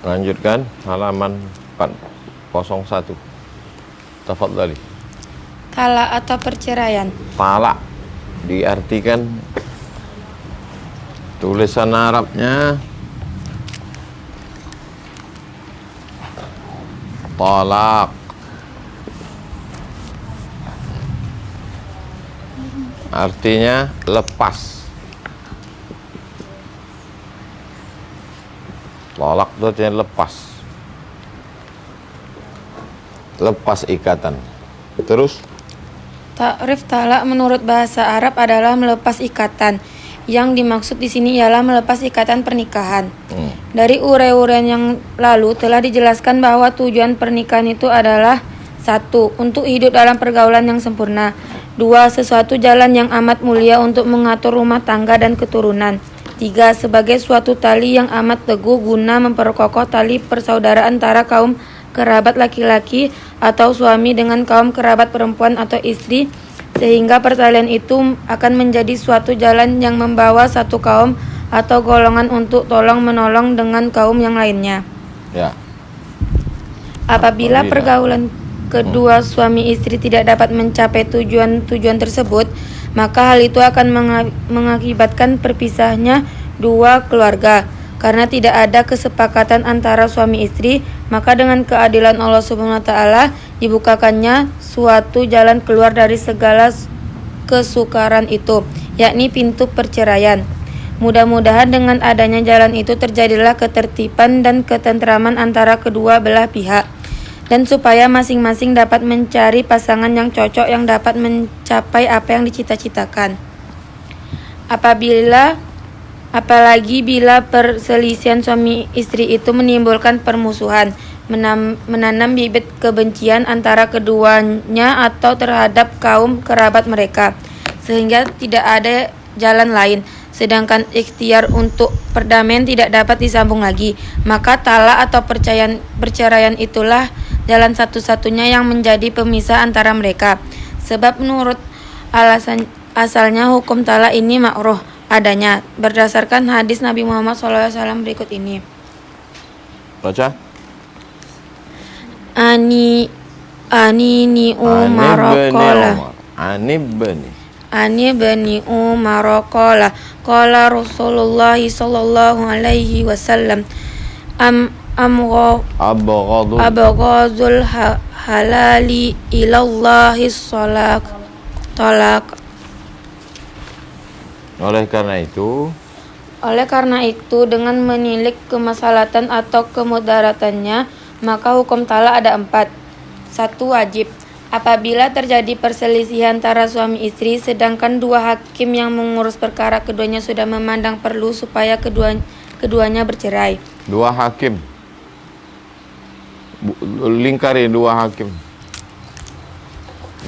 Lanjutkan halaman 401. Tafadhali. Talak atau perceraian. Talak diartikan tulisan Arabnya talak. Artinya lepas. Talak itu artinya lepas. Lepas ikatan. Terus Takrif talak menurut bahasa Arab adalah melepas ikatan. Yang dimaksud di sini ialah melepas ikatan pernikahan. Dari uraian yang lalu telah dijelaskan bahwa tujuan pernikahan itu adalah 1. Untuk hidup dalam pergaulan yang sempurna. 2. Sesuatu jalan yang amat mulia untuk mengatur rumah tangga dan keturunan. 3. Sebagai suatu tali yang amat teguh guna memperkokoh tali persaudaraan antara kaum kerabat laki-laki atau suami dengan kaum kerabat perempuan atau istri, sehingga pertalian itu akan menjadi suatu jalan yang membawa satu kaum atau golongan untuk tolong-menolong dengan kaum yang lainnya. ya. Apabila pergaulan kedua suami istri tidak dapat mencapai tujuan-tujuan tersebut, maka hal itu akan mengakibatkan perpisahnya dua keluarga. Karena tidak ada kesepakatan antara suami istri, maka dengan keadilan Allah Subhanahu wa taala dibukakannya suatu jalan keluar dari segala kesukaran itu, yakni pintu perceraian. Mudah-mudahan dengan adanya jalan itu terjadilah ketertiban dan ketentraman antara kedua belah pihak, dan supaya masing-masing dapat mencari pasangan yang cocok yang dapat mencapai apa yang dicita-citakan. Apalagi bila perselisihan suami istri itu menimbulkan permusuhan, menanam bibit kebencian antara keduanya atau terhadap kaum kerabat mereka, sehingga tidak ada jalan lain, sedangkan ikhtiar untuk perdamaian tidak dapat disambung lagi, maka talak atau perceraian itulah jalan satu-satunya yang menjadi pemisah antara mereka. Sebab menurut asalnya hukum talak ini makruh adanya berdasarkan hadis Nabi Muhammad SAW berikut ini. Baca. Ani Umar qala. Ani bani Umar qala Rasulullah sallallahu alaihi wasallam abghadul halali ilallahi talak. Oleh karena itu, dengan menilik kemaslahatan atau kemudaratannya, maka hukum talak ada 4. 1. Wajib. Apabila terjadi perselisihan antara suami istri, sedangkan dua hakim yang mengurus perkara keduanya sudah memandang perlu supaya keduanya bercerai. Dua hakim. Lingkari dua hakim.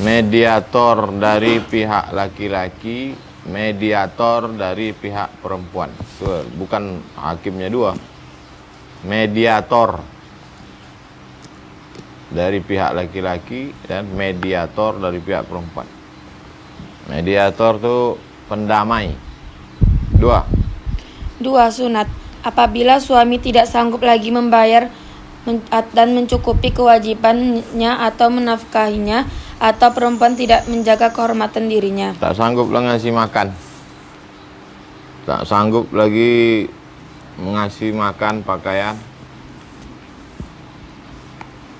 Mediator dari pihak laki-laki, mediator dari pihak perempuan. Bukan hakimnya dua. Mediator dari pihak laki-laki dan mediator dari pihak perempuan. Mediator itu pendamai. 2. Sunat. Apabila suami tidak sanggup lagi membayar dan mencukupi kewajibannya atau menafkahinya, atau perempuan tidak menjaga kehormatan dirinya, tak sanggup lagi ngasih makan, tak sanggup lagi mengasih makan, pakaian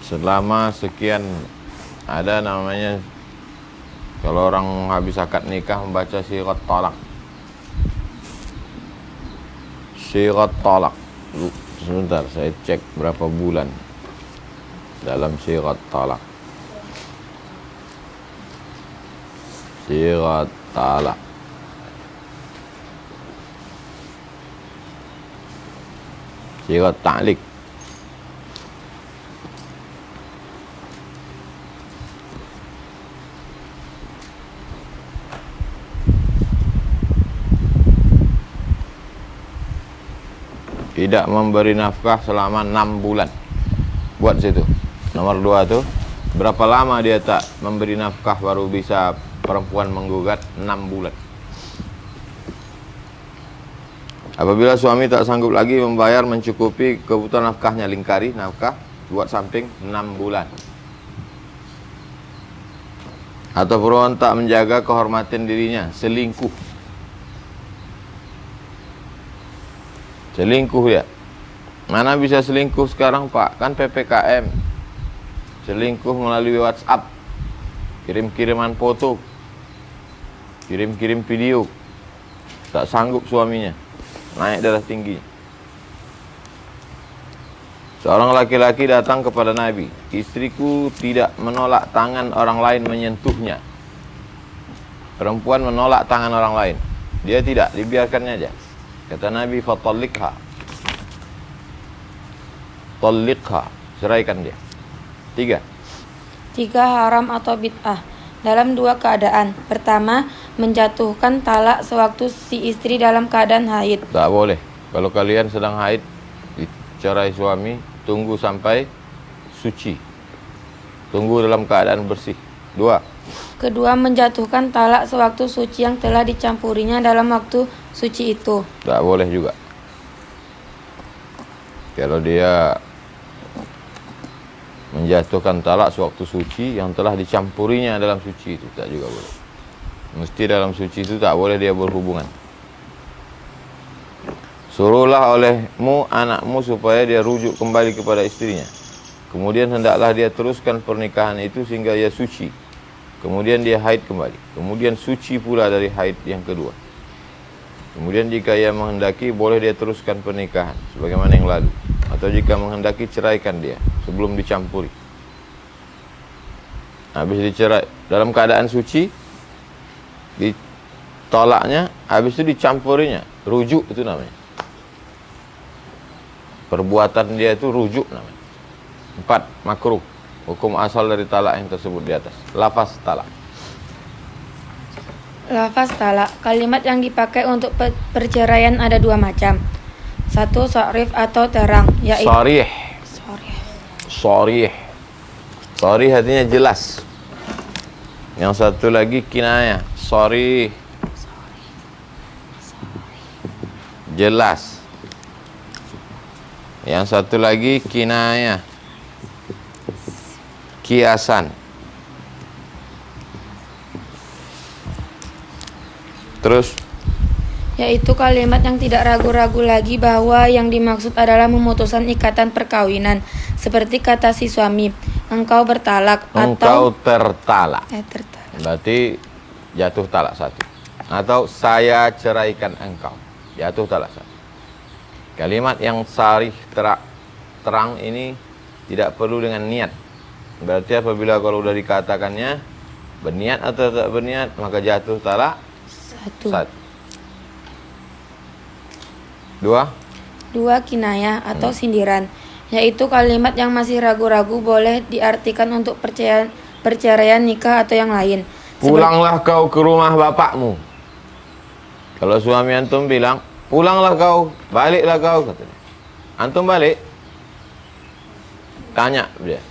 selama sekian, ada namanya kalau orang habis akad nikah membaca sirat talak. Sirat talak. Sebentar saya cek berapa bulan dalam sirat talak. Sirat talak. Sirat ta'liq. Tidak memberi nafkah selama 6 bulan. Buat situ. Nomor 2 tuh, berapa lama dia tak memberi nafkah baru bisa perempuan menggugat? 6 bulan. Apabila suami tak sanggup lagi membayar mencukupi kebutuhan nafkahnya, lingkari nafkah buat samping 6 bulan. Atau perempuan tak menjaga kehormatan dirinya, selingkuh. Selingkuh ya. Mana bisa selingkuh sekarang Pak? Kan PPKM. Selingkuh melalui WhatsApp. Kirim-kiriman foto. Kirim-kirim video. Tak sanggup suaminya. Naik darah tinggi. Seorang laki-laki datang kepada Nabi. Istriku tidak menolak tangan orang lain menyentuhnya. Perempuan menolak tangan orang lain. Dia tidak, dibiarkannya aja. Kata Nabi, fatallikha. Tallikha. Ceraikan dia. 3. 3 haram atau bid'ah. Dalam 2 keadaan. Pertama, menjatuhkan talak sewaktu si istri dalam keadaan haid. Tak boleh. Kalau kalian sedang haid, dicerai suami, tunggu sampai suci. Tunggu dalam keadaan bersih. 2. Kedua, menjatuhkan talak sewaktu suci yang telah dicampurinya dalam waktu suci itu. Tak boleh juga. Kalau dia menjatuhkan talak sewaktu suci yang telah dicampurinya dalam suci itu, tak juga boleh. Mesti dalam suci itu tak boleh dia berhubungan. Suruhlah olehmu anakmu supaya dia rujuk kembali kepada istrinya. Kemudian hendaklah dia teruskan pernikahan itu sehingga ia suci. Kemudian dia haid kembali. Kemudian suci pula dari haid yang kedua. Kemudian jika ia menghendaki, boleh dia teruskan pernikahan sebagaimana yang lalu. Atau jika menghendaki, ceraikan dia sebelum dicampuri. Habis dicerai dalam keadaan suci, ditolaknya, habis itu dicampurinya. Rujuk itu namanya. Perbuatan dia itu rujuk namanya. 4. Makruh. Hukum asal dari talak yang tersebut di atas. Lafaz talak. Lafaz talak. Kalimat yang dipakai untuk perceraian ada 2 macam. 1. Sharih atau terang, yaitu Sharih. Sharih. Sharih artinya jelas. Yang satu lagi kinayah. Sharih. Jelas. Yang satu lagi kinayah. Kiasan. Terus, yaitu kalimat yang tidak ragu-ragu lagi bahwa yang dimaksud adalah memutuskan ikatan perkawinan, seperti kata si suami, engkau bertalak, engkau atau tertalak. tertalak. Berarti jatuh talak 1. Atau saya ceraikan engkau. Jatuh talak 1. Kalimat yang sarih terang ini tidak perlu dengan niat. Berarti apabila kalau sudah dikatakannya berniat atau tak berniat, maka jatuh talak 1. 2. Kinayah atau sindiran, yaitu kalimat yang masih ragu-ragu boleh diartikan untuk perceraian, nikah atau yang lain. Pulanglah kau ke rumah bapakmu. Kalau suami antum bilang, pulanglah kau, baliklah kau, katanya. Antum balik, tanya dia,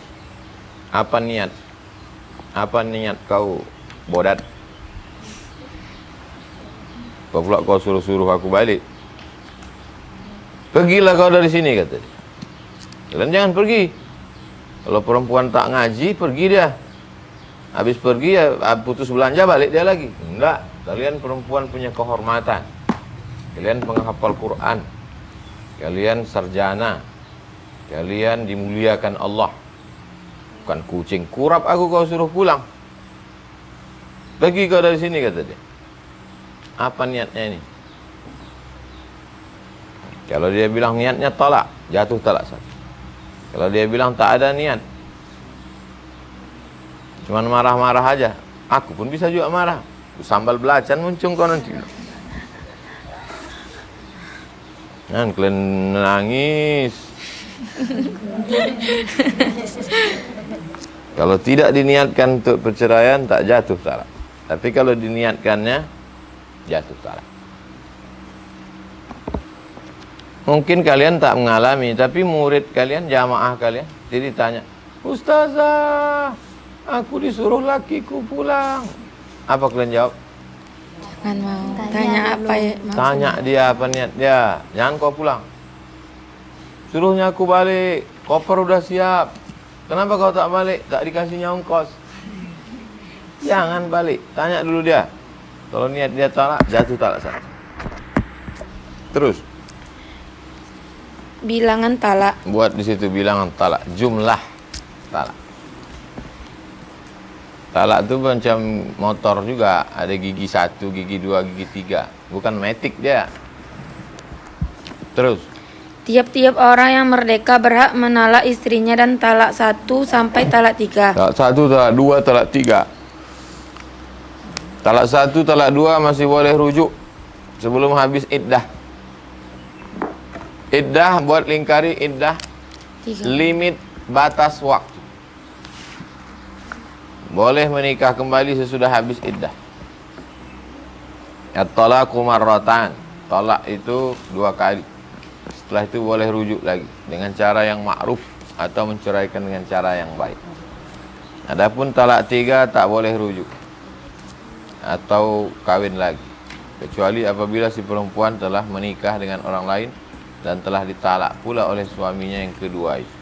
apa niat? Apa niat kau bodat? Apa pula kau suruh-suruh aku balik? Pergilah kau dari sini, kata dia. Kalian jangan pergi. Kalau perempuan tak ngaji, pergi dia. Habis pergi, ya, putus belanja, balik dia lagi. Enggak, kalian perempuan punya kehormatan. Kalian penghafal Quran. Kalian sarjana. Kalian dimuliakan Allah. Bukan kucing. Kurap aku kau suruh pulang. Pergi kau dari sini, kata dia. Apa niatnya ini? Kalau dia bilang niatnya talak, jatuh talak 1. Kalau dia bilang tak ada niat, cuman marah-marah aja, aku pun bisa juga marah. Sambal belacan muncung kau nanti. Jangan kalian nangis. Kalau tidak diniatkan untuk perceraian, tak jatuh talak. Tapi kalau diniatkannya, jatuh talak. Mungkin kalian tak mengalami, tapi murid kalian, jamaah kalian, jadi tanya, Ustazah, aku disuruh lakiku pulang. Apa kalian jawab? Jangan mau. Tanya apa ya maksudnya? Tanya dia apa niat dia. Jangan kau pulang. Suruhnya aku balik. Koper udah siap. Kenapa kau tak balik? Tak dikasihnya ongkos. Jangan balik. Tanya dulu dia. Kalau niat dia talak, jatuh talak satu. Terus. Bilangan talak. Buat di situ bilangan talak. Jumlah talak. Talak itu macam motor juga. Ada gigi 1, gigi 2, gigi 3. Bukan matic dia. Terus. Tiap-tiap orang yang merdeka berhak menalak istrinya dan talak 1 sampai talak 3. Talak 1, talak 2, talak 3. Talak 1, talak 2 masih boleh rujuk sebelum habis iddah. Iddah, buat lingkari iddah, 3. limit batas waktu. Boleh menikah kembali sesudah habis iddah. At-talaqu marratan. Talak itu 2 kali. Setelah itu boleh rujuk lagi dengan cara yang ma'ruf atau menceraikan dengan cara yang baik. Adapun talak 3 tak boleh rujuk atau kawin lagi, kecuali apabila si perempuan telah menikah dengan orang lain dan telah ditalak pula oleh suaminya yang kedua itu.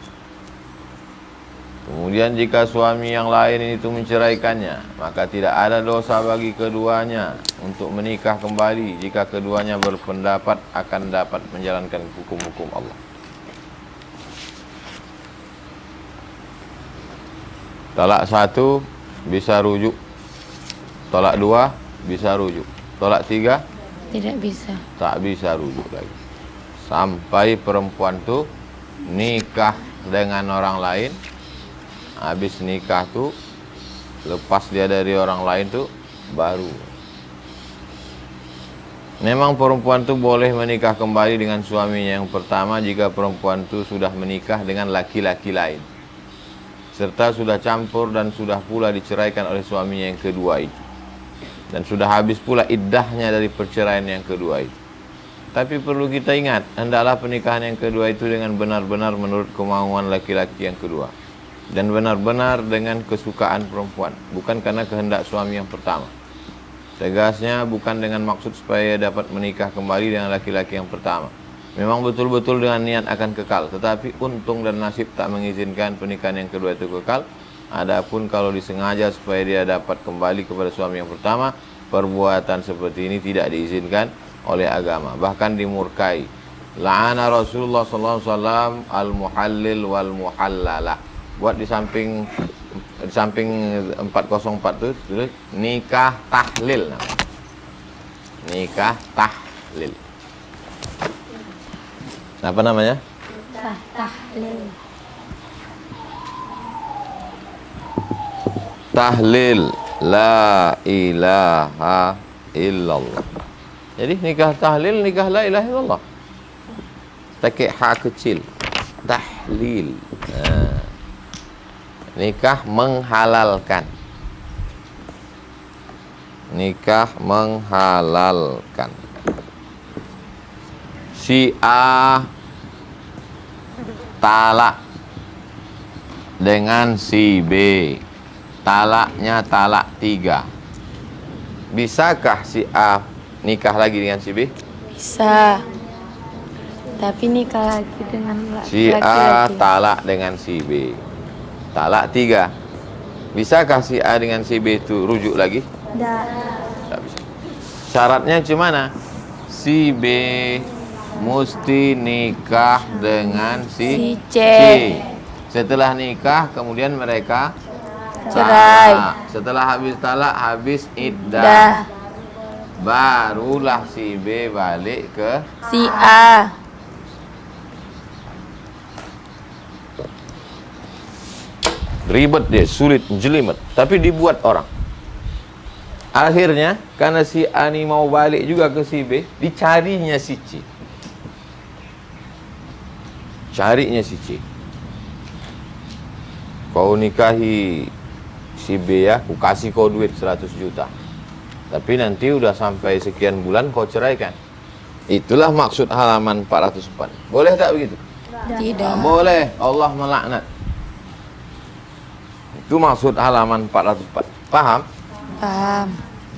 Kemudian jika suami yang lain itu menceraikannya, maka tidak ada dosa bagi keduanya untuk menikah kembali jika keduanya berpendapat akan dapat menjalankan hukum-hukum Allah. Talak 1 bisa rujuk. Talak 2 bisa rujuk. Talak 3 Tidak bisa. tak bisa rujuk lagi. Sampai perempuan tu nikah dengan orang lain. Habis nikah tu, lepas dia dari orang lain tu, baru. Memang perempuan tu boleh menikah kembali dengan suaminya yang pertama jika perempuan tu sudah menikah dengan laki-laki lain, serta sudah campur dan sudah pula diceraikan oleh suaminya yang kedua itu, dan sudah habis pula iddahnya dari perceraian yang kedua itu. Tapi perlu kita ingat, hendaklah pernikahan yang kedua itu dengan benar-benar menurut kemauan laki-laki yang kedua, dan benar-benar dengan kesukaan perempuan, bukan karena kehendak suami yang pertama. Tegasnya bukan dengan maksud supaya dapat menikah kembali dengan laki-laki yang pertama. Memang betul-betul dengan niat akan kekal, tetapi untung dan nasib tak mengizinkan pernikahan yang kedua itu kekal. Adapun kalau disengaja supaya dia dapat kembali kepada suami yang pertama, perbuatan seperti ini tidak diizinkan oleh agama, bahkan dimurkai. La'ana Rasulullah sallallahu alaihi wasallam al-muhallil wal muhallalah. Buat di samping 404 tu tulis nikah tahlil namanya. Nikah tahlil. Apa namanya? Tahlil. Tahlil la ilaha illallah. Jadi nikah tahlil, nikah la ilaha illallah. Pakai ha kecil. Tahlil. Nikah menghalalkan. Nikah menghalalkan. Si A talak dengan si B. Talaknya talak 3. Bisakah si A nikah lagi dengan si B? Bisa. Tapi nikah lagi dengan Si A talak dengan si B. Talak 3. Bisakah si A dengan si B itu rujuk lagi? Tak bisa. Syaratnya gimana? Si B mesti nikah dengan si C. Setelah nikah kemudian mereka Cerai. talak. Setelah habis talak, habis iddah, barulah si B balik ke Si A. ribet dia, sulit, jelimet, tapi dibuat orang. Akhirnya karena si A ni mau balik juga ke si B, dicarinya si C. Carinya si C. Kau nikahi si B ya, aku kasih kau duit 100 juta. Tapi nanti udah sampai sekian bulan kau ceraikan. Itulah maksud halaman 404. Boleh tak begitu? Tidak. Tak boleh, Allah melaknat. Itu maksud halaman 404. Paham? Paham.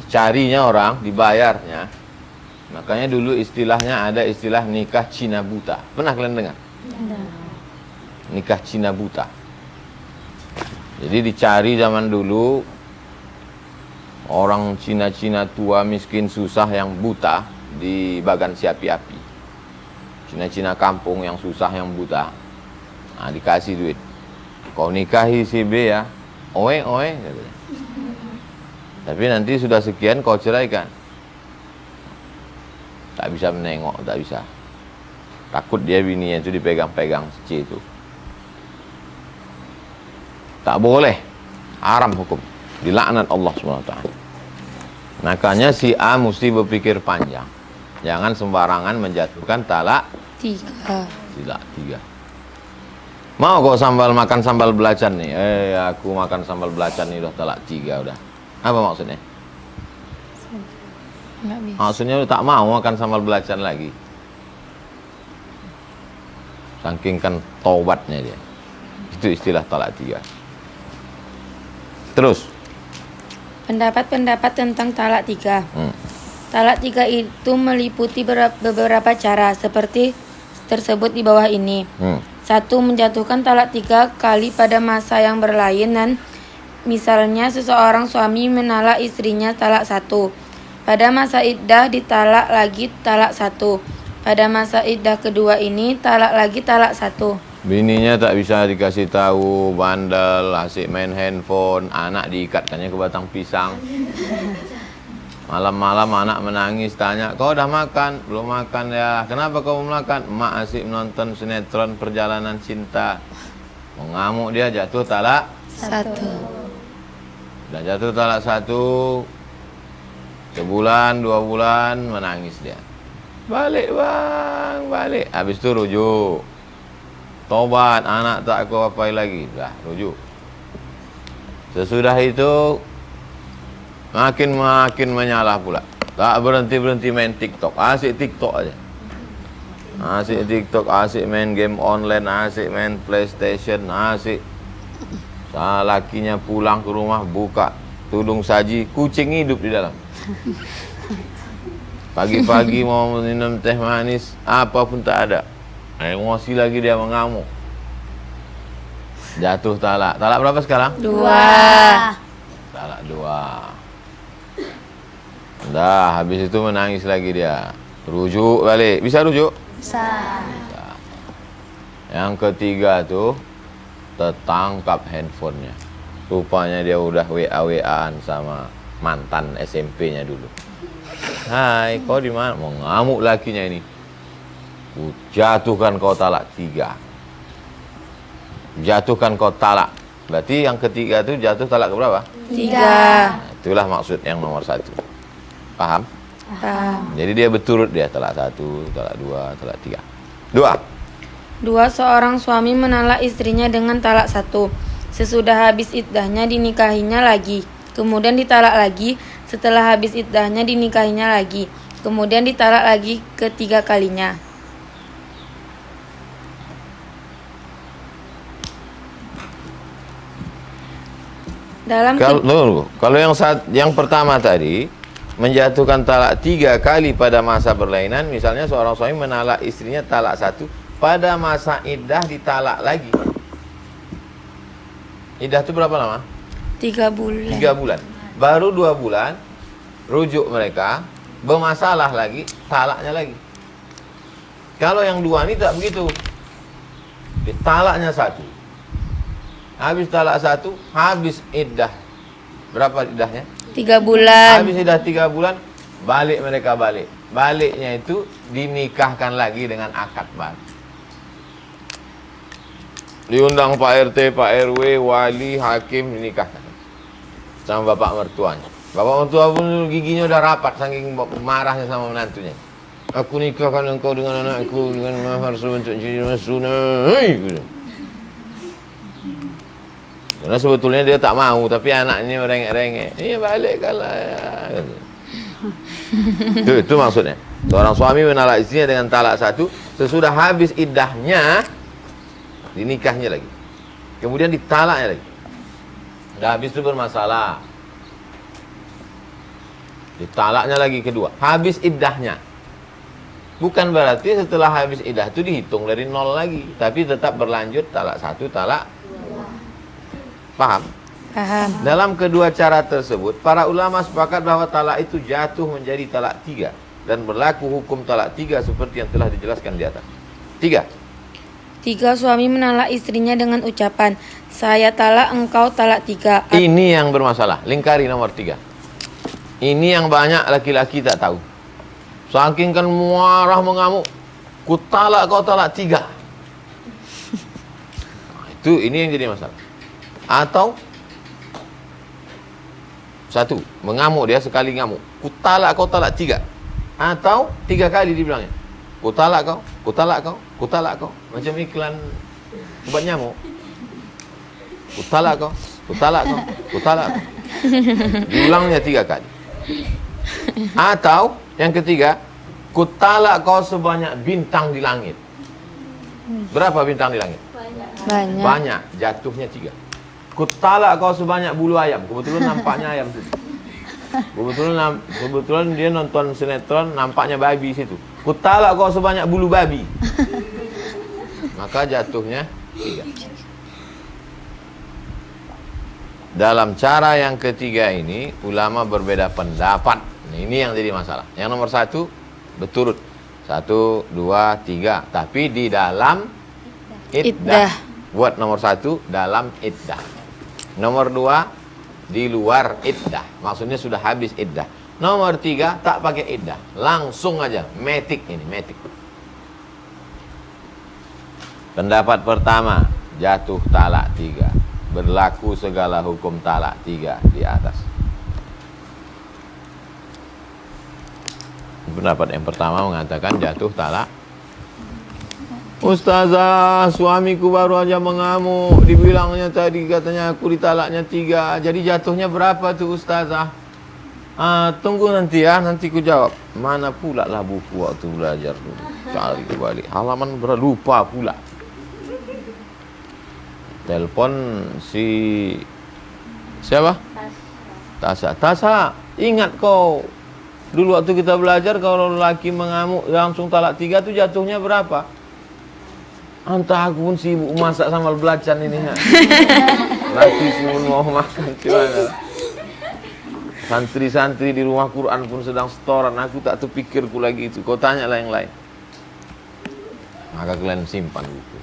dicarinya orang, dibayarnya. Makanya dulu istilahnya ada istilah nikah Cina buta. Pernah kalian dengar? Nikah Cina buta. Jadi dicari zaman dulu orang Cina-Cina tua, miskin, susah yang buta di bagan si api-api. Cina-Cina kampung yang susah, yang buta. Nah, dikasih duit. Kau nikahi si B ya, oe katanya. Tapi nanti sudah sekian kau ceraikan. Tak bisa menengok, tak bisa. Takut dia bininya itu dipegang-pegang si C itu. Tak boleh. Haram hukum. Dilaknat Allah SWT. Makanya si A mesti berpikir panjang. Jangan sembarangan menjatuhkan talak 3. Mau kau makan sambal belacan nih? Aku makan sambal belacan nih udah talak 3 udah. Apa maksudnya? Maksudnya tak mau makan sambal belacan lagi. Saking kan taubatnya dia. Itu istilah talak 3. Terus. Pendapat-pendapat tentang talak 3. Talak 3 itu meliputi beberapa cara seperti tersebut di bawah ini. 1. Menjatuhkan talak 3 kali pada masa yang berlainan. Misalnya seseorang suami menalak istrinya talak 1. Pada masa iddah ditalak lagi talak 1. Pada masa iddah kedua ini talak lagi talak 1. Bininya tak bisa dikasih tahu, bandel, asik main handphone, anak diikatkannya ke batang pisang. Malam-malam anak menangis, tanya, kau udah makan? Belum makan ya. Kenapa kau belum makan? Emak asik menonton sinetron perjalanan cinta. Mengamuk dia, jatuh talak 1. Udah jatuh talak 1. Sebulan, 2 bulan, menangis dia. Balik bang, balik. Habis itu rujuk. Tobat, anak tak aku apain lagi. Dah, rujuk. Sesudah itu makin menyalah pula. Tak berhenti main TikTok. Asik TikTok aja. Asik TikTok, asik main game online, asik main PlayStation, asik. Lakinya pulang ke rumah, buka tudung saji, kucing hidup di dalam. Pagi-pagi mau minum teh manis, apa pun tak ada. Emosi lagi dia, mengamuk. Jatuh talak. Talak berapa sekarang? 2. Talak 2. Dah, habis itu menangis lagi dia. Rujuk balik. Bisa rujuk? Bisa. Yang ketiga tuh, tertangkap handphonenya. Rupanya dia udah WA-WAan sama mantan SMP-nya dulu. Hai, kau di mana? Mengamuk lakinya ini. Ku jatuhkan kau talak 3. Jatuhkan kau talak. Berarti yang ketiga itu jatuh talak berapa? 3. Nah, itulah maksud yang nomor 1. Paham? Paham. Jadi dia berturut dia talak 1, talak 2, talak 3. 2. Seorang suami menalak istrinya dengan talak 1. Sesudah habis iddahnya dinikahinya lagi. Kemudian ditalak lagi. Setelah habis iddahnya dinikahinya lagi. Kemudian ditalak lagi ketiga kalinya. Kalau yang pertama tadi menjatuhkan talak 3 kali pada masa berlainan, misalnya seorang suami menalak istrinya talak 1, pada masa iddah ditalak lagi. Iddah itu berapa lama? 3 bulan. 3 bulan. Baru 2 bulan rujuk mereka, bermasalah lagi, talaknya lagi. Kalau yang 2 ini tak begitu. Talaknya 1. Habis talak 1, habis iddah. Berapa iddahnya? 3 bulan. Habis iddah 3 bulan, balik mereka balik. Baliknya itu dinikahkan lagi dengan akad baru. Diundang Pak RT, Pak RW, wali, hakim, dinikahkan sama bapak mertuanya. Bapak mertua pun giginya udah rapat saking marahnya sama menantunya. Aku nikahkan engkau dengan anakku dengan mahar sebentuk jadi sunah. Gitu. Karena sebetulnya dia tak mau, tapi anaknya merengek-rengek. Iya balikkanlah ya. Itu maksudnya. Seorang suami menalak istrinya dengan talak 1, sesudah habis iddahnya dinikahnya lagi. Kemudian ditalaknya lagi. Dah habis itu bermasalah. Ditalaknya lagi kedua. Habis iddahnya. Bukan berarti setelah habis iddah itu dihitung dari nol lagi. Tapi tetap berlanjut talak 1, talak. Paham? Paham. Dalam kedua cara tersebut, para ulama sepakat bahwa talak itu jatuh menjadi talak 3. Dan berlaku hukum talak 3 seperti yang telah dijelaskan di atas. 3. 3. Suami menalak istrinya dengan ucapan, saya talak, engkau talak 3. Ini yang bermasalah. Lingkari nomor 3. Ini yang banyak laki-laki tak tahu. Saking kan marah mengamuk, ku talak kau talak 3. Nah, ini yang jadi masalah. Atau 1, mengamuk dia sekali ngamuk, ku talak kau talak 3. Atau 3 kali dibilangnya, ku talak kau, ku talak kau, ku talak kau. Macam iklan obat nyamuk. Ku talak kau, ku talak kau, ku talak kau. Diulangnya 3 kali. Atau yang ketiga, ku talak kau sebanyak bintang di langit. Berapa bintang di langit? Banyak. Banyak, jatuhnya 3. Ku talak kau sebanyak bulu ayam. Kebetulan nampaknya ayam situ. Kebetulan dia nonton sinetron, nampaknya babi situ. Ku talak kau sebanyak bulu babi. Maka jatuhnya 3. Dalam cara yang ketiga ini, ulama berbeda pendapat. Ini yang jadi masalah. Yang nomor 1, berturut. 1, 2, 3. Tapi di dalam iddah. Buat nomor 1, dalam iddah. Nomor 2, di luar iddah. Maksudnya sudah habis iddah. Nomor 3, tak pakai iddah. Langsung aja. Metik ini, metik. Pendapat pertama, jatuh talak 3. Berlaku segala hukum talak 3 di atas. Pendapat yang pertama mengatakan jatuh talak. Ustazah, suamiku baru aja mengamuk. Dibilangnya tadi katanya aku ditalaknya 3. Jadi jatuhnya berapa tuh Ustazah? Tunggu nanti ya, nanti ku jawab. Mana pula lah buku waktu belajar dulu. Cari kembali. Halaman berlupa pula. Telepon si siapa? Tasa. Tasa, ingat kau dulu waktu kita belajar kalau lelaki mengamuk langsung talak 3 tuh jatuhnya berapa? Entah, aku pun sibuk masak sambal belacan ini ya. Laki pun mau makan gimana? Santri-santri di rumah Quran pun sedang setoran. Aku tak terpikirku lagi itu. Kau tanyalah yang lain. Maka kalian simpan buku.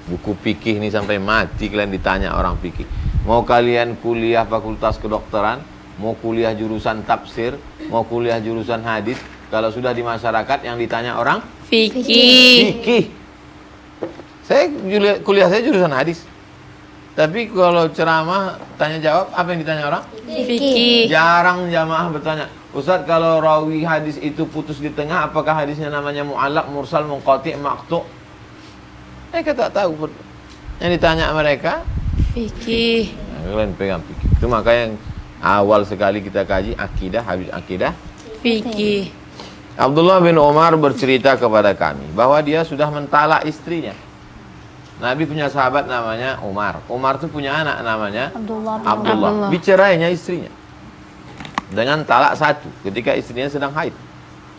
Buku fikih ini sampai mati kalian ditanya orang fikih. Mau kalian kuliah fakultas kedokteran, mau kuliah jurusan tafsir, mau kuliah jurusan hadis, kalau sudah di masyarakat yang ditanya orang Fikih. fikih. Saya kuliah saya jurusan hadis. Tapi kalau ceramah tanya jawab, apa yang ditanya orang? Fikih. Jarang jamaah bertanya, Ustaz, kalau rawi hadis itu putus di tengah, apakah hadisnya namanya mu'allaq, mursal, munqati', maqtu'? Mereka tak tahu. Yang ditanya mereka Fikih. kalian pegang fikih. Itu makanya yang awal sekali kita kaji akidah, habis akidah Fikih. Abdullah bin Umar bercerita kepada kami bahwa dia sudah mentalak istrinya. Nabi punya sahabat namanya Umar. Umar itu punya anak namanya Abdullah. Dicerainya istrinya dengan talak 1 ketika istrinya sedang haid.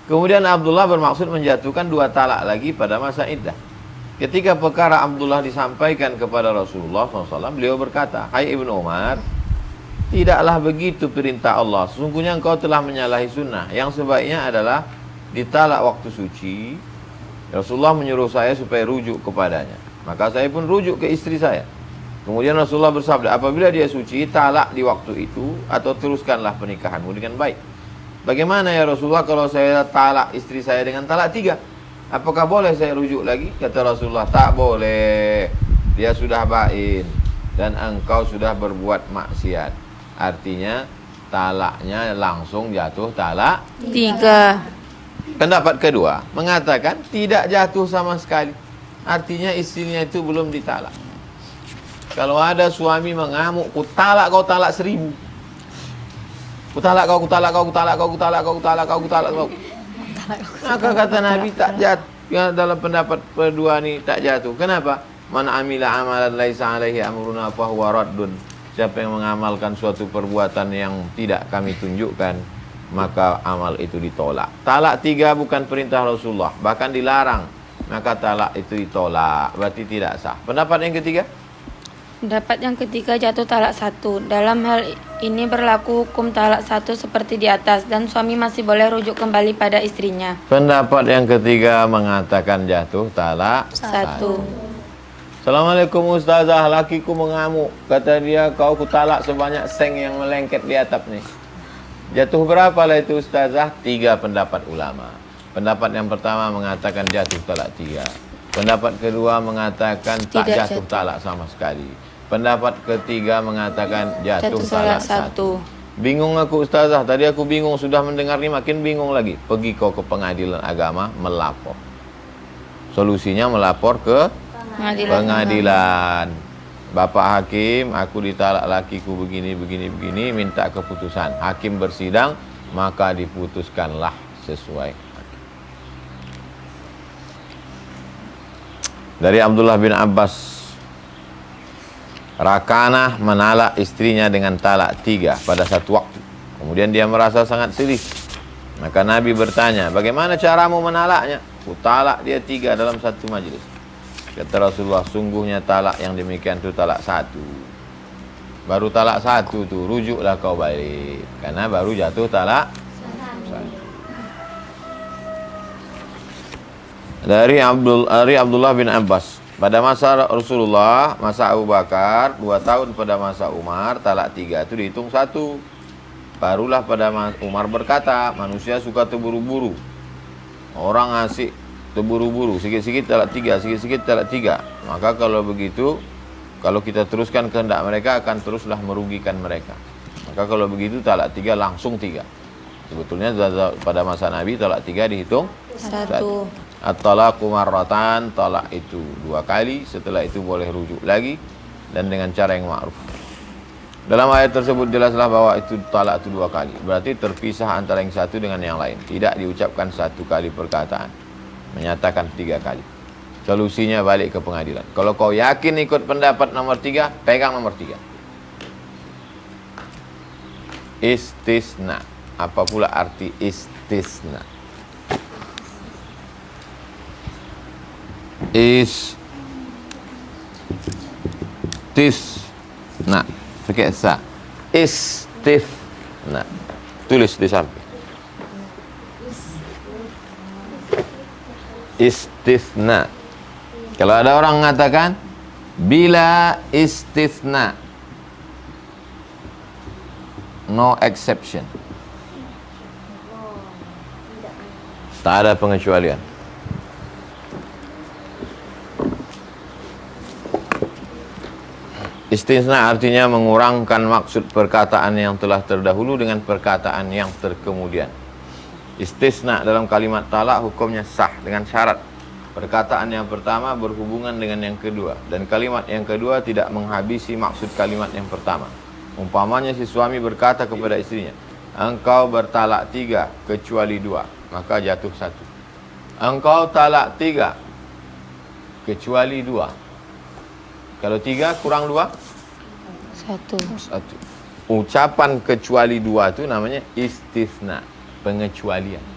Kemudian Abdullah bermaksud menjatuhkan 2 talak lagi pada masa iddah. Ketika perkara Abdullah disampaikan kepada Rasulullah SAW, beliau berkata, hai Ibnu Umar, tidaklah begitu perintah Allah. Sesungguhnya engkau telah menyalahi sunnah. Yang sebaiknya adalah ditalak waktu suci. Rasulullah menyuruh saya supaya rujuk kepadanya. Maka saya pun rujuk ke istri saya. Kemudian Rasulullah bersabda, apabila dia suci, talak di waktu itu atau teruskanlah pernikahanmu dengan baik. Bagaimana ya Rasulullah kalau saya talak istri saya dengan talak 3? Apakah boleh saya rujuk lagi? Kata Rasulullah, tak boleh. Dia sudah bain dan engkau sudah berbuat maksiat. Artinya talaknya langsung jatuh talak 3. Pendapat kedua mengatakan tidak jatuh sama sekali. Artinya istrinya itu belum ditalak. Kalau ada suami mengamuk, ku talak kau, talak 1000. Ku talak kau, ku talak kau, ku talak kau, ku talak kau, ku talak kau, ku talak kau. Maka kata Nabi tak jatuh. Ya, dalam pendapat kedua ni tak jatuh. Kenapa? Man amila amalan laisa alaihi amruna fahuwa raddun. Siapa yang mengamalkan suatu perbuatan yang tidak kami tunjukkan, maka amal itu ditolak. Talak 3 bukan perintah Rasulullah, bahkan dilarang, maka talak itu ditolak, berarti tidak sah. Pendapat yang ketiga? Pendapat yang ketiga jatuh talak 1. Dalam hal ini berlaku hukum talak 1 seperti di atas, dan suami masih boleh rujuk kembali pada istrinya. Pendapat yang ketiga mengatakan jatuh talak 1. Assalamualaikum Ustazah, lakiku mengamuk. Kata dia, kau kutalak sebanyak seng yang melengket di atap nih. Jatuh berapa lah itu Ustazah? 3 pendapat ulama. Pendapat yang pertama mengatakan jatuh talak 3. Pendapat kedua mengatakan tak jatuh talak sama sekali. Pendapat ketiga mengatakan jatuh talak 1. Bingung aku Ustazah, tadi aku bingung, sudah mendengar ni makin bingung lagi. Pergi kau ke pengadilan agama melapor. Solusinya melapor ke pengadilan. Bapak hakim, aku ditalak lakiku begini, minta keputusan. Hakim bersidang, maka diputuskanlah sesuai. Dari Abdullah bin Abbas, Rakanah menalak istrinya dengan talak 3 pada satu waktu. Kemudian dia merasa sangat sedih. Maka Nabi bertanya, bagaimana caramu menalaknya? Ku talak dia 3 dalam satu majlis. Kata Rasulullah, sungguhnya talak yang demikian itu talak 1. Baru talak 1 tu, rujuklah kau balik. Karena baru jatuh talak 1. Dari Abdullah bin Abbas, pada masa Rasulullah, masa Abu Bakar, 2 tahun pada masa Umar, talak 3 itu dihitung 1. Barulah pada Umar berkata, manusia suka terburu-buru. Orang asik terburu-buru, sikit-sikit talak 3, sikit-sikit talak 3. Maka kalau begitu, kalau kita teruskan kehendak mereka akan teruslah merugikan mereka. Maka kalau begitu talak 3 langsung 3. Sebetulnya pada masa Nabi talak 3 dihitung 1. At-talaqu marratan, talak itu 2 kali, setelah itu boleh rujuk lagi dan dengan cara yang ma'ruf. Dalam ayat tersebut jelaslah bahwa itu talak itu 2 kali. Berarti terpisah antara yang satu dengan yang lain. Tidak diucapkan 1 kali perkataan, menyatakan 3 kali. Solusinya balik ke pengadilan. Kalau kau yakin ikut pendapat nomor 3, pegang nomor 3. Istisna. Apa pula arti istisna? Istisna. Pakai sa. Istisna. Tulis di samping. Istisna. Kalau ada orang mengatakan bila istisna, no exception, tak ada pengecualian. Istisna artinya mengurangkan maksud perkataan yang telah terdahulu dengan perkataan yang terkemudian. Istisna dalam kalimat talak hukumnya sah dengan syarat perkataan yang pertama berhubungan dengan yang kedua, dan kalimat yang kedua tidak menghabisi maksud kalimat yang pertama. Umpamanya si suami berkata kepada istrinya, engkau bertalak 3 kecuali 2, maka jatuh 1. Engkau talak 3 kecuali 2. Kalau 3 kurang 2? 1. Ucapan kecuali 2 itu namanya istisna, pengecualian.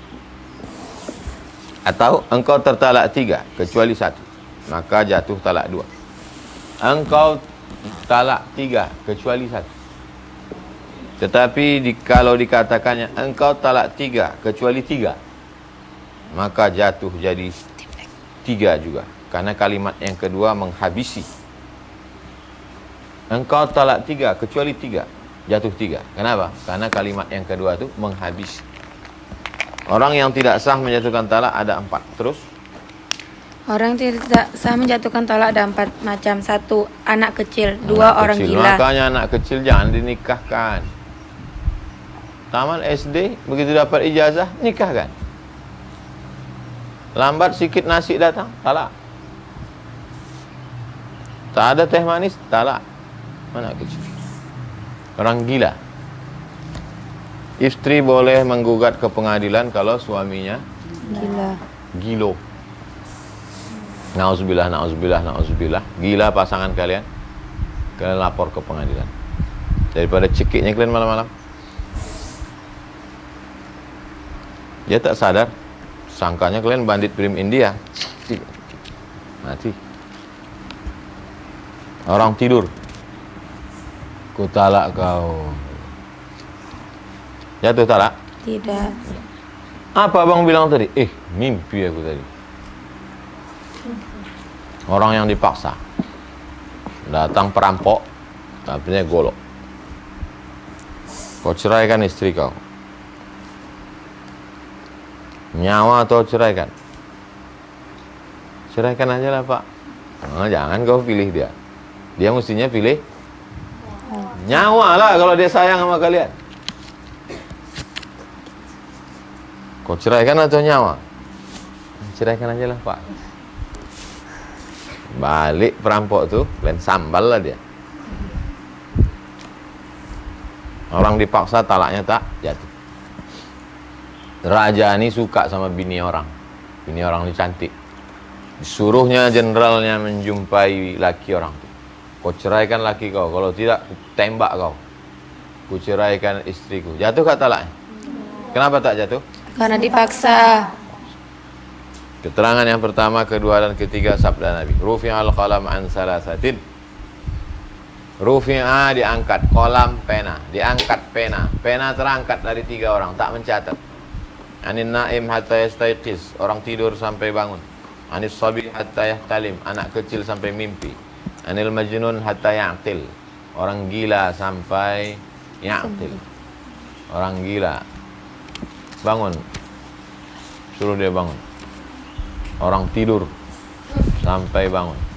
Atau engkau tertalak 3 kecuali 1, maka jatuh talak 2. Engkau talak 3 kecuali 1. Tetapi kalau dikatakannya engkau talak 3 kecuali 3, maka jatuh jadi 3 juga. Karena kalimat yang kedua menghabisi. Engkau talak 3 kecuali 3, jatuh 3. Kenapa? Karena kalimat yang kedua itu menghabisi. Orang yang tidak sah menjatuhkan talak ada 4. Terus? Orang yang tidak sah menjatuhkan talak ada 4 macam. 1. Anak kecil. 2. Orang kecil. gila. Makanya anak kecil jangan dinikahkan. Taman SD, begitu dapat ijazah, nikahkan. Lambat sikit nasi datang, talak. Tak ada teh manis, talak. Anak kecil. Orang gila. Istri boleh menggugat ke pengadilan kalau suaminya gilo. Nauzubillah, nauzubillah, nauzubillah. Gila pasangan kalian. Kalian lapor ke pengadilan. Daripada cekiknya kalian malam-malam. Dia tak sadar, sangkanya kalian bandit prim India. Mati. Orang tidur, ku talak kau. Jatuh talak? Tidak. Apa abang bilang tadi? Mimpi aku tadi. Orang yang dipaksa. Datang perampok, artinya golok. Kau ceraikan istri kau. Nyawa atau ceraikan? Ceraikan aja lah pak. Jangan kau pilih dia. Dia mestinya pilih nyawa lah kalau dia sayang sama kalian. Kau ceraikan atau nyawa? Ceraikan aja lah pak. Balik perampok tuh, kalian sambal lah dia. Orang dipaksa talaknya tak jatuh. Raja ini suka sama bini orang. Bini orang ini cantik. Disuruhnya jenderalnya menjumpai laki orang itu. Kau ceraikan laki kau, kalau tidak tembak kau. Ku ceraikan istriku. Jatuh kak talaknya? Kenapa tak jatuh? Karena dipaksa. Keterangan yang pertama, kedua, dan ketiga sabda Nabi. Rufi'al qalam an salasatin. Rufi'a diangkat, kolam pena, diangkat pena. Pena terangkat dari 3 orang, tak mencatat. Anin naim hatta yastayqiz, orang tidur sampai bangun. Anis sabi hatta yahtalim, anak kecil sampai mimpi. Anil majnun hatta ya'qil, orang gila sampai ya'qil. Orang gila bangun, suruh dia bangun. Orang tidur sampai bangun.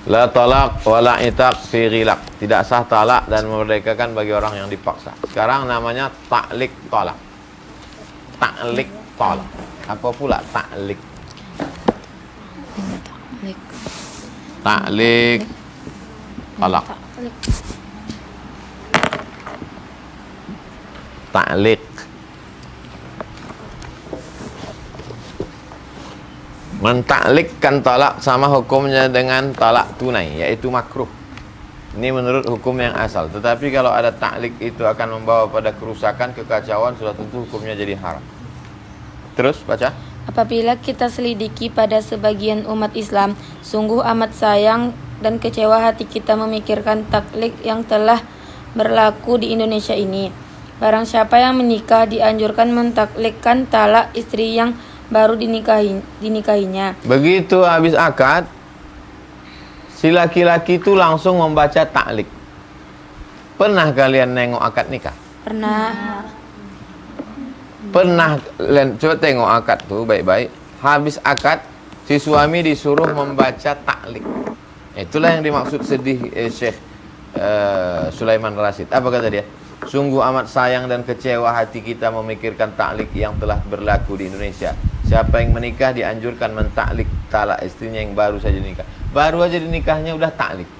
La talaq wa la itaq fi ghilaq. Tidak sah talak dan memerdekakan bagi orang yang dipaksa. Sekarang namanya ta'liq talak. Ta'liq talak. Apa pula ta'liq? Ta'liq talak. Ta'liq. Mentaklikkan talak sama hukumnya dengan talak tunai, yaitu makruh. Ini menurut hukum yang asal. Tetapi kalau ada taklik itu akan membawa pada kerusakan, kekacauan, sudah tentu hukumnya jadi haram. Terus baca. Apabila kita selidiki pada sebagian umat Islam, sungguh amat sayang dan kecewa hati kita memikirkan taklik yang telah berlaku di Indonesia ini. Barang siapa yang menikah dianjurkan mentaklikkan talak istri yang baru dinikahinya. Begitu habis akad, si laki-laki itu langsung membaca taklik. Pernah kalian nengok akad nikah? Pernah. Pernah kalian coba tengok akad tuh baik-baik. Habis akad, si suami disuruh membaca taklik. Itulah yang dimaksud sedih Syekh Sulaiman Rasyid. Apa kata dia? Sungguh amat sayang dan kecewa hati kita memikirkan taklik yang telah berlaku di Indonesia. Siapa yang menikah dianjurkan mentaklik talak istrinya yang baru saja nikah. Baru aja dinikahnya udah taklik.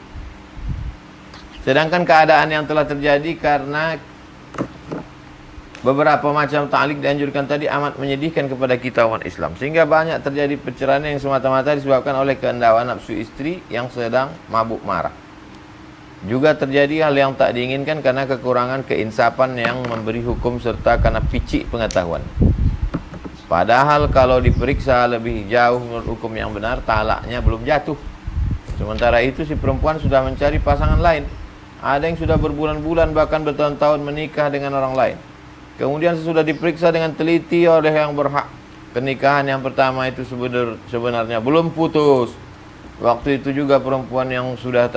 Sedangkan keadaan yang telah terjadi karena beberapa macam taklik dianjurkan tadi amat menyedihkan kepada kita umat Islam. Sehingga banyak terjadi perceraian yang semata-mata disebabkan oleh kehendak nafsu istri yang sedang mabuk marah. Juga terjadi hal yang tak diinginkan karena kekurangan keinsapan yang memberi hukum serta karena picik pengetahuan. Padahal kalau diperiksa lebih jauh menurut hukum yang benar, talaknya belum jatuh. Sementara itu si perempuan sudah mencari pasangan lain. Ada yang sudah berbulan-bulan bahkan bertahun-tahun menikah dengan orang lain. Kemudian sesudah diperiksa dengan teliti oleh yang berhak, pernikahan yang pertama itu sebenarnya belum putus. Waktu itu juga perempuan yang sudah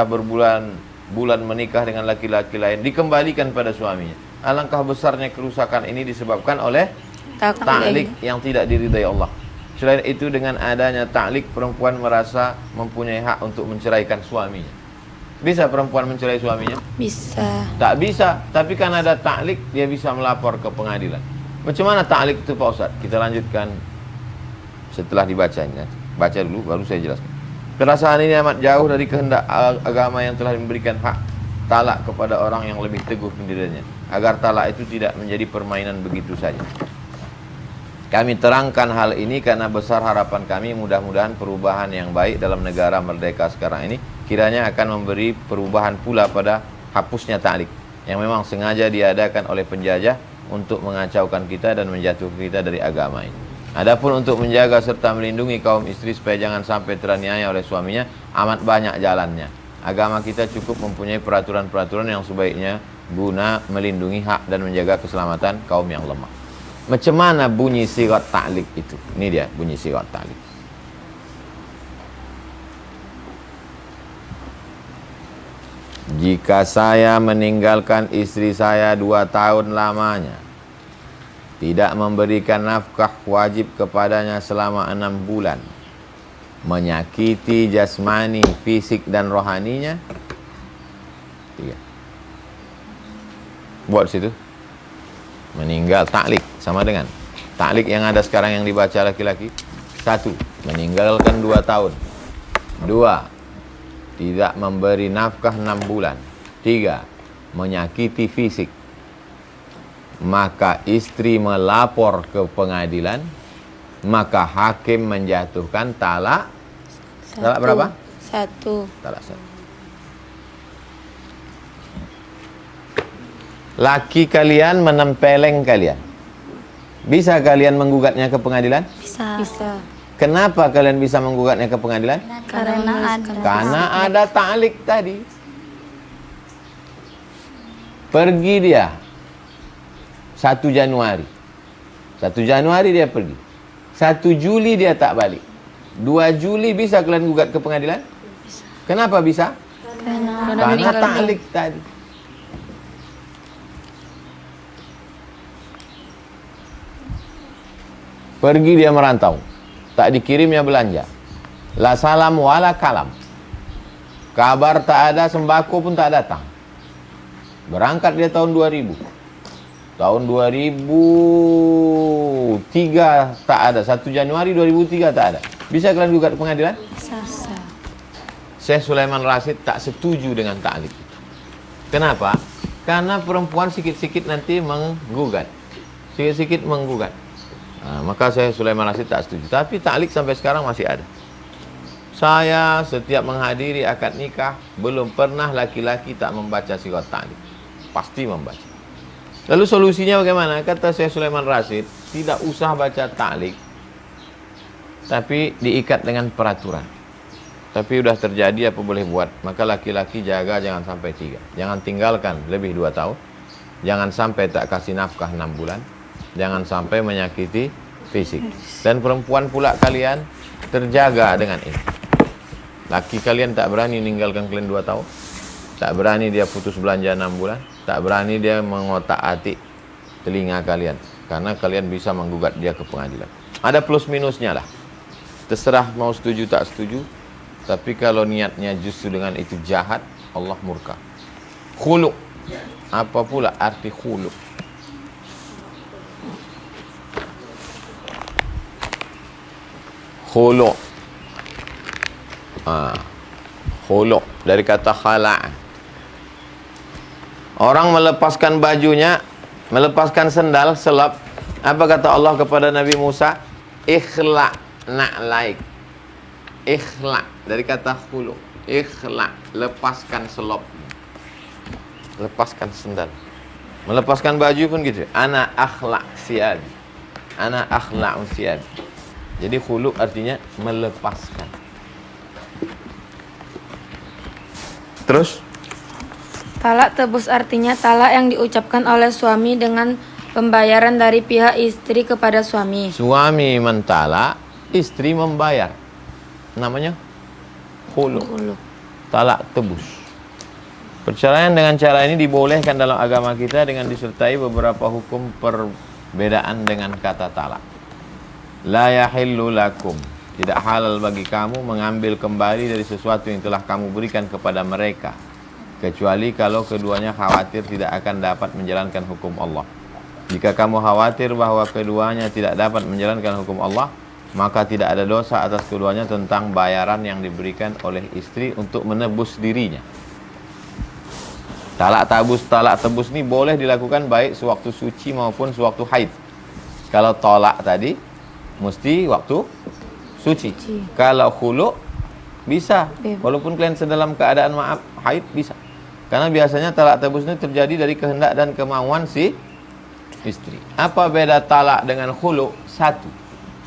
berbulan-bulan menikah dengan laki-laki lain dikembalikan pada suaminya. Alangkah besarnya kerusakan ini disebabkan oleh taklik yang tidak diridai Allah. Selain itu, dengan adanya taklik, perempuan merasa mempunyai hak untuk menceraikan suaminya. Bisa perempuan mencerai suaminya? Bisa. Tak bisa, tapi kan ada taklik, dia bisa melapor ke pengadilan. Macam mana taklik itu Pak Ustaz? Kita lanjutkan setelah dibacanya. Baca dulu, baru saya jelaskan. Perasaan ini amat jauh dari kehendak agama yang telah memberikan hak talak kepada orang yang lebih teguh pendiriannya, agar talak itu tidak menjadi permainan begitu saja. Kami terangkan hal ini karena besar harapan kami mudah-mudahan perubahan yang baik dalam negara merdeka sekarang ini kiranya akan memberi perubahan pula pada hapusnya ta'liq yang memang sengaja diadakan oleh penjajah untuk mengacaukan kita dan menjatuhkan kita dari agama ini. Adapun untuk menjaga serta melindungi kaum istri supaya jangan sampai teraniaya oleh suaminya, amat banyak jalannya. Agama kita cukup mempunyai peraturan-peraturan yang sebaiknya guna melindungi hak dan menjaga keselamatan kaum yang lemah. Macam mana bunyi sigat ta'liq itu? Ini dia bunyi sigat ta'liq. Jika saya meninggalkan istri saya 2 tahun lamanya, tidak memberikan nafkah wajib kepadanya selama 6 bulan, menyakiti jasmani, fisik dan rohaninya, 3. Buat situ. Meninggal ta'liq sama dengan ta'liq yang ada sekarang yang dibaca laki-laki. 1. Meninggalkan 2 tahun. 2. Tidak memberi nafkah 6 bulan. 3. Menyakiti fisik. Maka istri melapor ke pengadilan, maka hakim menjatuhkan talak. Talak berapa? 1. Talak 1. Laki kalian menempeleng kalian. Bisa kalian menggugatnya ke pengadilan? Bisa. Kenapa kalian bisa menggugatnya ke pengadilan? Karena ada ta'liq tadi. Pergi dia 1 Januari. 1 Januari dia pergi. 1 Juli dia tak balik. 2 Juli bisa kalian gugat ke pengadilan? Bisa. Kenapa bisa? Karena ta'liq tadi. Pergi dia merantau, tak dikirimnya belanja, la salam wala kalam, kabar tak ada, sembako pun tak datang. Berangkat dia tahun 2000, tahun 2003 tak ada, 1 Januari 2003 tak ada. Bisa kalian gugat ke pengadilan? Bisa. Syekh Sulaiman Rasyid tak setuju dengan ta'liq itu. Kenapa? Karena perempuan sikit-sikit nanti menggugat, sikit-sikit menggugat. Maka saya Sulaiman Rasyid tak setuju. Tapi ta'liq sampai sekarang masih ada. Saya setiap menghadiri akad nikah, belum pernah laki-laki tak membaca sigat ta'liq. Pasti membaca. Lalu solusinya bagaimana? Kata saya Sulaiman Rasyid, tidak usah baca ta'liq, tapi diikat dengan peraturan. Tapi udah terjadi, apa boleh buat? Maka laki-laki jaga jangan sampai 3. Jangan tinggalkan lebih 2 tahun. Jangan sampai tak kasih nafkah 6 bulan. Jangan sampai menyakiti fisik. Dan perempuan pula kalian terjaga dengan ini. Laki kalian tak berani meninggalkan kalian 2 tahun. Tak berani dia putus belanja 6 bulan. Tak berani dia mengotak-atik telinga kalian. Karena kalian bisa menggugat dia ke pengadilan. Ada plus minusnya lah. Terserah mau setuju tak setuju. Tapi kalau niatnya justru dengan itu jahat, Allah murka. Khulu'. Apa pula arti khulu'? Khulu'. Khulu' dari kata khala'. Orang melepaskan bajunya, melepaskan sendal, selap. Apa kata Allah kepada Nabi Musa? Ikhla' na'laik. Ikhla' dari kata khulu'. Ikhla', lepaskan selop. Lepaskan sendal. Melepaskan baju pun gitu. Ana akhla' siyad. Ana akhla'u siyad. Jadi khulu artinya melepaskan. Terus? Talak tebus artinya talak yang diucapkan oleh suami dengan pembayaran dari pihak istri kepada suami. Suami mentalak, istri membayar. Namanya khulu. Talak tebus. Perceraian dengan cara ini dibolehkan dalam agama kita dengan disertai beberapa hukum perbedaan dengan kata talak. La yahillu lakum, tidak halal bagi kamu mengambil kembali dari sesuatu yang telah kamu berikan kepada mereka, kecuali kalau keduanya khawatir tidak akan dapat menjalankan hukum Allah. Jika kamu khawatir bahwa keduanya tidak dapat menjalankan hukum Allah, maka tidak ada dosa atas keduanya tentang bayaran yang diberikan oleh istri untuk menebus dirinya. Talak tebus ini boleh dilakukan baik sewaktu suci maupun sewaktu haid. Kalau tolak tadi mesti waktu suci. Kalau khulu bisa, walaupun kalian sedalam keadaan haid bisa. Karena biasanya talak tebus ini terjadi dari kehendak dan kemauan si istri. Apa beda talak dengan khulu? Satu,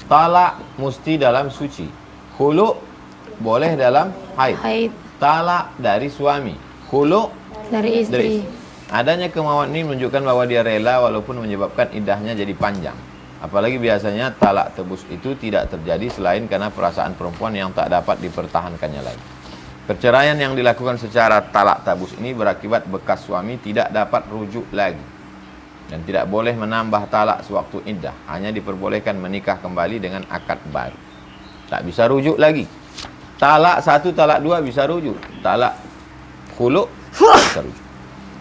talak mesti dalam suci. Khulu boleh dalam haid. Haid Talak dari suami, khulu dari istri. Adanya kemauan ini menunjukkan bahwa dia rela walaupun menyebabkan iddahnya jadi panjang. Apalagi biasanya talak tebus itu tidak terjadi selain karena perasaan perempuan yang tak dapat dipertahankannya lagi. Perceraian yang dilakukan secara talak tebus ini berakibat bekas suami tidak dapat rujuk lagi dan tidak boleh menambah talak sewaktu iddah. Hanya diperbolehkan menikah kembali dengan akad baru. Tak bisa rujuk lagi. Talak 1, talak 2 bisa rujuk. Talak khulu bisa rujuk.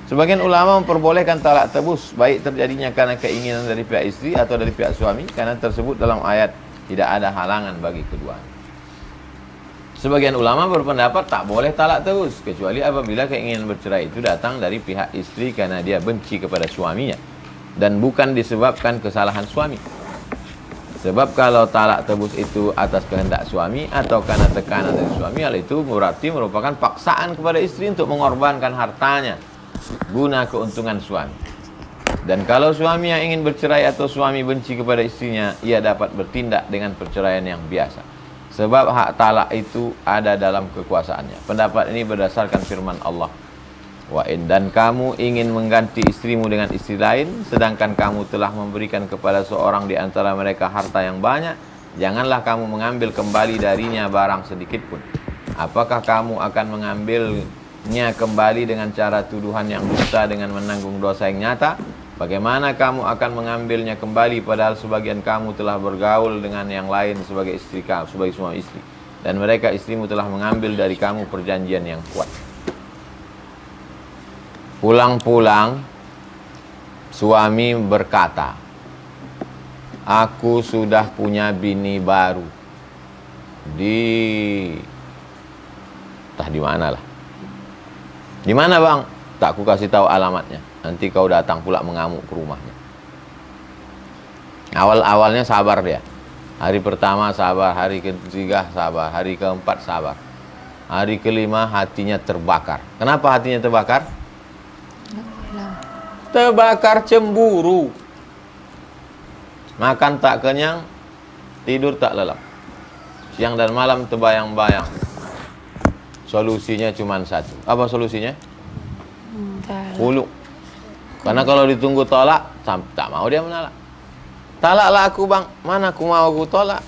Sebagian ulama memperbolehkan talak tebus, baik terjadinya karena keinginan dari pihak istri atau dari pihak suami, karena tersebut dalam ayat tidak ada halangan bagi keduanya. Sebagian ulama berpendapat tak boleh talak tebus, kecuali apabila keinginan bercerai itu datang dari pihak istri karena dia benci kepada suaminya, dan bukan disebabkan kesalahan suami. Sebab kalau talak tebus itu atas kehendak suami atau karena tekanan dari suami, hal itu berarti merupakan paksaan kepada istri untuk mengorbankan hartanya guna keuntungan suami. Dan kalau suami yang ingin bercerai atau suami benci kepada istrinya, ia dapat bertindak dengan perceraian yang biasa. Sebab hak talak itu ada dalam kekuasaannya. Pendapat ini berdasarkan firman Allah. Dan kamu ingin mengganti istrimu dengan istri lain, sedangkan kamu telah memberikan kepada seorang di antara mereka harta yang banyak, janganlah kamu mengambil kembali darinya barang sedikit pun. Apakah kamu akan mengambilnya kembali dengan cara tuduhan yang dusta dengan menanggung dosa yang nyata? Bagaimana kamu akan mengambilnya kembali padahal sebagian kamu telah bergaul dengan yang lain sebagai istri kamu, sebagai suami istri, dan mereka istrimu telah mengambil dari kamu perjanjian yang kuat. Pulang-pulang suami berkata, aku sudah punya bini baru entah di mana lah. Di mana bang? Tak ku kasih tahu alamatnya. Nanti kau datang pula mengamuk ke rumahnya. Awal-awalnya sabar dia. Hari pertama sabar, hari ketiga sabar, hari keempat sabar. Hari kelima hatinya terbakar. Kenapa hatinya terbakar? Terbakar cemburu. Makan tak kenyang, tidur tak lelap. Siang dan malam terbayang-bayang. Solusinya cuma satu. Apa solusinya? Khulu. Karena kalau ditunggu tolak, tak mau dia menolak. Talaklah aku bang. Mana aku mau aku tolak.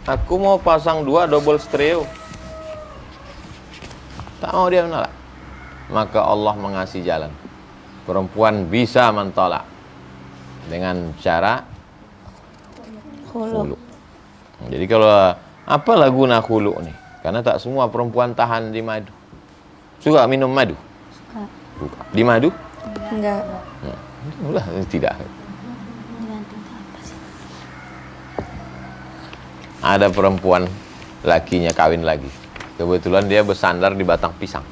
Aku mau pasang 2 double stereo. Tak mau dia menolak. Maka Allah mengasih jalan. Perempuan bisa mentolak dengan cara khulu. Jadi kalau apalah guna khulu nih? Karena tak semua perempuan tahan di madu. Suka minum madu? Suka. Di madu? Enggak. Tidak. Ada perempuan lakinya kawin lagi. Kebetulan dia bersandar di batang pisang.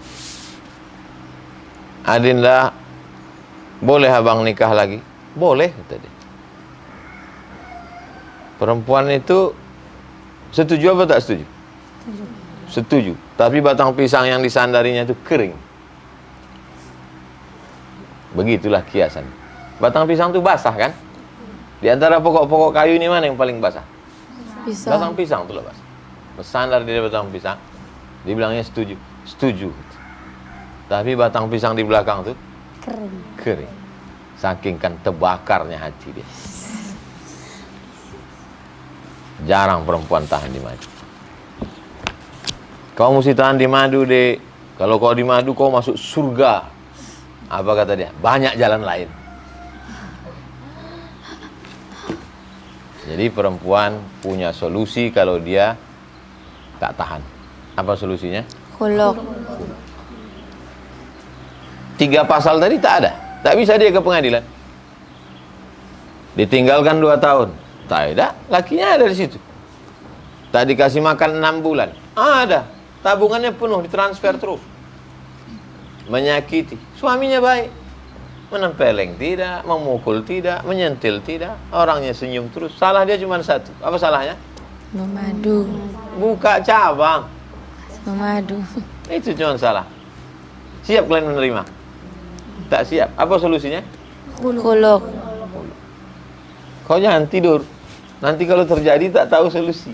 Adinda, boleh abang nikah lagi? Boleh, kata dia. Perempuan itu setuju apa tak setuju? Setuju. Tapi batang pisang yang disandarinya itu kering. Begitulah kiasan. Batang pisang itu basah kan? Di antara pokok-pokok kayu ini mana yang paling basah? Pisang. Batang pisang itu lah basah. Bersandar di batang pisang. Dibilangnya setuju. Setuju. Tapi batang pisang di belakang itu kering. Saking kan terbakarnya hati dia. Jarang perempuan tahan di madu. Kau mesti tahan di madu deh. Kalau kau di madu kau masuk surga. Apa kata dia? Banyak jalan lain. Jadi perempuan punya solusi kalau dia tak tahan. Apa solusinya? Khulu. 3 pasal tadi tak ada. Tak bisa dia ke pengadilan. Ditinggalkan 2 tahun. Tak ada. Lakinya ada di situ. Tak dikasih makan 6 bulan. Ada. Tabungannya penuh, ditransfer terus. Menyakiti. Suaminya baik. Menempeleng tidak, memukul tidak, menyentil tidak. Orangnya senyum terus. Salah dia cuma satu. Apa salahnya? Memadu. Buka cabang. Memadu. Itu cuma salah. Siap kalian menerima? Tak siap. Apa solusinya? Khuluk. Kau jangan tidur. Nanti kalau terjadi tak tahu solusi.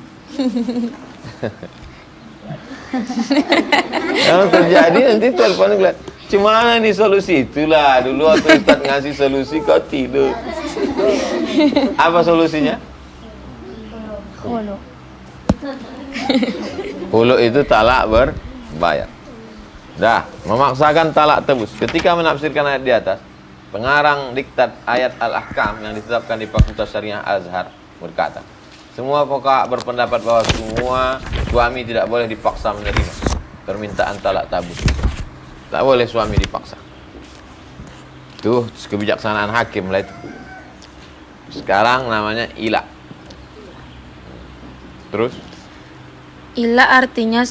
Kalau terjadi nanti telepon bilang, "Cuma nih solusi?" Itulah dulu waktu Ustaz ngasih solusi kau tidur. Apa solusinya? Khuluk. Khuluk itu talak berbayar. Dah, memaksakan talak tebus. Ketika menafsirkan ayat di atas, pengarang diktat ayat Al-Ahkam yang ditetapkan di Fakultas Syariah Azhar berkata, semua fuqaha berpendapat bahwa semua suami tidak boleh dipaksa menerima permintaan talak tabus. Tak boleh suami dipaksa. Itu kebijaksanaan hakim lah itu. Sekarang namanya ila. Terus? Ila artinya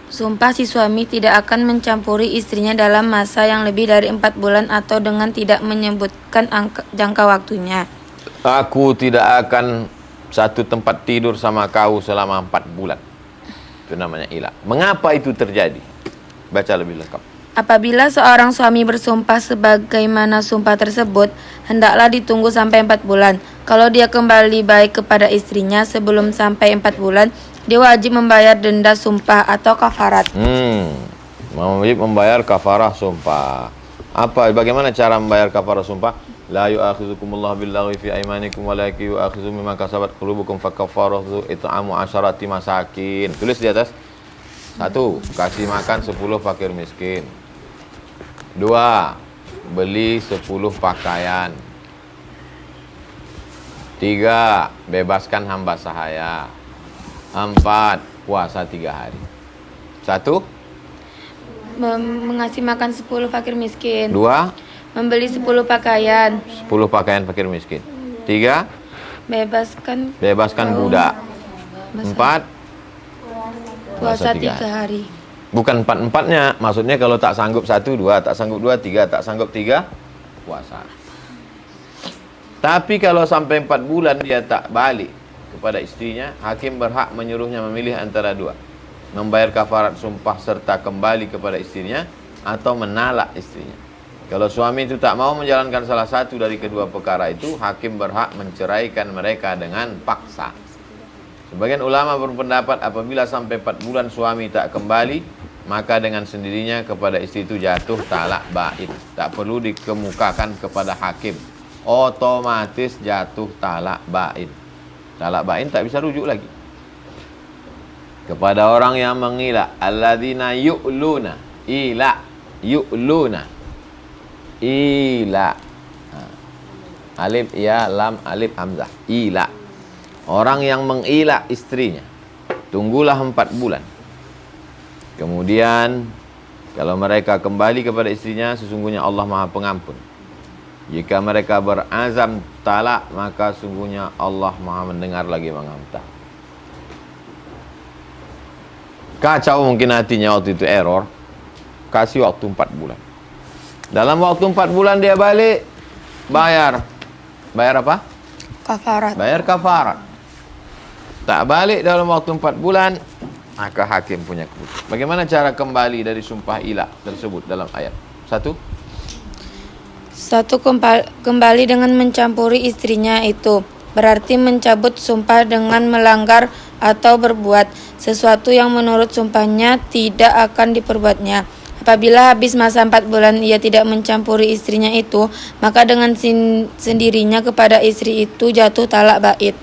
sumpah si suami tidak akan mencampuri istrinya dalam masa yang lebih dari 4 bulan atau dengan tidak menyebutkan jangka waktunya. Aku tidak akan satu tempat tidur sama kau selama 4 bulan. Itu namanya ila. Mengapa itu terjadi? Baca lebih lengkap. Apabila seorang suami bersumpah sebagaimana sumpah tersebut, hendaklah ditunggu sampai 4 bulan. Kalau dia kembali baik kepada istrinya sebelum sampai 4 bulan, dia wajib membayar denda sumpah atau kafarat. Wajib membayar kafarah sumpah. Apa? Bagaimana cara membayar kafarah sumpah? La yu'akhidhukumullahu billaghwi fi aymanikum walakin yu'akhidhukum bima kasabat qulubukum fakaffaratu it'amu 'asharati masakin. Tulis di atas. 1. Kasih makan 10 fakir miskin. 2. Beli 10 pakaian. 3. Bebaskan hamba sahaya. 4. Puasa 3 hari. 1. Mengasih makan 10 fakir miskin. 2. Membeli 10 pakaian. 10 pakaian fakir miskin. 3. Bebaskan budak. 4. Puasa 3 hari. Bukan 4-4-nya. Maksudnya kalau tak sanggup 1, 2, tak sanggup 2, 3, tak sanggup 3, puasa. Tapi kalau sampai 4 bulan dia tak balik kepada istrinya, hakim berhak menyuruhnya memilih antara 2. Membayar kafarat sumpah serta kembali kepada istrinya, atau menalak istrinya. Kalau suami itu tak mau menjalankan salah satu dari kedua perkara itu, hakim berhak menceraikan mereka dengan paksa. Sebagian ulama berpendapat apabila sampai 4 bulan suami tak kembali, maka dengan sendirinya kepada istri itu jatuh talak bain. Tak perlu dikemukakan kepada hakim. Otomatis jatuh talak bain. Talak bain tak bisa rujuk lagi. Kepada orang yang mengila, alladzina yu'luna, yu'luna, ila. Alif ya lam alif hamzah. Ila. Orang yang mengila istrinya, tunggulah 4 bulan. Kemudian kalau mereka kembali kepada istrinya, sesungguhnya Allah Maha Pengampun. Jika mereka berazam talak, maka sungguhnya Allah Maha mendengar lagi mengampun. Kacau mungkin hatinya waktu itu, error. Kasih waktu 4 bulan. Dalam waktu 4 bulan dia balik, bayar. Bayar apa? Kafarat. Bayar kafarat. Tak balik dalam waktu 4 bulan, maka hakim punya keputusan. Bagaimana cara kembali dari sumpah ilah tersebut dalam ayat? 1. Kembali dengan mencampuri istrinya itu berarti mencabut sumpah dengan melanggar atau berbuat sesuatu yang menurut sumpahnya tidak akan diperbuatnya. Apabila habis masa 4 bulan ia tidak mencampuri istrinya itu, maka dengan sendirinya kepada istri itu jatuh talak bait.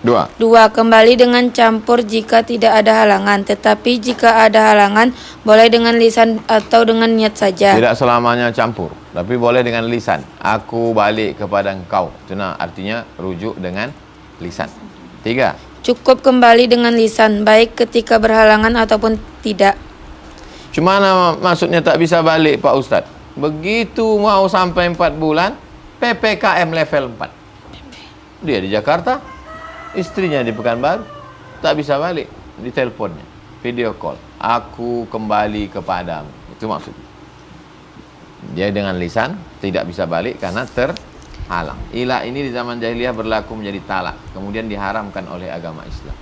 2. Kembali dengan campur jika tidak ada halangan. Tetapi jika ada halangan, boleh dengan lisan atau dengan niat saja. Tidak selamanya campur, tapi boleh dengan lisan. Aku balik kepada engkau. Itu artinya rujuk dengan lisan. 3. Cukup kembali dengan lisan, baik ketika berhalangan ataupun tidak. Cuma maksudnya tak bisa balik Pak Ustadz? Begitu mau sampai 4 bulan, PPKM level 4. Dia di Jakarta, istrinya di Pekanbaru, tak bisa balik. Di teleponnya, video call, aku kembali kepadamu. Itu maksudnya. Dia dengan lisan tidak bisa balik karena terhalang. Ilah ini di zaman jahiliyah berlaku menjadi talak, kemudian diharamkan oleh agama Islam.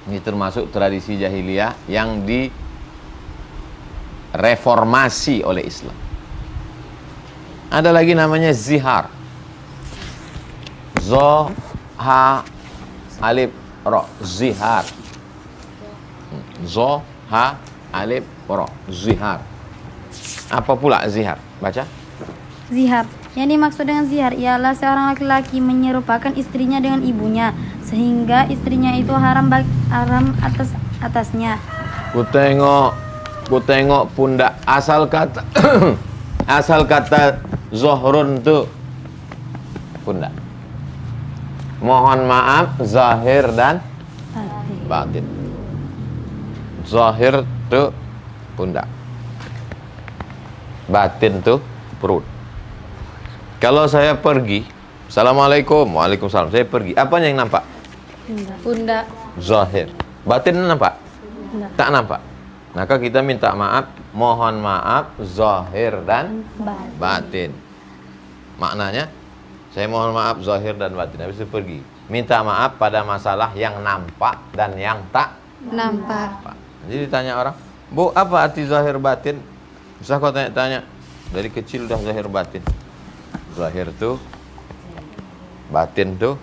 Ini termasuk tradisi jahiliyah yang direformasi oleh Islam. Ada lagi namanya zihar. Zo, ha, alif, ro, zihar. Zo, ha, alif, ro, zihar. Apa pula zihar? Baca. Zihar. Yang dimaksud dengan zihar ialah seorang laki-laki menyerupakan istrinya dengan ibunya, sehingga istrinya itu haram atasnya. Ku tengok pundak. Asal kata asal kata zohrun tu pundak. Mohon maaf, zahir dan batin. Zahir tu pundak, batin tu perut. Kalau saya pergi, Assalamualaikum, Waalaikumsalam, saya pergi, apa yang nampak? Pundak. Zahir. Batin nampak? Enggak. Tak nampak. Maka kita minta maaf, mohon maaf, zahir dan batin. Maknanya, saya mohon maaf zahir dan batin. Habis itu pergi. Minta maaf pada masalah yang nampak dan yang tak Nampak. Jadi ditanya orang, Bu, apa arti zahir batin? Bisa kau tanya-tanya, dari kecil udah zahir batin. Zahir tuh, batin tuh.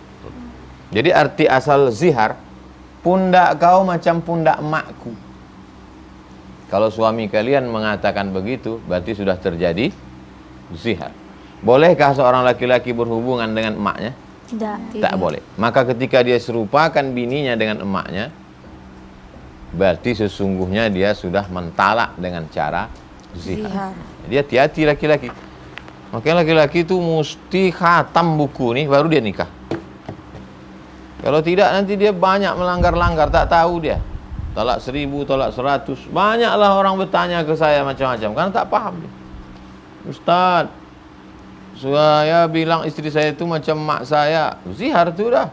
Jadi arti asal zihar, pundak kau macam pundak emakku. Kalau suami kalian mengatakan begitu, berarti sudah terjadi zihar. Bolehkah seorang laki-laki berhubungan dengan emaknya? Tidak. Tak boleh. Maka ketika dia serupakan bininya dengan emaknya, berarti sesungguhnya dia sudah mentalak dengan cara zihar. Dia hati-hati laki-laki. Makanya laki-laki itu mesti khatam buku nih baru dia nikah. Kalau tidak nanti dia banyak melanggar-langgar, tak tahu dia. Talak 1000, talak 100. Banyaklah orang bertanya ke saya macam-macam karena tak paham dia. Ustaz, saya bilang istri saya itu macam mak saya. Zihar tu dah.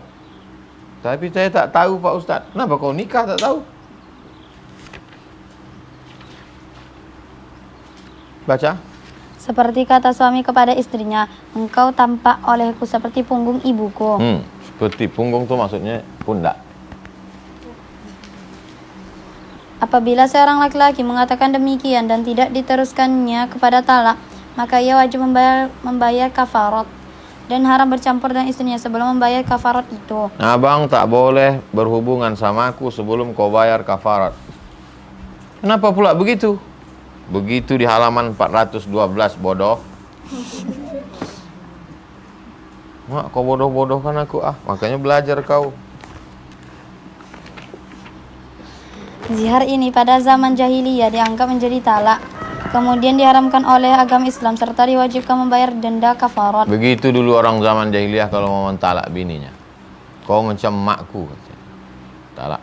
Tapi saya tak tahu Pak Ustaz. Kenapa kau nikah tak tahu? Baca. Seperti kata suami kepada istrinya, engkau tampak olehku seperti punggung ibuku. Seperti punggung tu maksudnya pundak. Apabila seorang laki-laki mengatakan demikian dan tidak diteruskannya kepada talak, maka ia wajib membayar kafarat dan haram bercampur dengan istrinya sebelum membayar kafarat itu. Abang tak boleh berhubungan sama aku sebelum kau bayar kafarat. Kenapa pula begitu? Begitu di halaman 412 bodoh. Mak, kau bodoh-bodohkan aku makanya belajar kau. Zihar ini pada zaman jahiliyah dianggap menjadi talak. Kemudian diharamkan oleh agama Islam serta diwajibkan membayar denda kafarat. Begitu dulu orang zaman jahiliyah kalau mau mentalak bininya. Kau macam makku. Talak.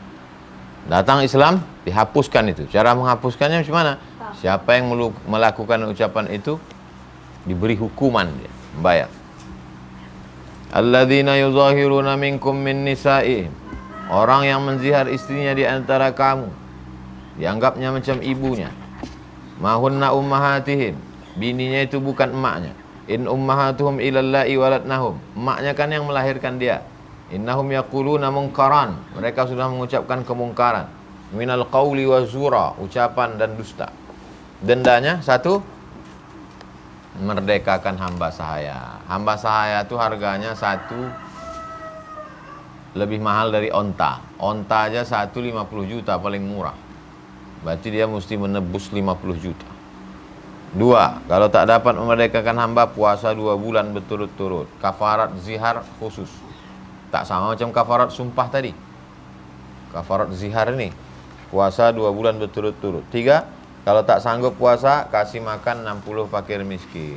Datang Islam, dihapuskan itu. Cara menghapuskannya macam mana? Siapa yang melakukan ucapan itu diberi hukuman dia, membayar. Alladzina yuzahiruna minkum min nisa'ihim. Orang yang menzihar istrinya di antara kamu, dianggapnya macam ibunya. Mahunna ummahatihim. Bininya itu bukan emaknya. In ummahatuhum ilallahi waladnahum. Emaknya kan yang melahirkan dia. Innahum yaquluna munkaran. Mereka sudah mengucapkan kemungkaran. Minal qawli wa zura. Ucapan dan dusta. Dendanya 1, merdekakan hamba sahaya. Hamba sahaya itu harganya 1 lebih mahal dari onta. Onta aja 50 juta paling murah. Berarti dia mesti menebus 50 juta. 2, kalau tak dapat memerdekakan hamba, puasa 2 bulan berturut-turut. Kafarat zihar khusus. Tak sama macam kafarat sumpah tadi. Kafarat zihar ini puasa 2 bulan berturut-turut. 3, kalau tak sanggup puasa, kasih makan 60 fakir miskin.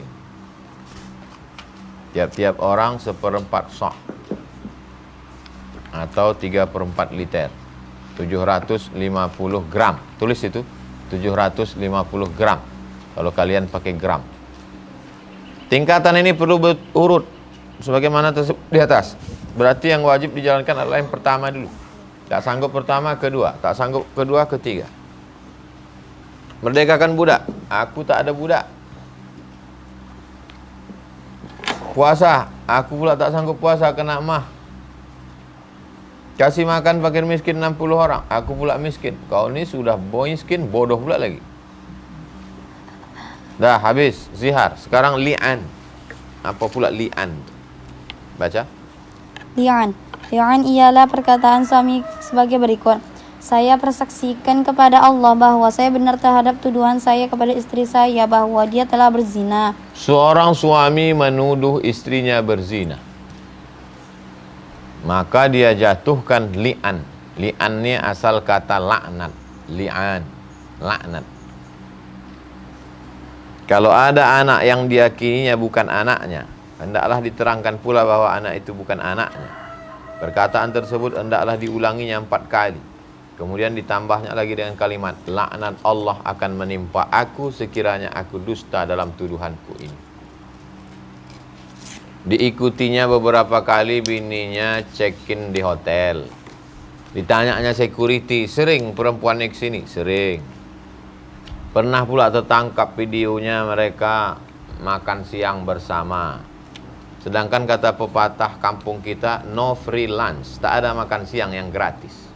Tiap-tiap orang 1/4 sok. Atau 3/4 liter. 750 gram. Tulis itu 750 gram. Kalau kalian pakai gram. Tingkatan ini perlu berurut sebagaimana tersebut di atas. Berarti yang wajib dijalankan adalah yang pertama dulu. Tak sanggup pertama, kedua. Tak sanggup kedua, ketiga. Merdekakan budak. Aku tak ada budak. Puasa. Aku pula tak sanggup puasa, kena mah. Kasih makan fakir miskin 60 orang. Aku pula miskin. Kau ni sudah miskin, bodoh pula lagi. Dah habis zihar. Sekarang li'an. Apa pula li'an? Baca. Li'an. Li'an ialah perkataan suami sebagai berikut. Saya persaksikan kepada Allah bahwa saya benar terhadap tuduhan saya kepada istri saya bahwa dia telah berzina. Seorang suami menuduh istrinya berzina, maka dia jatuhkan li'an. Li'an ni asal kata laknat. Li'an, laknat. Kalau ada anak yang diyakininya bukan anaknya, hendaklah diterangkan pula bahwa anak itu bukan anaknya. Perkataan tersebut hendaklah diulanginya 4 kali. Kemudian ditambahnya lagi dengan kalimat, laknat Allah akan menimpa aku sekiranya aku dusta dalam tuduhanku ini. Diikutinya beberapa kali bininya check-in di hotel. Ditanyanya security, sering perempuan ke sini? Sering. Pernah pula tertangkap videonya mereka makan siang bersama. Sedangkan kata pepatah kampung kita, no free lunch, tak ada makan siang yang gratis.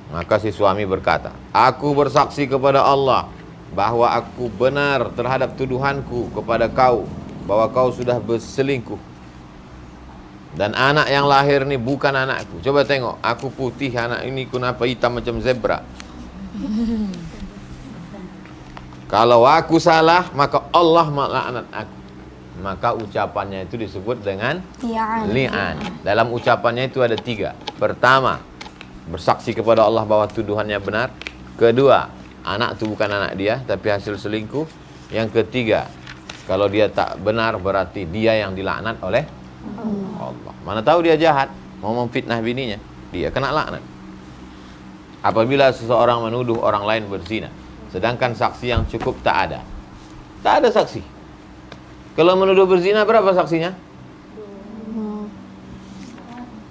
Maka si suami berkata, aku bersaksi kepada Allah bahwa aku benar terhadap tuduhanku kepada kau, bahwa kau sudah berselingkuh. Dan anak yang lahir ini bukan anakku. Coba tengok, aku putih, anak ini kenapa hitam macam zebra? Kalau aku salah, maka Allah melaknat aku. Maka ucapannya itu disebut dengan li'an. Dalam ucapannya itu ada 3. Pertama, bersaksi kepada Allah bahwa tuduhannya benar. Kedua, anak itu bukan anak dia, tapi hasil selingkuh. Yang ketiga, kalau dia tak benar berarti dia yang dilaknat oleh Allah. Mana tahu dia jahat, mau memfitnah bininya, dia kena laknat. Apabila seseorang menuduh orang lain berzina, sedangkan saksi yang cukup tak ada. Tak ada saksi. Kalau menuduh berzina berapa saksinya?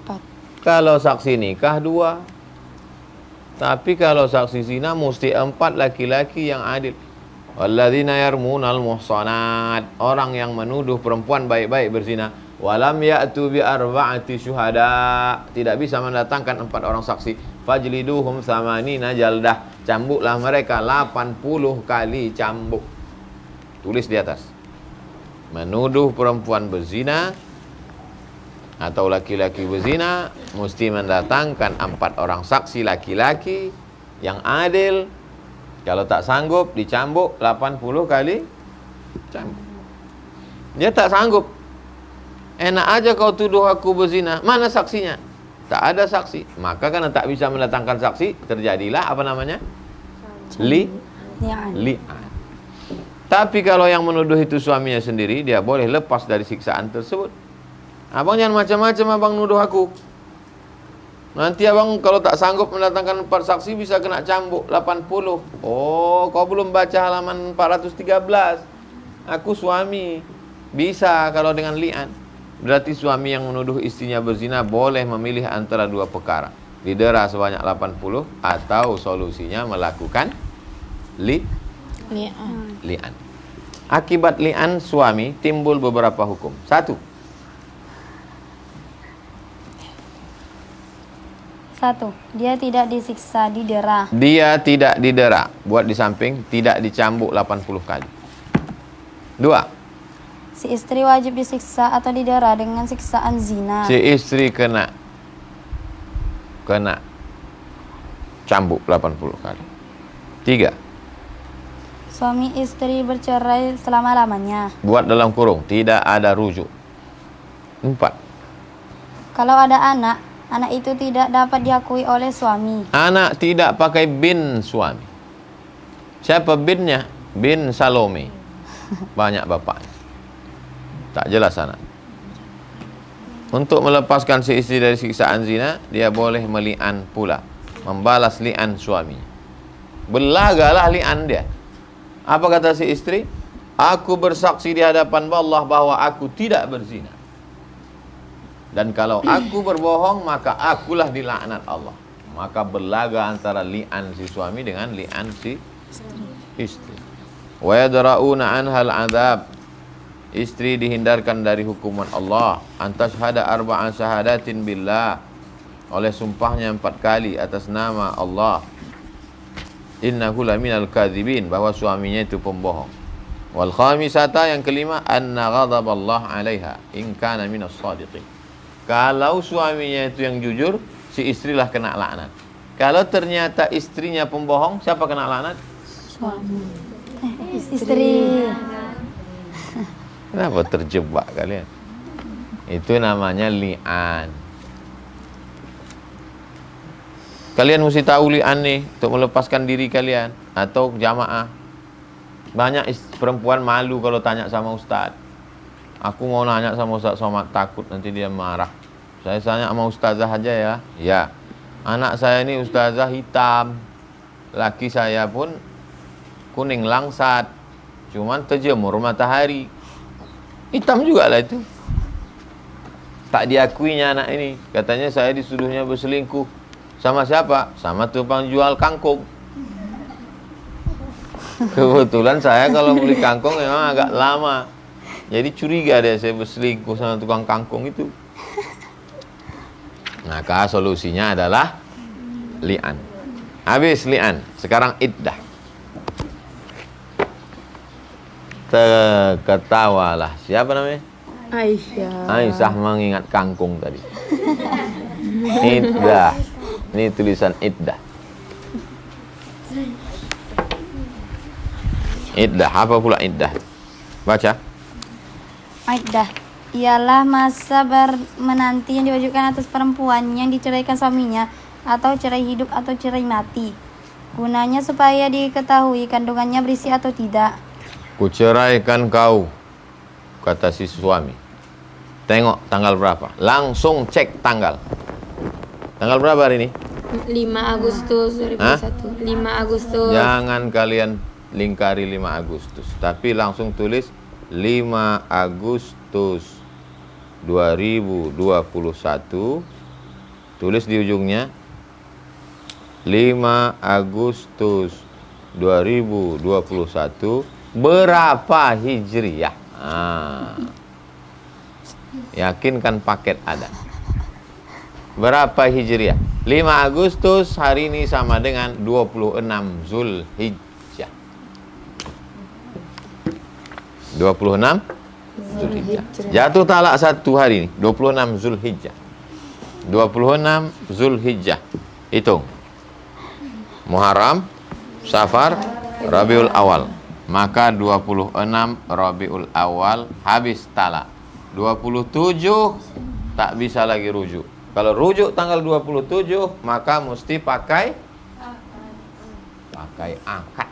4. Kalau saksi nikah 2. Tapi kalau saksi zina mesti 4 laki-laki yang adil. Walladzina yarmunal muhsanat, orang yang menuduh perempuan baik-baik berzina, walam ya'tu bi arba'ati syuhada, tidak bisa mendatangkan 4 orang saksi, fajliduhum thamanina jaldah, cambuklah mereka 80 kali cambuk. Tulis di atas. Menuduh perempuan berzina atau laki-laki berzina mesti mendatangkan 4 orang saksi laki-laki yang adil. Kalau tak sanggup dicambuk 80 kali cambuk. Dia tak sanggup. Enak aja kau tuduh aku berzina, mana saksinya? Tak ada saksi. Maka karena tak bisa mendatangkan saksi, terjadilah apa namanya? Li'an. Tapi kalau yang menuduh itu suaminya sendiri, dia boleh lepas dari siksaan tersebut. Abang jangan macam-macam abang nuduh aku. Nanti abang kalau tak sanggup mendatangkan 4 saksi bisa kena cambuk 80. Oh, kau belum baca halaman 413. Aku suami. Bisa kalau dengan li'an. Berarti suami yang menuduh istrinya berzina boleh memilih antara 2 perkara. Didera sebanyak 80 atau solusinya melakukan li'an. Akibat li'an suami timbul beberapa hukum. 1. 1. Dia tidak disiksa, didera. Dia tidak didera. Buat di samping, tidak dicambuk 80 kali. 2. Si istri wajib disiksa atau didera dengan siksaan zina. Si istri kena cambuk 80 kali. 3. Suami istri bercerai selama-lamanya. Buat dalam kurung, tidak ada rujuk. 4. Kalau ada anak itu tidak dapat diakui oleh suami. Anak tidak pakai bin suami. Siapa binnya? Bin Salome. Banyak bapaknya. Tak jelas anak. Untuk melepaskan si istri dari siksaan zina, dia boleh meli'an pula, membalas li'an suaminya. Belagalah li'an dia. Apa kata si istri? Aku bersaksi di hadapan Allah bahwa aku tidak berzina. Dan kalau aku berbohong, maka akulah dilaknat Allah. Maka berlaga antara li'an si suami dengan li'an si istri. Wa yadra'una anhal adab. Istri dihindarkan dari hukuman Allah. Antashhada arba'an syahadatin billah, oleh sumpahnya 4 kali atas nama Allah. innahu laminal kadzibin, bahwa suaminya itu pembohong. Wal khamisata, yang kelima, anna ghadaballah 'alaiha in kana minas shadiqin. Kalau suaminya itu yang jujur, si istrilah kena laknat. Kalau ternyata istrinya pembohong, siapa kena laknat? Suami. Istri. Kenapa terjebak kalian? Itu namanya li'an. Kalian mesti tahu li'an nih, untuk melepaskan diri kalian atau jamaah. Banyak perempuan malu kalau tanya sama ustaz. Aku mau nanya sama Ustaz Somad, takut nanti dia marah. Saya tanya sama ustazah aja ya. Ya, anak saya ini ustazah hitam, laki saya pun kuning langsat, cuman terjemur matahari. Hitam juga lah itu. Tak diakuinya anak ini. Katanya saya disuruhnya berselingkuh. Sama siapa? Sama tukang jual kangkung. Kebetulan saya kalau beli kangkung memang agak lama. Jadi curiga deh saya berselingkuh sama tukang kangkung itu. Maka solusinya adalah li'an. Habis li'an, sekarang iddah. Terketawalah. Siapa namanya? Aisyah. Aisyah mengingat kangkung tadi. Iddah. Ini tulisan iddah. Iddah, apa pula iddah? Baca. Iddah ialah masa menanti yang diwajibkan atas perempuan yang diceraikan suaminya, atau cerai hidup atau cerai mati. Gunanya supaya diketahui kandungannya berisi atau tidak. Kuceraikan kau, kata si suami. Tengok tanggal berapa. Langsung cek tanggal. Tanggal berapa hari ini? 5 Agustus 2001. 5 Agustus. Jangan kalian lingkari 5 Agustus, tapi langsung tulis 5 Agustus 2021. Tulis di ujungnya 5 Agustus 2021 berapa Hijriyah. Yakinkan paket ada. Berapa Hijriyah? 5 Agustus hari ini sama dengan 26 Zulhijjah. 26 Zulhijjah. Jatuh talak satu hari ini, 26 Zulhijjah. 26 Zulhijjah. Hitung. Muharram, Safar, Rabiul Awal. Maka 26 Rabiul Awal habis talak. 27 tak bisa lagi rujuk. Kalau rujuk tanggal 27, maka mesti pakai akad.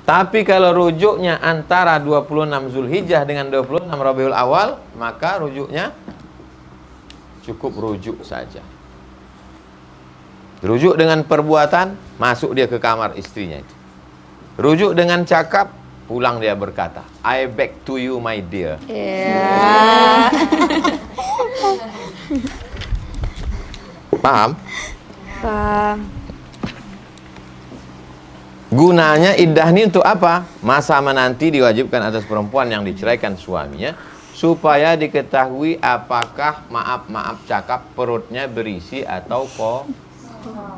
Tapi kalau rujuknya antara 26 Zulhijjah dengan 26 Rabiul Awal, maka rujuknya cukup rujuk saja. Rujuk dengan perbuatan, masuk dia ke kamar istrinya itu. Rujuk dengan cakap, pulang dia berkata, I beg to you my dear. Ya. Paham? Paham. Gunanya iddah ini untuk apa? Masa menanti diwajibkan atas perempuan yang diceraikan suaminya, supaya diketahui apakah maaf cakap perutnya berisi atau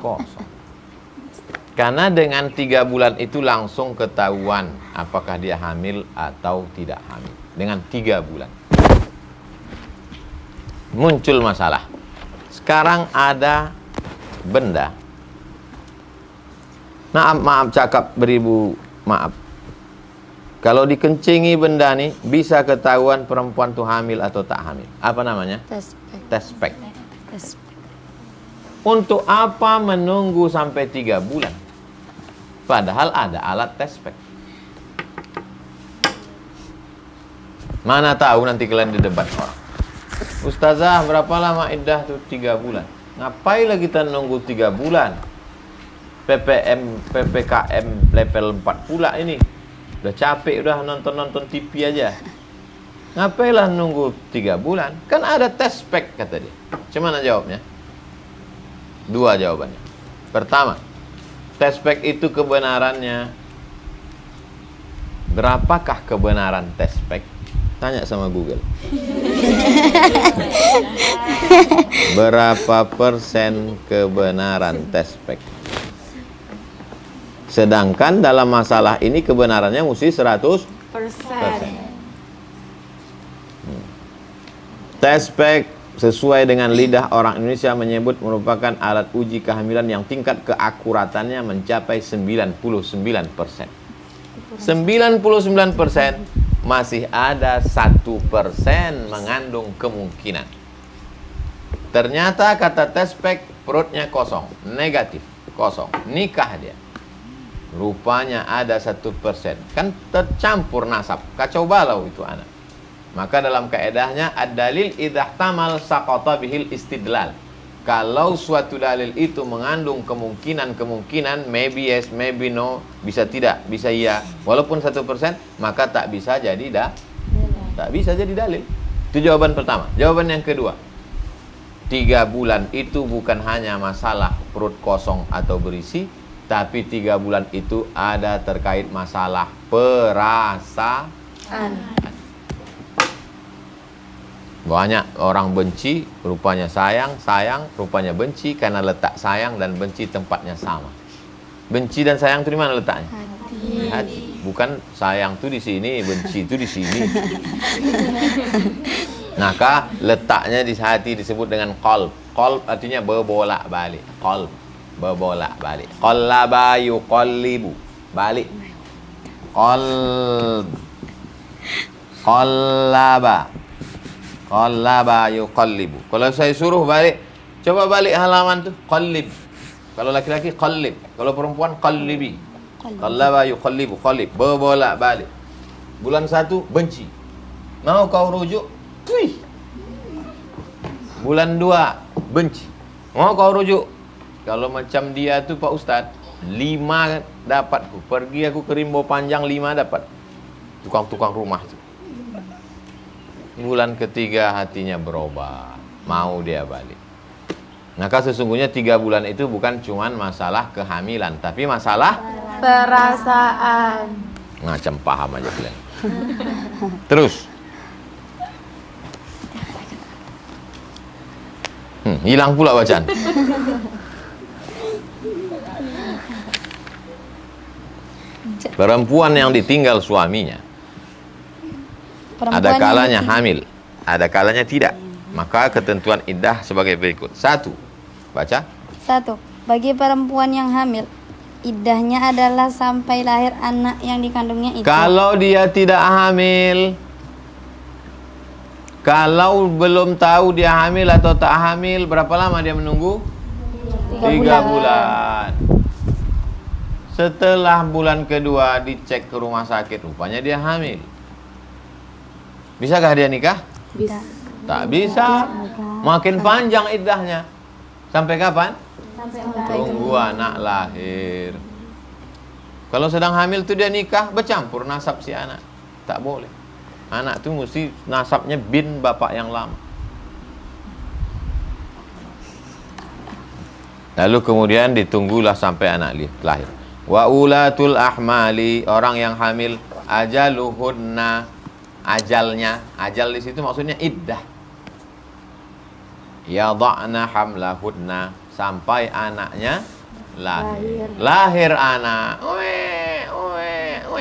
kosong. Karena dengan 3 bulan itu langsung ketahuan apakah dia hamil atau tidak hamil. Dengan 3 bulan. Muncul masalah. Sekarang ada benda. Maaf cakap beribu maaf. Kalau dikencingi benda nih, bisa ketahuan perempuan itu hamil atau tak hamil. Apa namanya? Tespek. Untuk apa menunggu sampai 3 bulan? Padahal ada alat tespek. Mana tahu nanti kalian didebat orang. Ustazah, berapa lama iddah tuh? 3 bulan. Ngapain lagi kita nunggu 3 bulan? PPKM level 4 pula ini. Udah capek udah nonton TV aja. Ngapailah nunggu 3 bulan? Kan ada tespek kata dia. Cuman jawabnya? 2 jawabannya. Pertama, tespek itu kebenarannya. Berapakah kebenaran tespek? Tanya sama Google. Berapa persen kebenaran tespek? Sedangkan dalam masalah ini kebenarannya mesti 100%. Tespek sesuai dengan lidah orang Indonesia menyebut merupakan alat uji kehamilan yang tingkat keakuratannya mencapai 99%. 99% masih ada 1% mengandung kemungkinan. Ternyata kata tespek perutnya kosong, negatif, kosong, nikah dia. Rupanya ada 1%, kan tercampur nasab, kacau balau itu anak. Maka dalam kaedahnya ad-dalil idza ihtamal saqata bihil istidlal. Kalau suatu dalil itu mengandung kemungkinan, maybe yes, maybe no, bisa tidak, bisa iya, walaupun 1%, maka tak bisa jadi tak bisa jadi dalil. Itu jawaban pertama. Jawaban yang kedua, 3 bulan itu bukan hanya masalah perut kosong atau berisi, tapi 3 bulan itu ada terkait masalah perasaan. Banyak orang benci, rupanya sayang, rupanya benci, karena letak sayang dan benci tempatnya sama. Benci dan sayang itu di mana letaknya? Di hati. Bukan sayang itu di sini, benci itu di sini. Maka letaknya di hati disebut dengan qalb. Qalb artinya berbolak-balik. Qalb, berbolak-balik. Qallaba yuqallibu, balik. Qalb, qallaba, qallaba yuqallibu. Kalau saya suruh balik, coba balik halaman tuh, qallib. Kalau laki-laki qallib, kalau perempuan qallibi. Qallaba yuqallibu, qallib, berbolak-balik. Bulan 1 benci, mau kau rujuk, wih. Bulan 2 benci, mau kau rujuk. Kalau macam dia tuh Pak Ustadz, 5 dapatku. Pergi aku ke Rimbo Panjang, 5 dapat. Tukang-tukang rumah tuh. Bulan ketiga hatinya berubah, mau dia balik. Maka sesungguhnya 3 bulan itu bukan cuman masalah kehamilan, tapi masalah Perasaan. macam paham aja kalian. Terus hilang pula bacaan. Perempuan yang ditinggal suaminya, ada kalanya hamil, ada kalanya tidak. Maka ketentuan iddah sebagai berikut. 1. Baca. 1. Bagi perempuan yang hamil, iddahnya adalah sampai lahir anak yang dikandungnya itu. Kalau dia tidak hamil, kalau belum tahu dia hamil atau tak hamil, berapa lama dia menunggu? 3 bulan. Setelah bulan kedua dicek ke rumah sakit, rupanya dia hamil. Bisakah dia nikah? Bisa. Tak bisa. Makin panjang iddahnya. Sampai kapan? Tunggu anak lahir. Kalau sedang hamil tuh dia nikah, bercampur nasab si anak. Tak boleh. Anak tuh mesti nasabnya bin bapak yang lama. Lalu kemudian ditunggulah sampai anak lahir. Wa ulatul ahmali, orang yang hamil, ajaluhunna, ajalnya, ajal di situ maksudnya iddah. Yada'na hamlahunna, sampai anaknya lahir. Lahir anak.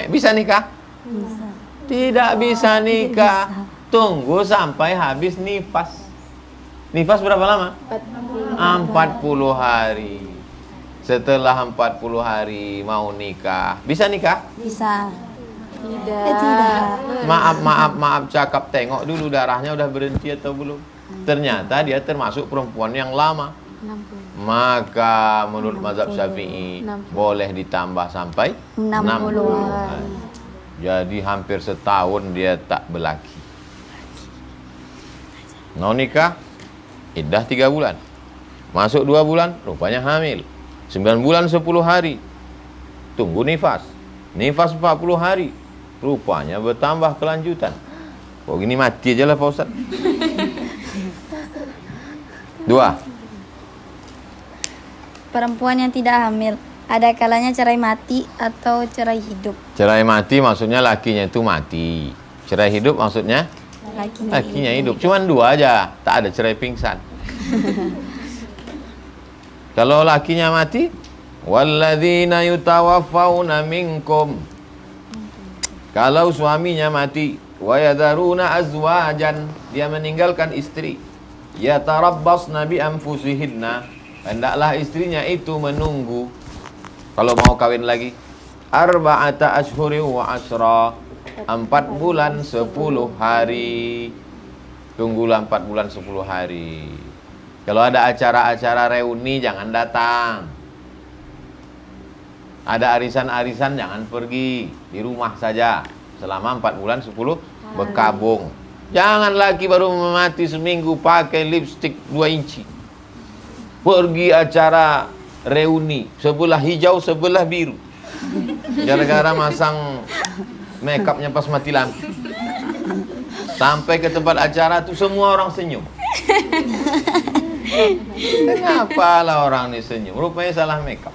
Bisa nikah? Bisa. Tidak bisa nikah. Tunggu sampai habis nifas. Nifas berapa lama? 40 hari. Setelah 40 hari mau nikah. Bisa nikah? Bisa. Tidak. Maaf cakap, tengok dulu darahnya udah berhenti atau belum. Ternyata dia termasuk perempuan yang lama. 60. Maka menurut mazhab Syafi'i boleh ditambah sampai 60 hari. Jadi hampir setahun dia tak berlaki. Mau nikah, iddah 3 bulan. Masuk 2 bulan, rupanya hamil. 9 bulan 10 hari. Tunggu nifas. Nifas 40 hari. Rupanya bertambah kelanjutan. Kok gini mati aja lah Pak Ustaz. 2. Perempuan yang tidak hamil, ada kalanya cerai mati atau cerai hidup. Cerai mati maksudnya lakinya itu mati. Cerai hidup maksudnya Lakinya hidup. Cuman 2 aja, tak ada cerai pingsan. Kalau lakinya mati, walladzina yutawaffawna minkum. Kalau suaminya mati, wa yadharuna azwajan, dia meninggalkan istri. Yatarabbasna bi anfusihinna, hendaklah istrinya itu menunggu kalau mau kawin lagi arba'ata ashhuri wa asra, 4 bulan 10 hari. Tunggulah 4 bulan 10 hari. Kalau ada acara-acara reuni jangan datang. Ada arisan-arisan jangan pergi, di rumah saja selama 4 bulan 10 berkabung. Jangan lagi baru mati seminggu pakai lipstik 2 inci. Pergi acara reuni, sebelah hijau, sebelah biru. Gara-gara masang make upnya pas mati lampu. Sampai ke tempat acara tuh semua orang senyum. Kenapa lah orang ini senyum? Rupanya salah make up.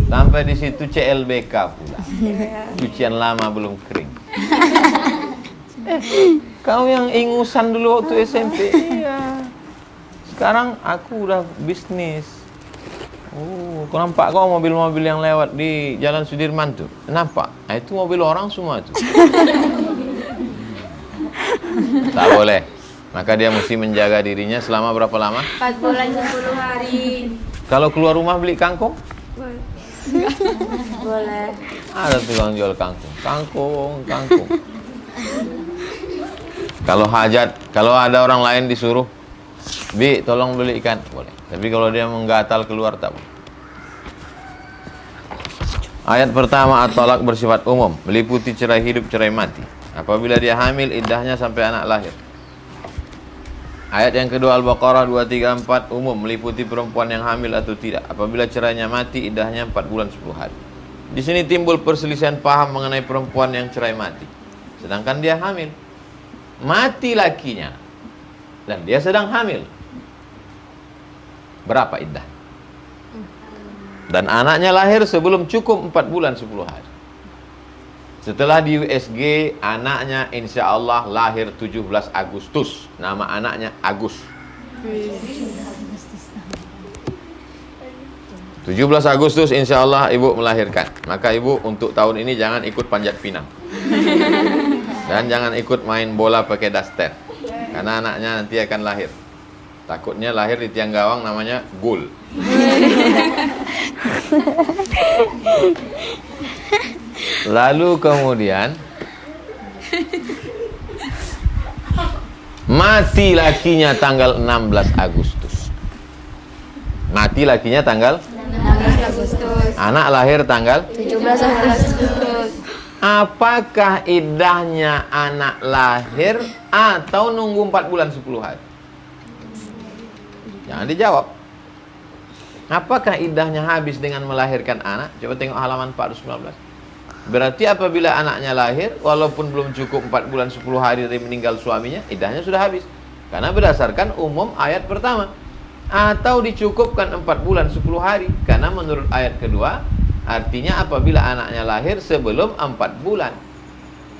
Sampai di situ CLBK pula. Cucian lama belum kering. Kau yang ingusan dulu waktu SMP. Iya. Sekarang aku udah bisnis. Oh, kau nampak kau mobil-mobil yang lewat di Jalan Sudirman tuh? Nampak? Nah, itu mobil orang semua tuh. Tak boleh. Maka dia mesti menjaga dirinya selama berapa lama? 4 bulan 10 hari. Kalau keluar rumah beli kangkung? Boleh. Ada tukang jual kangkung. Kangkung. Kalau hajat, kalau ada orang lain disuruh, Bi, tolong beli ikan, boleh. Tapi kalau dia menggatal keluar, tak boleh. Ayat pertama, at-talaq bersifat umum, meliputi cerai hidup, cerai mati. Apabila dia hamil, iddahnya sampai anak lahir. Ayat yang kedua, Al-Baqarah 234, umum, meliputi perempuan yang hamil atau tidak. Apabila cerainya mati, iddahnya 4 bulan 10 hari. Di sini timbul perselisihan paham mengenai perempuan yang cerai mati. Sedangkan dia hamil. Mati lakinya dan dia sedang hamil, berapa iddah? Dan anaknya lahir sebelum cukup 4 bulan 10 hari. Setelah di USG, anaknya insya Allah lahir 17 Agustus. Nama anaknya Agus. 17 Agustus insya Allah ibu melahirkan. Maka ibu untuk tahun ini jangan ikut panjat pinang. Dan jangan ikut main bola pakai daster. Karena anaknya nanti akan lahir. Takutnya lahir di tiang gawang namanya gul. Lalu kemudian mati lakinya tanggal 16 Agustus. Mati lakinya tanggal 16 Agustus. Anak lahir tanggal 17 Agustus. Apakah iddahnya anak lahir atau nunggu 4 bulan 10 hari? Jangan dijawab. Apakah iddahnya habis dengan melahirkan anak? Coba tengok halaman 419. Berarti apabila anaknya lahir, walaupun belum cukup 4 bulan 10 hari dari meninggal suaminya, iddahnya sudah habis. Karena berdasarkan umum ayat pertama. Atau dicukupkan 4 bulan 10 hari. Karena menurut ayat kedua, artinya apabila anaknya lahir sebelum 4 bulan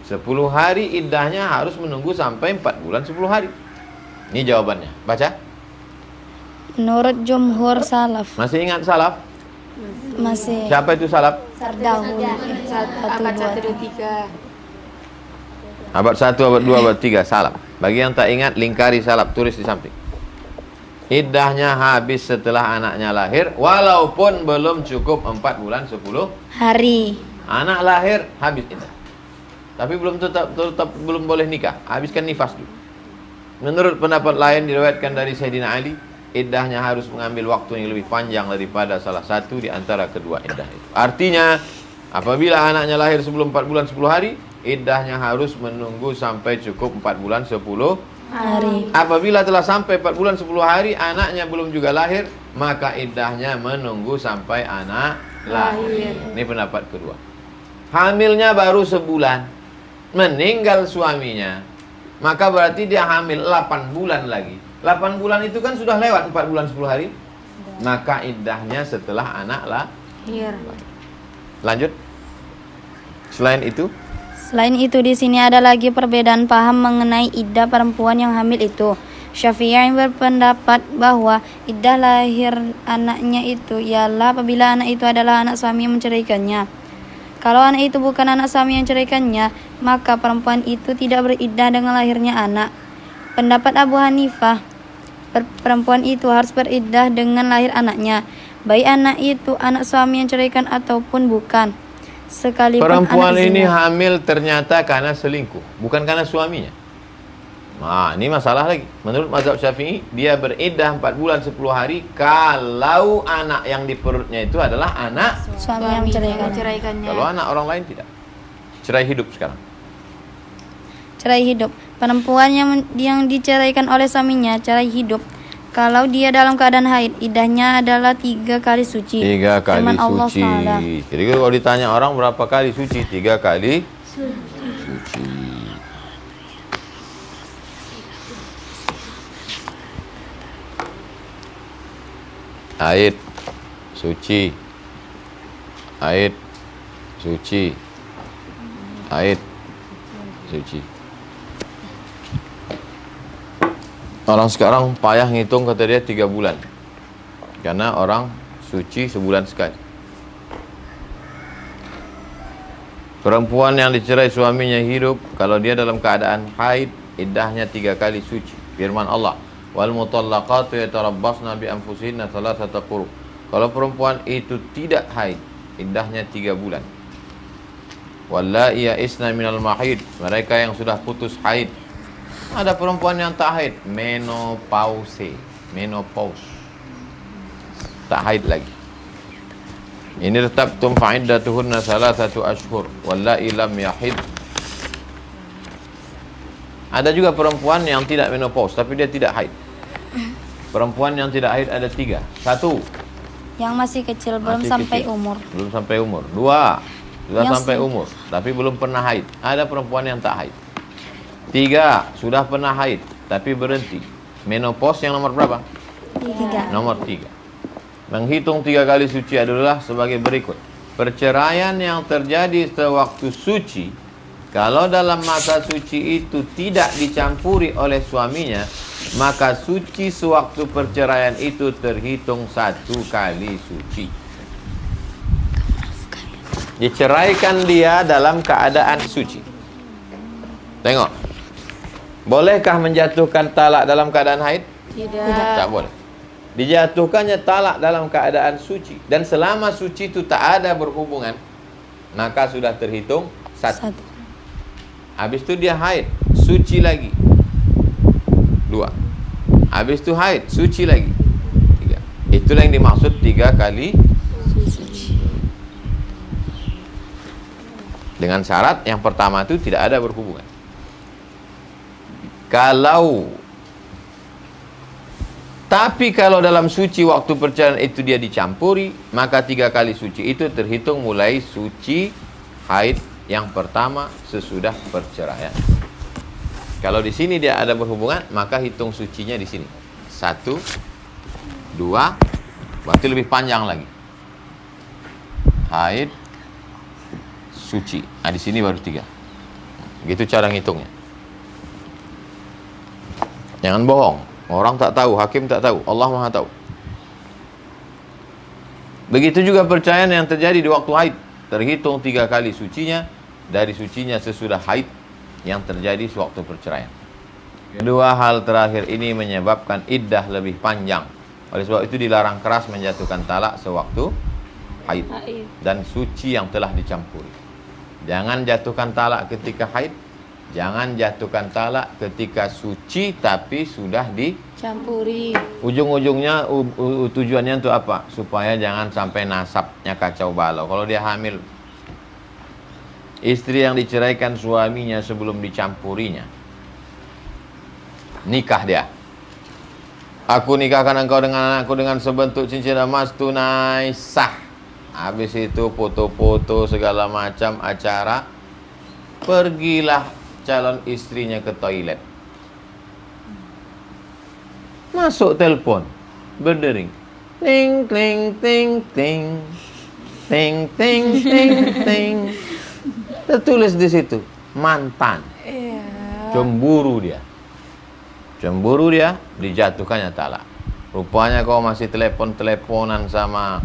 10 hari iddahnya harus menunggu sampai 4 bulan 10 hari. Ini jawabannya. Baca. Menurut jumhur salaf. Masih ingat salaf? Masih. Siapa itu salaf? Dahulu. Abad 1, 2, 3. Abad 1, abad 2, abad 3 salaf. Bagi yang tak ingat, lingkari salaf, tulis di samping. Iddahnya habis setelah anaknya lahir, walaupun belum cukup 4 bulan 10 Hari. Anak lahir, habis iddah. Tapi belum tetap belum boleh nikah. Habiskan nifas dulu. Menurut pendapat lain diriwayatkan dari Sayyidina Ali, iddahnya harus mengambil waktu yang lebih panjang daripada salah satu di antara kedua iddah itu. Artinya, apabila anaknya lahir sebelum 4 bulan 10 hari, iddahnya harus menunggu sampai cukup 4 bulan 10 Hari. Apabila telah sampai 4 bulan 10 hari, anaknya belum juga lahir, maka iddahnya menunggu sampai anak lahir. Ini pendapat kedua. Hamilnya baru sebulan, meninggal suaminya, maka berarti dia hamil 8 bulan lagi. 8 bulan itu kan sudah lewat 4 bulan 10 hari. Maka iddahnya setelah anak lahir. Lanjut. Selain itu, Selain itu di sini ada lagi perbedaan paham mengenai iddah perempuan yang hamil itu. Syafi'i berpendapat bahwa iddah lahir anaknya itu ialah apabila anak itu adalah anak suami yang menceraikannya. Kalau anak itu bukan anak suami yang menceraikannya, maka perempuan itu tidak beriddah dengan lahirnya anak. Pendapat Abu Hanifah, perempuan itu harus beriddah dengan lahir anaknya, baik anak itu anak suami yang menceraikan ataupun bukan. Sekalipun Perempuan anak ini zina. hamil ternyata karena selingkuh, bukan karena suaminya. Nah, ini masalah lagi. Menurut mazhab Syafi'i, dia beriddah 4 bulan 10 hari kalau anak yang di perutnya itu adalah anak. Suami yang menceraikannya. Kalau anak orang lain tidak. Cerai hidup sekarang. Cerai hidup. Perempuan yang diceraikan oleh suaminya cerai hidup. Kalau dia dalam keadaan haid, iddahnya adalah 3 kali suci. 3 kali Firman Allah suci. Ta'ala. Jadi kalau ditanya orang berapa kali suci? 3 kali suci. Haid suci. Haid suci. Haid suci. Orang sekarang payah ngitung, kata dia 3 bulan. Karena orang suci sebulan sekali. Perempuan yang dicerai suaminya hidup, kalau dia dalam keadaan haid, iddahnya 3 kali suci. Firman Allah, wal mutallaqatu yatarabbasna bi anfusihinna thalathata quru. Kalau perempuan itu tidak haid, iddahnya 3 bulan. Wallahi ya'isna minal mahid, mereka yang sudah putus haid. Ada perempuan yang tak haid, menopause, tak haid lagi. Ini irtabtum fa'iddatuhunna thalathatu ashhur wallahi lam yahid. Ada juga perempuan yang tidak menopause tapi dia tidak haid. Perempuan yang tidak haid ada 3. 1, Yang masih kecil, belum masih sampai kecil. umur. Belum sampai umur. 2, sudah Yang sampai umur tapi belum pernah haid. Ada perempuan yang tak haid. 3, sudah pernah haid tapi berhenti. Menopause yang nomor berapa? 3. Nomor 3. Menghitung 3 kali suci adalah sebagai berikut. Perceraian yang terjadi sewaktu suci, kalau dalam masa suci itu tidak dicampuri oleh suaminya, maka suci sewaktu perceraian itu terhitung 1 kali suci. Diceraikan dia dalam keadaan suci. Tengok. Bolehkah menjatuhkan talak dalam keadaan haid? Tidak. Tak boleh. Dijatuhkannya talak dalam keadaan suci. Dan selama suci itu tak ada berhubungan, maka sudah terhitung 1. Habis itu dia haid, suci lagi. 2. Habis itu haid, suci lagi. 3. Itulah yang dimaksud 3 kali suci. Dengan syarat yang pertama itu tidak ada berhubungan. Tapi kalau dalam suci waktu perceraian itu dia dicampuri, maka 3 kali suci itu terhitung mulai suci haid yang pertama sesudah perceraian. Kalau di sini dia ada berhubungan, maka hitung sucinya di sini. 1, 2, berarti lebih panjang lagi. Haid, suci. Nah, di sini baru 3. Gitu cara ngitungnya. Jangan bohong. Orang tak tahu, hakim tak tahu, Allah Maha tahu. Begitu juga perceraian yang terjadi di waktu haid, terhitung 3 kali sucinya dari sucinya sesudah haid yang terjadi sewaktu perceraian. Kedua hal terakhir ini menyebabkan iddah lebih panjang. Oleh sebab itu dilarang keras menjatuhkan talak sewaktu haid dan suci yang telah dicampuri. Jangan jatuhkan talak ketika haid. Jangan jatuhkan talak ketika suci tapi sudah Campuri. ujung-ujungnya tujuannya untuk apa? Supaya jangan sampai nasabnya kacau balau. Kalau dia hamil, istri yang diceraikan suaminya sebelum dicampurinya, nikah dia. Aku nikahkan engkau dengan anakku dengan sebentuk cincin emas tunai sah. Habis itu foto-foto segala macam acara. Pergilah calon istrinya ke toilet. Masuk telepon, berdering. Ting ting ting ting. Ting ting ting ting. Tertulis di situ, mantan. Iya. Cemburu dia. Cemburu dia, dijatuhkannya talak. Rupanya kau masih telepon-teleponan sama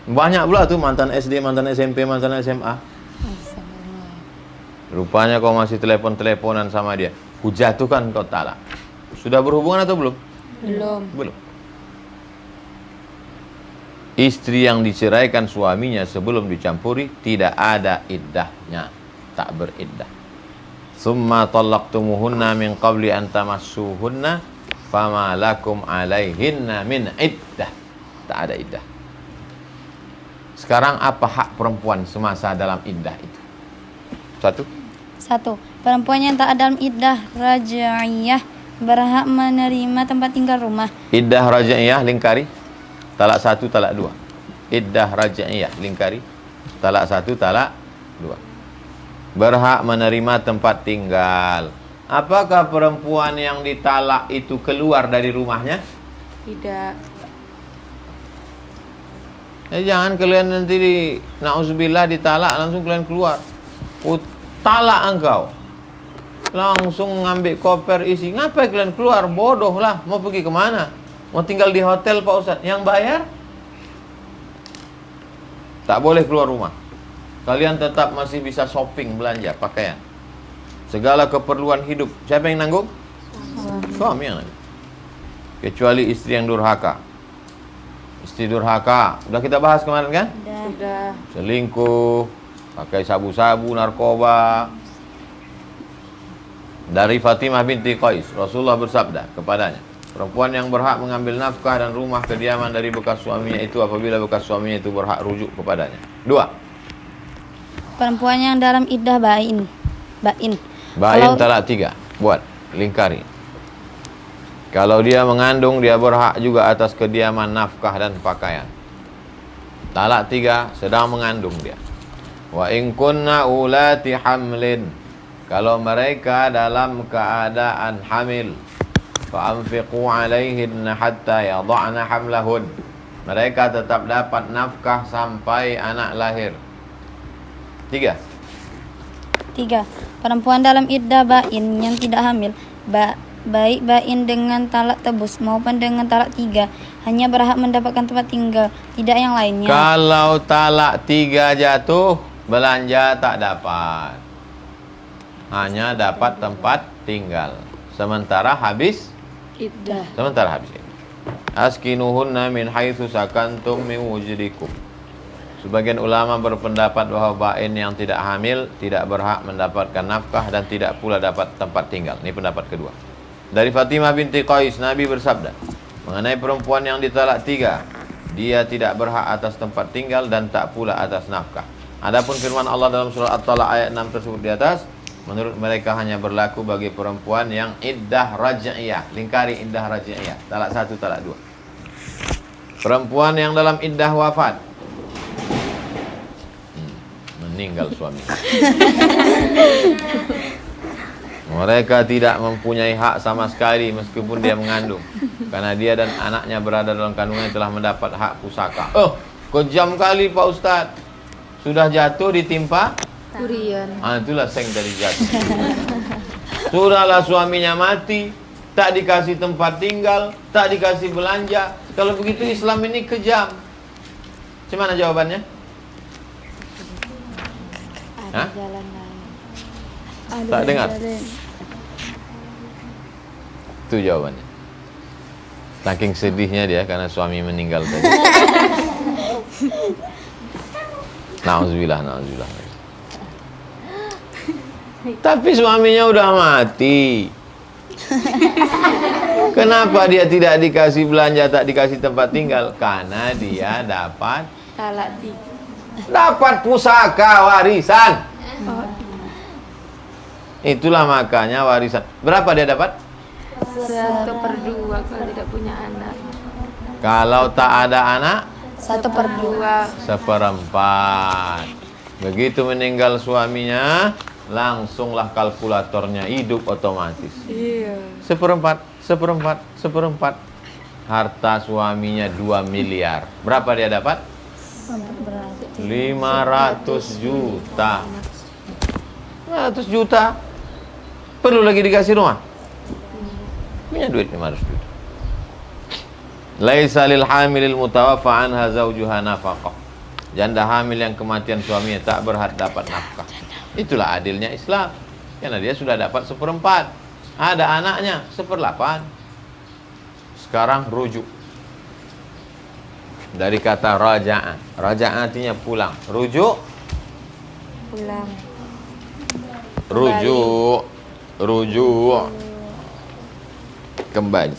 banyak pula tuh mantan SD, mantan SMP, mantan SMA. Rupanya kau masih telepon-teleponan sama dia. Kujatuhkan kau talak. Sudah berhubungan atau belum? Belum. Belum. Istri yang diceraikan suaminya sebelum dicampuri tidak ada iddahnya, tak beriddah. Summa talaqtumuhunna min qabli an tamassuhunna fama lakum alaihinna min iddah. Tak ada iddah. Sekarang apa hak perempuan semasa dalam iddah itu? Satu. 1. Perempuan yang tak dalam iddah raj'iyah berhak menerima tempat tinggal rumah. Iddah raj'iyah lingkari. Talak 1, talak 2. Iddah raj'iyah lingkari. Talak 1, talak 2. Berhak menerima tempat tinggal. Apakah perempuan yang ditalak itu keluar dari rumahnya? Tidak. Jangan kalian nanti na'udzubillah ditalak langsung kalian keluar. Talak engkau. Langsung ngambil koper isi. Ngapain kalian keluar? Bodoh lah. Mau pergi kemana? Mau tinggal di hotel Pak Ustadz? Yang bayar? Tak boleh keluar rumah. Kalian tetap masih bisa shopping, belanja, pakaian. Segala keperluan hidup. Siapa yang nanggung? Suami yang nanggung. Kecuali istri yang durhaka. Istri durhaka. Udah kita bahas kemarin kan? Sudah. Selingkuh, pakai sabu-sabu, narkoba. Dari Fatimah binti Qais, Rasulullah bersabda kepadanya, perempuan yang berhak mengambil nafkah dan rumah kediaman dari bekas suaminya itu apabila bekas suaminya itu berhak rujuk kepadanya. 2. Perempuan yang dalam iddah bain. Bain Kalau- talak 3. Buat, lingkari. Kalau dia mengandung, dia berhak juga atas kediaman, nafkah dan pakaian. Talak 3, sedang mengandung dia. Wa in kunna ulati hamlin. Kalau mereka dalam keadaan hamil, fa anfiqu alaihinna hatta yadha'na hamlahun. Mereka tetap dapat nafkah sampai anak lahir. 3. 3. Perempuan dalam iddah bain yang tidak hamil, baik bain dengan talak tebus maupun dengan talak 3, hanya berhak mendapatkan tempat tinggal, tidak yang lainnya. Kalau talak 3 jatuh, belanja tak dapat. Hanya dapat tempat tinggal. Sementara habis Iddah. Askinuhunna min haitsu sakantum min wujdikum. Sebagian ulama berpendapat bahwa bain yang tidak hamil tidak berhak mendapatkan nafkah dan tidak pula dapat tempat tinggal. Ini pendapat kedua. Dari Fatimah binti Qais, Nabi bersabda mengenai perempuan yang ditalak 3, dia tidak berhak atas tempat tinggal dan tak pula atas nafkah. Adapun firman Allah dalam surah At-Talaq ayat 6 tersebut di atas, menurut mereka hanya berlaku bagi perempuan yang iddah raj'iyah. Lingkari iddah raj'iyah. Talak 1, talak 2. Perempuan yang dalam iddah wafat, meninggal suami. Mereka tidak mempunyai hak sama sekali meskipun dia mengandung, karena dia dan anaknya berada dalam kandungan telah mendapat hak pusaka. Oh, kejam kali Pak Ustadz. Sudah jatuh ditimpa Durian. itulah seng tadi jatuh. Sudahlah suaminya mati, tak dikasih tempat tinggal, tak dikasih belanja. Kalau begitu Islam ini kejam. Gimana jawabannya? Hah? Jalan lain. Tak dengar? Itu jawabannya. Saking sedihnya dia karena suami meninggal tadi. Nauzubillah. Tapi suaminya udah mati. Kenapa dia tidak dikasih belanja, tak dikasih tempat tinggal? Karena dia dapat Talak 3. dapat pusaka warisan. Itulah makanya warisan. Berapa dia dapat? 1/2 kalau tidak punya anak. Kalau tak ada anak, 1/2. 1/4. Begitu meninggal suaminya, langsunglah kalkulatornya hidup otomatis. Iya. 1/4. Harta suaminya 2 miliar. Berapa dia dapat? 500 juta. 500 juta. Perlu lagi dikasih rumah? Punya duit 500 juta. Laisa lil hamilil mutawaffa anha zawjuha nafaqah. Janda hamil yang kematian suaminya tak berhak dapat nafkah. Itulah adilnya Islam. Karena dia sudah dapat 1/4. Ada anaknya 1/8. Sekarang rujuk. Dari kata raja'a. Raja'a artinya pulang. Rujuk. Pulang. Rujuk kembali.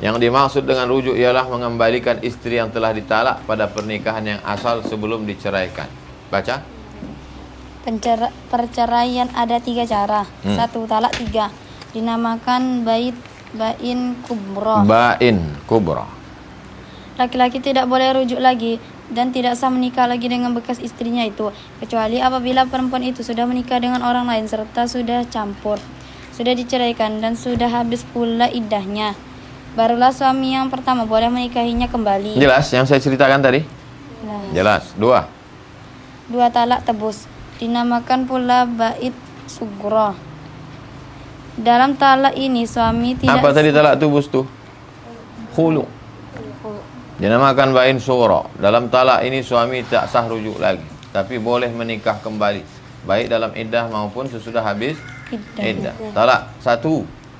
Yang dimaksud dengan rujuk ialah mengembalikan istri yang telah ditalak pada pernikahan yang asal sebelum diceraikan. Baca. Perceraian ada 3 cara. 1. Talak 3. Dinamakan bain kubro. Bain kubra. Laki-laki tidak boleh rujuk lagi dan tidak sah menikah lagi dengan bekas istrinya itu, kecuali apabila perempuan itu sudah menikah dengan orang lain serta sudah campur, sudah diceraikan dan sudah habis pula iddahnya. Barulah suami yang pertama boleh menikahinya kembali. Jelas yang saya ceritakan tadi? Jelas. 2. 2. Talak tebus. Dinamakan pula bait sugro. Dalam talak ini suami tidak... Apa tadi talak tebus tuh? Khulu. Dinamakan bain sugro. Dalam talak ini suami tak sah rujuk lagi, tapi boleh menikah kembali, baik dalam iddah maupun sesudah habis iddah. Talak 1.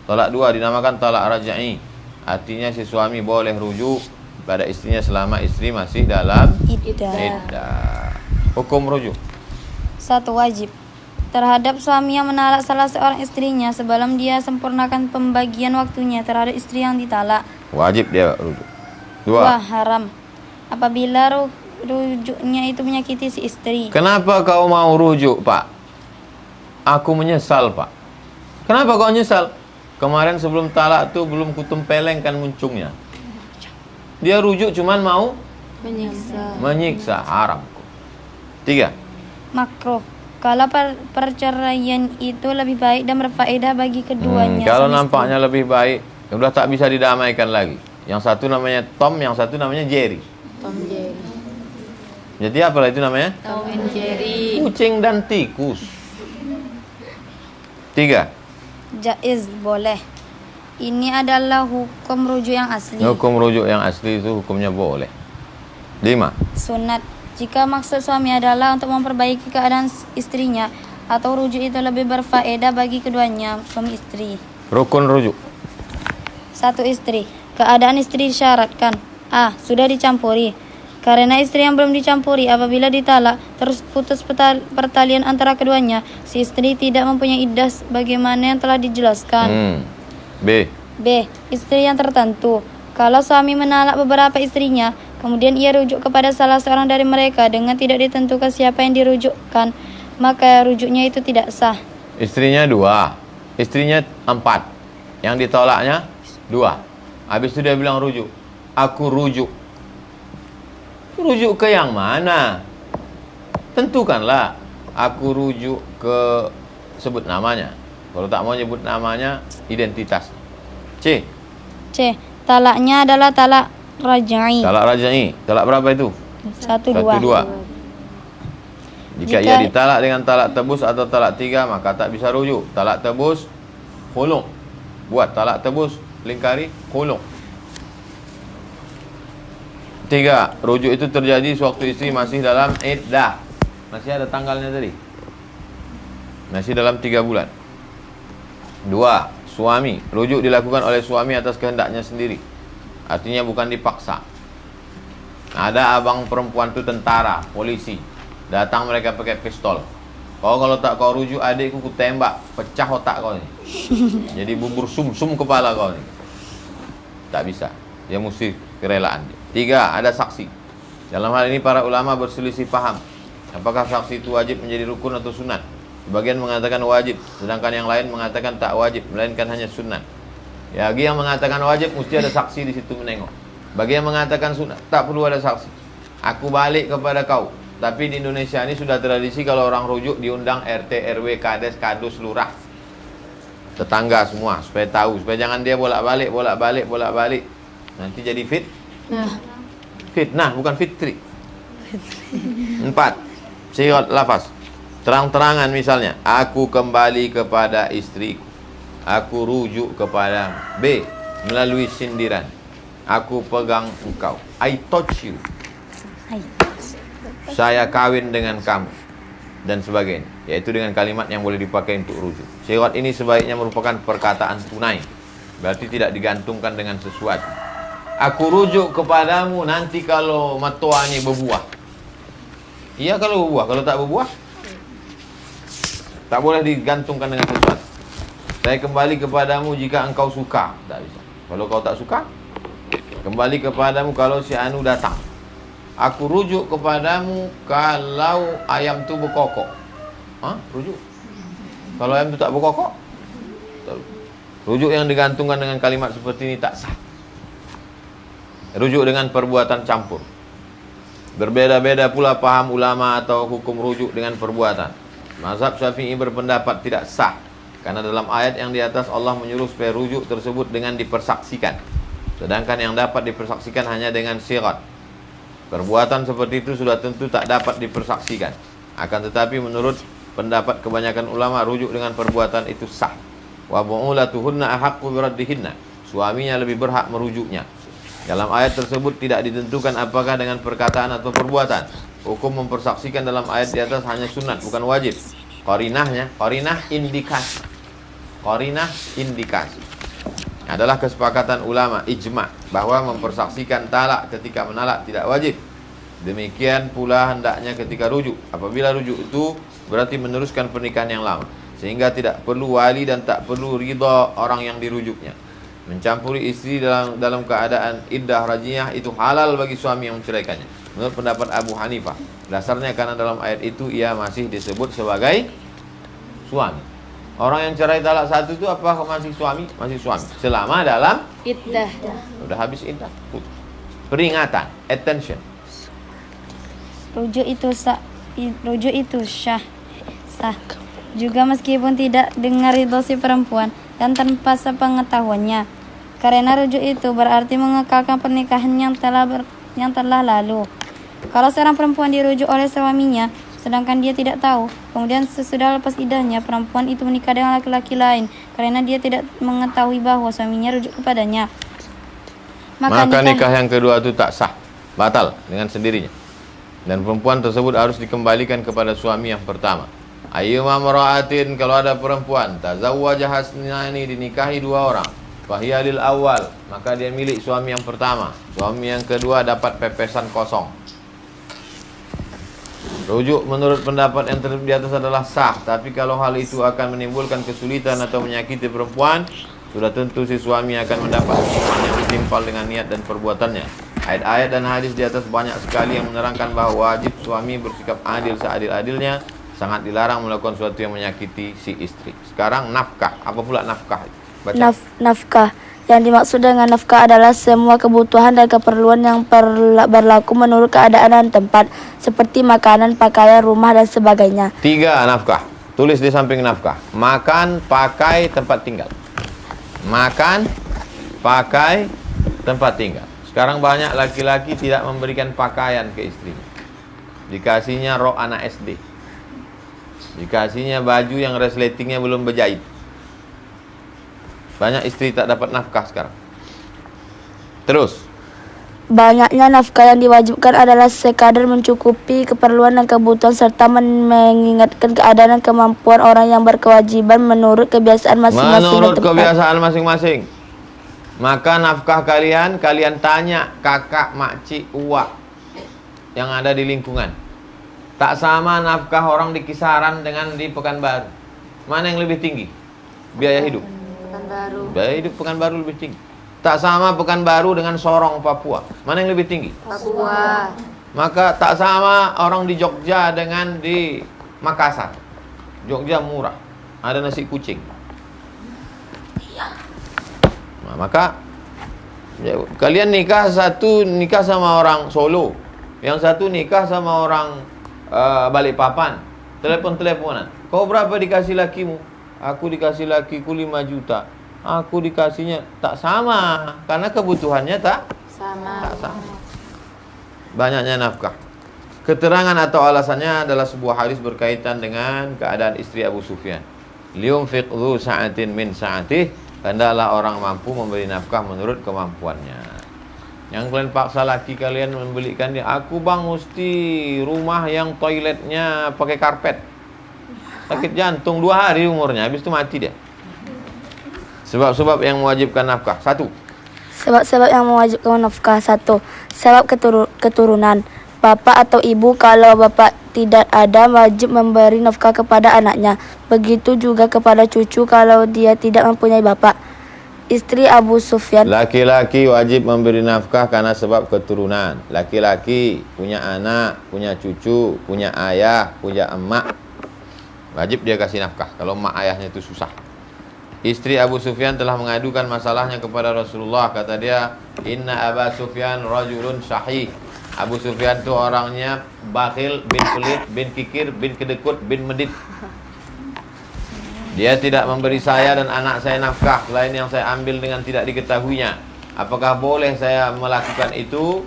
Talak 2 dinamakan talak raja'i. Artinya si suami boleh rujuk pada istrinya selama istri masih dalam iddah. Hukum rujuk. 1. Wajib terhadap suami yang menalak salah seorang istrinya sebelum dia sempurnakan pembagian waktunya terhadap istri yang ditalak. Wajib dia rujuk. 2. Haram apabila rujuknya itu menyakiti si istri. Kenapa kau mau rujuk, Pak? Aku menyesal, Pak. Kenapa kau menyesal? Kemarin sebelum talak tuh belum kutempelengkan muncungnya. Dia rujuk cuman mau menyiksa. Haram. 3. Makruh kalau perceraian itu lebih baik dan berfaedah bagi keduanya. Kalau nampaknya lebih baik, sudah tak bisa didamaikan lagi. Yang satu namanya Tom, yang satu namanya Jerry. Tom Jerry. Jadi apalah itu namanya? Tom and Jerry. Kucing dan tikus. 3. Jaiz, boleh. Ini adalah hukum rujuk yang asli. Hukum rujuk yang asli itu hukumnya boleh. 5. Sunat jika maksud suami adalah untuk memperbaiki keadaan istrinya atau rujuk itu lebih berfaedah bagi keduanya, suami istri. Rukun rujuk. 1. Istri. Keadaan istri disyaratkan: A. Sudah dicampuri. Karena istri yang belum dicampuri apabila ditalak terus putus pertalian antara keduanya, si istri tidak mempunyai iddah bagaimana yang telah dijelaskan. B. Istri yang tertentu. Kalau suami menalak beberapa istrinya, kemudian ia rujuk kepada salah seorang dari mereka dengan tidak ditentukan siapa yang dirujukkan, maka rujuknya itu tidak sah. Istrinya 2, istrinya 4, yang ditolaknya 2. Habis itu dia bilang rujuk. Aku rujuk. Rujuk ke yang mana? Tentukanlah. Aku rujuk ke sebut namanya. Kalau tak mau nyebut namanya, identitas. C. Talaknya adalah talak raja'i. Talak raja'i. Talak berapa itu? 1, 2. 1, 2. Jika ia ditalak dengan talak tebus atau talak 3, maka tak bisa rujuk. Talak tebus, khulu'. Buat talak tebus, lingkari, khulu'. 3. Rujuk itu terjadi sewaktu istri masih dalam iddah. Masih ada tanggalnya tadi. Masih dalam 3 bulan. 2. Suami. Rujuk dilakukan oleh suami atas kehendaknya sendiri. Artinya bukan dipaksa. Ada abang perempuan itu tentara, polisi. Datang mereka pakai pistol. Kalau tak kau rujuk adikku ku tembak, pecah otak kau ni. Jadi bubur sum-sum kepala kau ni. Tak bisa. Dia mesti kerelaan dia. 3. Ada saksi. Dalam hal ini para ulama berselisih paham. Apakah saksi itu wajib menjadi rukun atau sunat? Sebagian mengatakan wajib, sedangkan yang lain mengatakan tak wajib, melainkan hanya sunat. Ya, bagi yang mengatakan wajib mesti ada saksi di situ menengok. Bagi yang mengatakan sunat, tak perlu ada saksi. Aku balik kepada kau. Tapi di Indonesia ini sudah tradisi kalau orang rujuk diundang RT, RW, Kades, Kadus, Lurah, tetangga semua supaya tahu, supaya jangan dia bolak-balik. Nanti jadi fitnah bukan fitri. 4. Sirat lafaz. terang-terangan misalnya, aku kembali kepada istriku, aku rujuk kepada B melalui sindiran, aku pegang engkau, I touch you, saya kawin dengan kamu, dan sebagainya, yaitu dengan kalimat yang boleh dipakai untuk rujuk. Syirat ini sebaiknya merupakan perkataan tunai, berarti tidak digantungkan dengan sesuatu. Aku rujuk kepadamu nanti kalau matoanya berbuah. Iya kalau berbuah, kalau tak berbuah tak boleh digantungkan dengan sesuatu. Saya kembali kepadamu jika engkau suka. Tak bisa. Kalau kau tak suka, kembali kepadamu kalau si Anu datang. Aku rujuk kepadamu kalau ayam tu berkokok. Rujuk. Kalau ayam tu tak berkokok, tak. Rujuk yang digantungkan dengan kalimat seperti ini tak sah. Rujuk dengan perbuatan campur. Berbeda-beda pula paham ulama atau hukum rujuk dengan perbuatan. Mazhab Syafi'i berpendapat tidak sah, karena dalam ayat yang di atas Allah menyuruh supaya rujuk tersebut dengan dipersaksikan. Sedangkan yang dapat dipersaksikan hanya dengan syirat. Perbuatan seperti itu sudah tentu tak dapat dipersaksikan. Akan tetapi menurut pendapat kebanyakan ulama, rujuk dengan perbuatan itu sah. Wa bu'ulatuhunna ahaqqu biraddihinna. Suaminya lebih berhak merujuknya. Dalam ayat tersebut tidak ditentukan apakah dengan perkataan atau perbuatan. Hukum mempersaksikan dalam ayat di atas hanya sunat, bukan wajib. Qarinah indikasi. Qarinah indikasi adalah kesepakatan ulama ijma' bahwa mempersaksikan talak ketika menalak tidak wajib. Demikian pula hendaknya ketika rujuk. Apabila rujuk itu berarti meneruskan pernikahan yang lama, sehingga tidak perlu wali dan tak perlu ridha orang yang dirujuknya. Mencampuri istri dalam keadaan iddah rajiyah itu halal bagi suami yang menceraikannya. Menurut pendapat Abu Hanifah, dasarnya karena dalam ayat itu ia masih disebut sebagai suami. Orang yang cerai talak satu itu apakah masih suami? Masih suami. Selama dalam iddah. Sudah habis iddah. Peringatan, attention. Rujuk itu sah. Juga meskipun tidak dengar ridho si perempuan dan tanpa sepengetahuannya. Karena rujuk itu berarti mengekalkan pernikahan yang telah lalu. Kalau seorang perempuan dirujuk oleh suaminya, sedangkan dia tidak tahu, kemudian sesudah lepas iddahnya, perempuan itu menikah dengan laki-laki lain, karena dia tidak mengetahui bahwa suaminya rujuk kepadanya, maka nikah yang kedua itu tak sah, batal dengan sendirinya. Dan perempuan tersebut harus dikembalikan kepada suami yang pertama. Ayyuma mara'atin, kalau ada perempuan tazawwaja hasnani, dinikahi dua orang, fahiyalil awal, maka dia milik suami yang pertama. Suami yang kedua dapat pepesan kosong. Rujuk menurut pendapat yang tersebut di atas adalah sah, tapi kalau hal itu akan menimbulkan kesulitan atau menyakiti perempuan, sudah tentu si suami akan mendapat hukuman yang setimpal dengan niat dan perbuatannya. Ayat-ayat dan hadis di atas banyak sekali yang menerangkan bahwa wajib suami bersikap adil seadil-adilnya. Sangat dilarang melakukan sesuatu yang menyakiti si istri. Sekarang nafkah. Apa pula nafkah? Baca. Nafkah. Yang dimaksud dengan nafkah adalah semua kebutuhan dan keperluan yang berlaku menurut keadaan dan tempat, seperti makanan, pakaian, rumah, dan sebagainya. 3 nafkah. Tulis di samping nafkah. Makan, pakai, tempat tinggal. Makan, pakai, tempat tinggal. Sekarang banyak laki-laki tidak memberikan pakaian ke istrinya. Dikasihnya rok anak SD. Dikasihnya baju yang resletingnya belum berjahit. Banyak istri tak dapat nafkah sekarang. Terus, banyaknya nafkah yang diwajibkan adalah sekadar mencukupi keperluan dan kebutuhan serta mengingatkan keadaan dan kemampuan orang yang berkewajiban menurut kebiasaan masing-masing. Maka nafkah kalian tanya kakak, makcik, uak yang ada di lingkungan. Tak sama nafkah orang di kisaran dengan di Pekanbaru. Mana yang lebih tinggi biaya hidup? Biaya hidup Pekanbaru lebih tinggi. Tak sama Pekanbaru dengan Sorong, Papua. Mana yang lebih tinggi? Papua. Maka tak sama orang di Jogja dengan di Makassar. Jogja murah, ada nasi kucing. Nah, maka ya, kalian satu nikah sama orang Solo, yang satu nikah sama orang Balikpapan. Telepon-teleponan. Kau berapa dikasih lakimu? Aku dikasih lakiku 5 juta. Aku dikasihnya tak sama, karena kebutuhannya tak sama. Banyaknya nafkah. Keterangan atau alasannya adalah sebuah hadis berkaitan dengan keadaan istri Abu Sufyan. Liyunfiq dzu sa'atin min sa'atih, hendaklah orang mampu memberi nafkah menurut kemampuannya. Yang kalian paksa laki kalian membelikan dia, aku bang mesti rumah yang toiletnya pakai karpet. Sakit jantung 2 hari umurnya, habis itu mati dia. Sebab-sebab yang mewajibkan nafkah. 1. Sebab-sebab yang mewajibkan nafkah. 1. Sebab keturunan. Bapak atau ibu, kalau bapak tidak ada, wajib memberi nafkah kepada anaknya. Begitu juga kepada cucu kalau dia tidak mempunyai bapak. Istri Abu Sufyan. Laki-laki wajib memberi nafkah karena sebab keturunan. Laki-laki punya anak, punya cucu, punya ayah, punya emak, wajib dia kasih nafkah. Kalau emak ayahnya itu susah. Istri Abu Sufyan telah mengadukan masalahnya kepada Rasulullah. Kata dia, Inna Abu Sufyan rajulun syahih. Abu Sufyan itu orangnya bakhil, bin pelit, bin kikir, bin kedekut, bin medit. Dia tidak memberi saya dan anak saya nafkah selain yang saya ambil dengan tidak diketahuinya. Apakah boleh saya melakukan itu?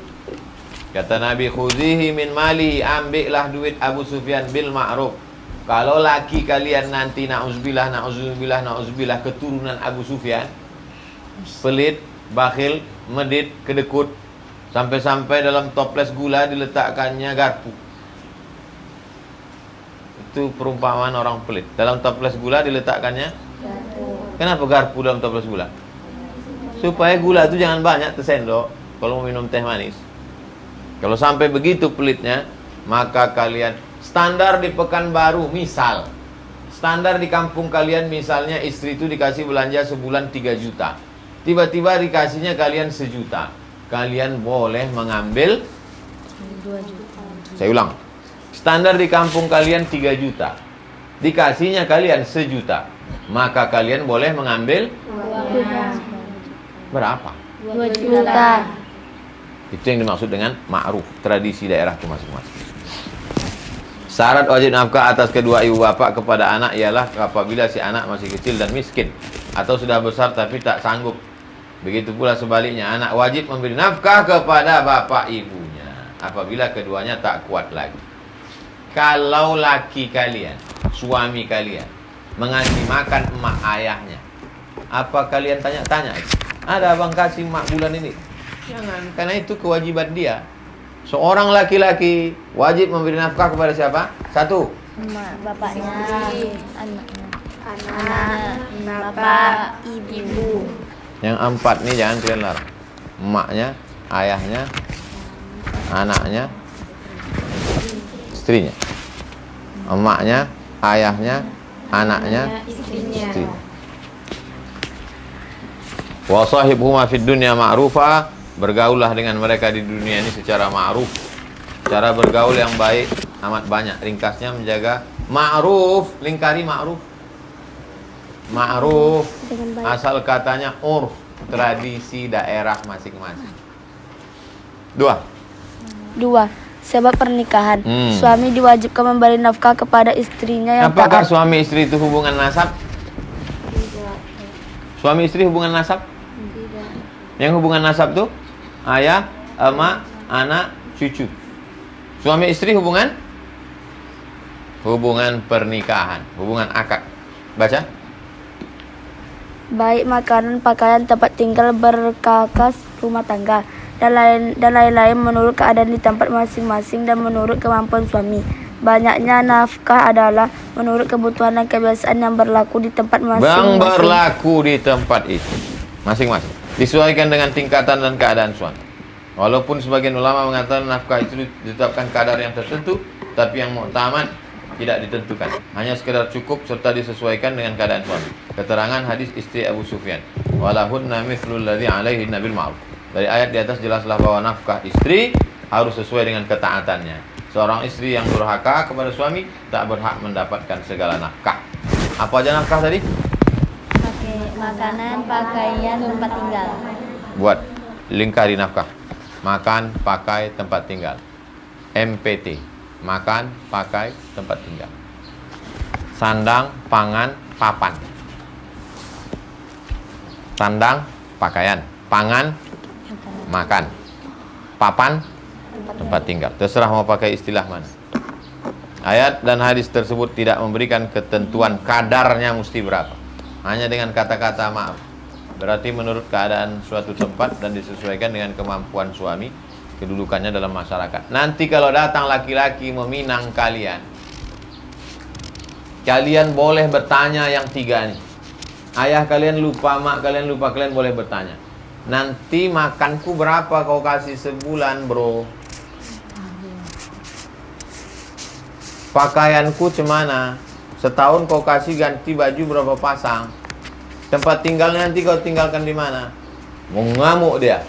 Kata Nabi, khuzihi min mali, ambillah duit Abu Sufyan bil ma'ruf. Kalau laki kalian nanti na'udzubillah keturunan Abu Sufyan, pelit, bakhil, medit, kedekut, sampai-sampai dalam toples gula diletakkannya garpu. Itu perumpamaan orang pelit. Dalam toples gula diletakkannya garpu. Kenapa garpu dalam toples gula? Supaya gula itu jangan banyak tersendok kalau mau minum teh manis. Kalau sampai begitu pelitnya, maka kalian standar di Pekanbaru, misal standar di kampung kalian, misalnya istri itu dikasih belanja sebulan 3 juta, tiba-tiba dikasihnya kalian 1 juta, kalian boleh mengambil 2 juta. Saya ulang, standar di kampung kalian 3 juta, dikasihnya kalian 1 juta, maka kalian boleh mengambil berapa? 2 juta. Itu yang dimaksud dengan ma'ruf, tradisi daerah itu masing-masing. Syarat wajib nafkah atas kedua ibu bapak kepada anak ialah apabila si anak masih kecil dan miskin, atau sudah besar tapi tak sanggup. Begitu pula sebaliknya, anak wajib memberi nafkah kepada bapak ibunya apabila keduanya tak kuat lagi. Kalau laki kalian, suami kalian mengasih makan emak ayahnya, apa kalian tanya-tanya, ada abang kasih emak bulan ini? Jangan, karena itu kewajiban dia. Seorang laki-laki wajib memberi nafkah kepada siapa? 1. Emak, bapaknya, anak, bapak, ibu. Yang 4 nih jangan kalian larang. Emaknya, ayahnya, anaknya, istrinya. Emaknya, ayahnya, anaknya, istrinya. Wa sahibhuma fid dunya ma'rufa, bergaullah dengan mereka di dunia ini secara ma'ruf. Cara bergaul yang baik amat banyak. Ringkasnya menjaga ma'ruf, lingkari ma'ruf. Ma'ruf asal katanya urf, tradisi daerah masing-masing. 2. Sebab pernikahan. Suami diwajibkan memberi nafkah kepada istrinya yang Apakah taat. suami istri itu hubungan nasab? Tidak. Suami istri hubungan nasab? Tidak. Yang hubungan nasab tuh ayah, emak, anak, cucu. Suami istri hubungan pernikahan, hubungan akad. Baca. Baik makanan, pakaian, tempat tinggal, berkakas, rumah tangga, dan lain-lain menurut keadaan di tempat masing-masing dan menurut kemampuan suami. Banyaknya nafkah adalah menurut kebutuhan dan kebiasaan yang berlaku di tempat masing-masing. Berlaku di tempat itu masing-masing. Disesuaikan dengan tingkatan dan keadaan suami. Walaupun sebagian ulama mengatakan nafkah itu ditetapkan kadar yang tertentu, tapi yang mu'tamad tidak ditentukan. Hanya sekedar cukup serta disesuaikan dengan keadaan suami. Keterangan hadis istri Abu Sufyan. Walahunna mithlul ladzi 'alaihinna bil ma'ruf. Dari ayat di atas jelaslah bahwa nafkah istri harus sesuai dengan ketaatannya. Seorang istri yang durhaka kepada suami tak berhak mendapatkan segala nafkah. Apa aja nafkah tadi? Makanan, pakaian, tempat tinggal. Buat lingkari nafkah. Makan, pakai, tempat tinggal. MPT. Makan, pakai, tempat tinggal. Sandang, pangan, papan. Sandang, pakaian. Pangan, makan. Papan, Tempat tinggal. Terserah mau pakai istilah mana. Ayat dan hadis tersebut tidak memberikan ketentuan kadarnya mesti berapa. Hanya dengan kata-kata maaf. Berarti menurut keadaan suatu tempat dan disesuaikan dengan kemampuan suami, kedudukannya dalam masyarakat. Nanti kalau datang laki-laki meminang kalian, kalian boleh bertanya yang tiga nih. Ayah kalian lupa, mak kalian lupa, kalian boleh bertanya. Nanti makanku berapa kau kasih sebulan, bro? Pakaianku cemana? Setahun kau kasih ganti baju berapa pasang? Tempat tinggalnya nanti kau tinggalkan di mana? Mau ngamuk dia.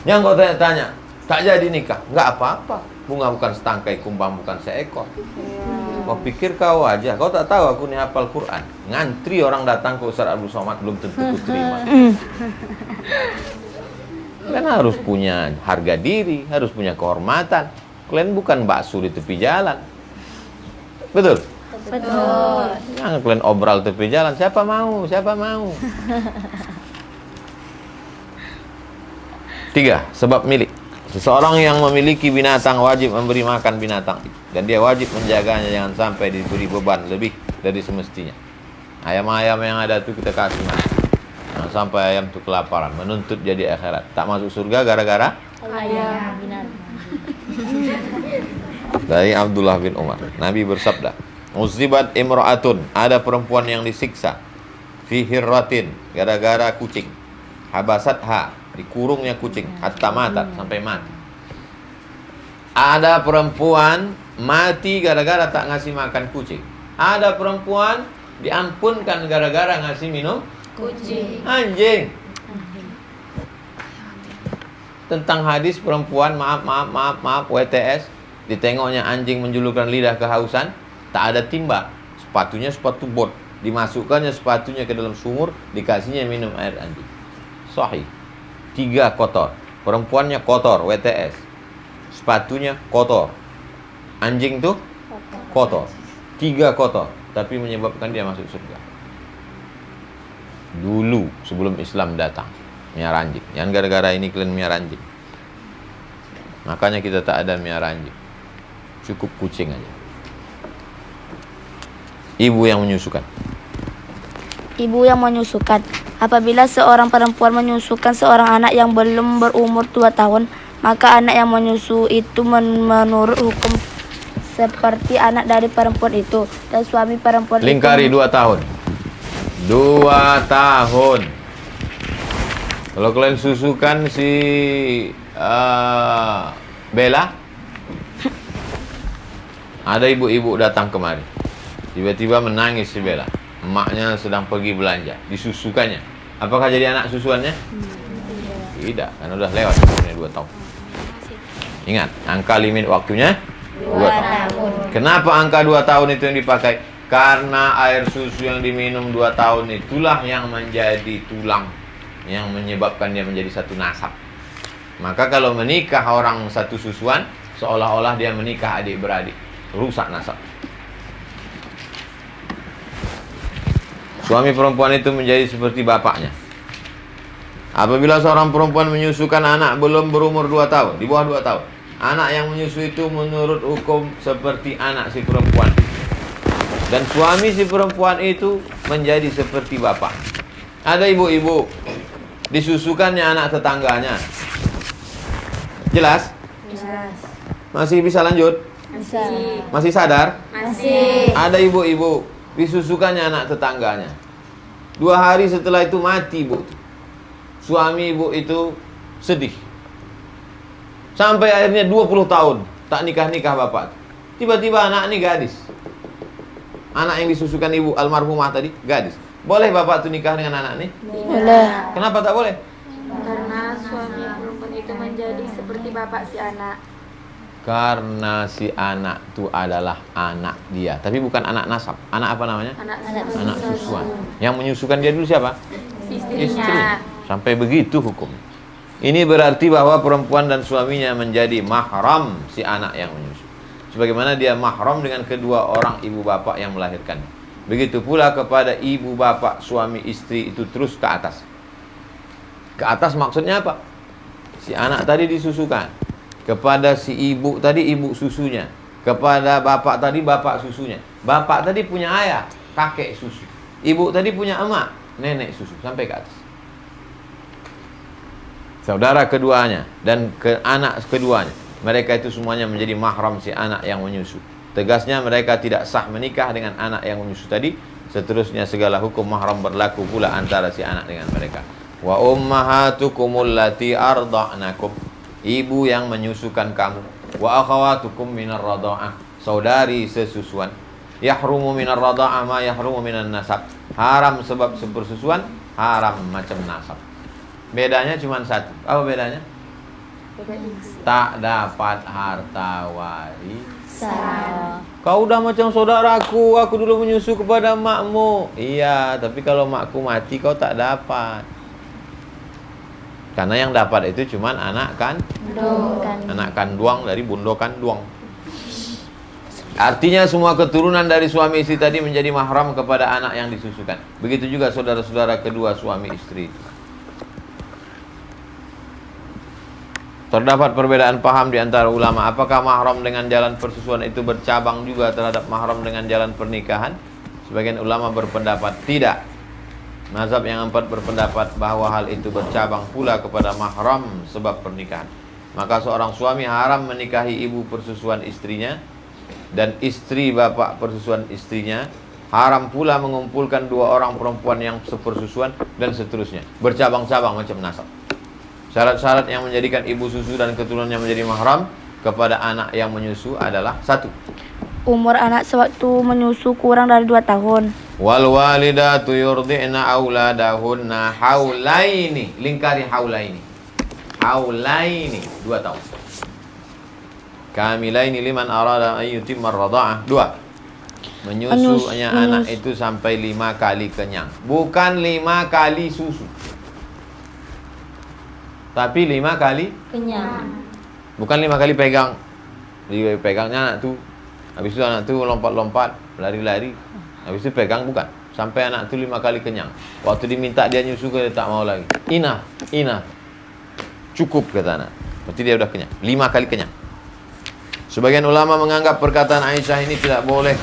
Yang kau tanya-tanya, tak jadi nikah. Enggak apa-apa. Bunga bukan setangkai, kumbang bukan seekor. Kau pikir kau aja. Kau tak tahu aku nih hafal Quran. Ngantri orang datang ke Ustaz Abdul Somad belum tentu ku terima. Kalian harus punya harga diri, harus punya kehormatan. Kalian bukan bakso di tepi jalan. Betul? Betul. Jangan kalian obral tepi jalan. Siapa mau? Siapa mau? 3. Sebab milik. Seseorang yang memiliki binatang wajib memberi makan binatang itu, dan dia wajib menjaganya, jangan sampai diberi beban lebih dari semestinya. Ayam-ayam yang ada itu kita kasih makan. Jangan sampai ayam itu kelaparan, menuntut jadi akhirat. Tak masuk surga gara-gara Ayam binatang. Dari Abdullah bin Umar, Nabi bersabda, "Uzibat imra'atun," ada perempuan yang disiksa, "fi hirratin," gara-gara kucing. "Habasatha," dikurungnya kucing, "hatta matat," sampai mati. Ada perempuan mati gara-gara tak ngasih makan kucing. Ada perempuan diampunkan gara-gara ngasih minum Kucing. anjing. Tentang hadis perempuan, maaf, WTS, ditengoknya anjing menjulurkan lidah kehausan, tak ada timba, sepatunya sepatu bot, dimasukkannya sepatunya ke dalam sumur, dikasihnya minum air anjing. Sahih. 3 kotor, perempuannya kotor, WTS, sepatunya kotor, anjing tuh kotor, 3 kotor, tapi menyebabkan dia masuk surga. Dulu sebelum Islam datang, miara anjing. Jangan gara-gara ini kalian miara anjing. Makanya kita tak ada miara anjing. Cukup kucing aja. Ibu yang menyusukan. Ibu yang menyusukan. Apabila seorang perempuan menyusukan seorang anak yang belum berumur 2 tahun, maka anak yang menyusu itu menurut hukum seperti anak dari perempuan itu, dan suami perempuan Lingkari itu 2 tahun. 2 tahun. Kalau kalian susukan si Bella, ada ibu-ibu datang kemari, tiba-tiba menangis si Bella. Emaknya sedang pergi belanja, disusukannya. Apakah jadi anak susuannya? Tidak, karena udah lewat umurnya 2 tahun. Ingat, angka limit waktunya 2 tahun. Kenapa angka 2 tahun itu yang dipakai? Karena air susu yang diminum 2 tahun itulah yang menjadi tulang, yang menyebabkan dia menjadi satu nasab. Maka kalau menikah orang satu susuan, seolah-olah dia menikah adik-beradik, rusak nasab. Suami perempuan itu menjadi seperti bapaknya. Apabila seorang perempuan menyusukan anak belum berumur 2 tahun, di bawah 2 tahun, anak yang menyusu itu menurut hukum seperti anak si perempuan. Dan suami si perempuan itu menjadi seperti bapak. Ada ibu-ibu disusukannya anak tetangganya. Jelas? Jelas. Masih bisa lanjut? Bisa. Masih sadar? Masih. Ada ibu-ibu disusukannya anak tetangganya. 2 hari setelah itu mati, Bu. Suami ibu itu sedih. Sampai akhirnya 20 tahun tak nikah-nikah bapak. Tiba-tiba anak ini gadis. Anak yang disusukan ibu almarhumah tadi gadis. Boleh bapak tuh nikah dengan anak ini? Boleh. Kenapa tak boleh? Karena suami perempuan itu menjadi seperti bapak si anak. Karena si anak itu adalah anak dia, tapi bukan anak nasab. Anak apa namanya? Anak susuan. Yang menyusukan dia dulu siapa? Istrinya. Sampai begitu hukum. Ini berarti bahwa perempuan dan suaminya menjadi mahram si anak yang menyusu. Sebagaimana dia mahram dengan kedua orang ibu bapak yang melahirkan. Begitu pula kepada ibu bapak suami istri itu terus ke atas. Ke atas maksudnya apa? Si anak tadi disusukan. Kepada si ibu tadi ibu susunya. Kepada bapak tadi bapak susunya. Bapak tadi punya ayah, kakek susu. Ibu tadi punya emak, nenek susu, sampai ke atas. Saudara keduanya dan ke anak keduanya, mereka itu semuanya menjadi mahram si anak yang menyusu. Tegasnya mereka tidak sah menikah dengan anak yang menyusu tadi. Seterusnya segala hukum mahram berlaku pula antara si anak dengan mereka. Wa ummahatukumul lati arda'nakum, ibu yang menyusukan kamu. Wa akhawatukum minar radha'ah, saudari sesusuan. Yahrumu minar radha'ah ma yahrumu minan nasab, haram sebab sepersusuan, haram macam nasab. Bedanya cuma satu. Apa bedanya? Tak dapat harta warisan. Kau udah macam saudaraku, aku dulu menyusu kepada makmu. Iya, tapi kalau makku mati kau tak dapat. Karena yang dapat itu cuma anak anak kanduang dari bondo kanduang. Artinya semua keturunan dari suami istri tadi menjadi mahram kepada anak yang disusukan. Begitu juga saudara-saudara kedua suami istri. Terdapat perbedaan paham di antara ulama. Apakah mahram dengan jalan persusuan itu bercabang juga terhadap mahram dengan jalan pernikahan? Sebagian ulama berpendapat tidak. Mazhab yang 4 berpendapat bahwa hal itu bercabang pula kepada mahram sebab pernikahan. Maka seorang suami haram menikahi ibu persusuan istrinya, dan istri bapak persusuan istrinya. Haram pula mengumpulkan dua orang perempuan yang sepersusuan, dan seterusnya. Bercabang-cabang macam nasab. Syarat-syarat yang menjadikan ibu susu dan keturunannya menjadi mahram kepada anak yang menyusu adalah: 1. Umur anak sewaktu menyusu kurang dari 2 tahun. Wal walidatu yurdi'na auladahunna haulaini. Lingkari haulaini. Haulaini 2 tahun. Kamilaini liman arada an yutimma ar-radha'ah. 2. Menyusunya anak itu sampai 5 kali kenyang. Bukan 5 kali susu, tapi 5 kali Kenyang. Bukan 5 kali pegang. Pegangnya anak tu, habis itu anak tu lompat-lompat, lari-lari, habis itu pegang, bukan. Sampai anak tu 5 kali kenyang. Waktu diminta dia nyusu, dia tak mau lagi. Ina, cukup kata anak. Berarti dia sudah kenyang. 5 kali kenyang. Sebagian ulama menganggap perkataan Aisyah ini tidak boleh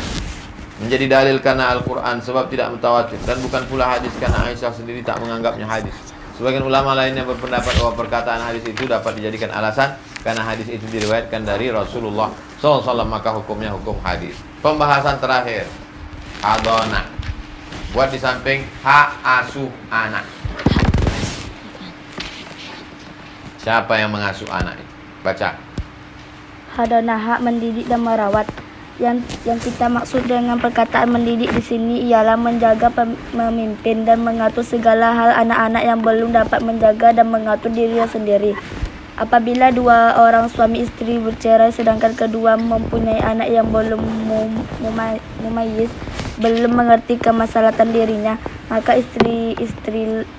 menjadi dalil karena Al-Quran, sebab tidak mutawatir, dan bukan pula hadis karena Aisyah sendiri tak menganggapnya hadis. Sebagian ulama lainnya berpendapat bahwa perkataan hadis itu dapat dijadikan alasan karena hadis itu diriwayatkan dari Rasulullah SAW, maka hukumnya hukum hadis. Pembahasan terakhir, hadonah. Buat di samping hak asuh anak. Siapa yang mengasuh anak itu? Baca. Hadonah, hak mendidik dan merawat. Yang kita maksud dengan perkataan mendidik di sini ialah menjaga, memimpin dan mengatur segala hal anak-anak yang belum dapat menjaga dan mengatur dirinya sendiri. Apabila 2 orang suami istri bercerai sedangkan kedua mempunyai anak yang belum mumayyiz, belum mengerti kemaslahatan dirinya, maka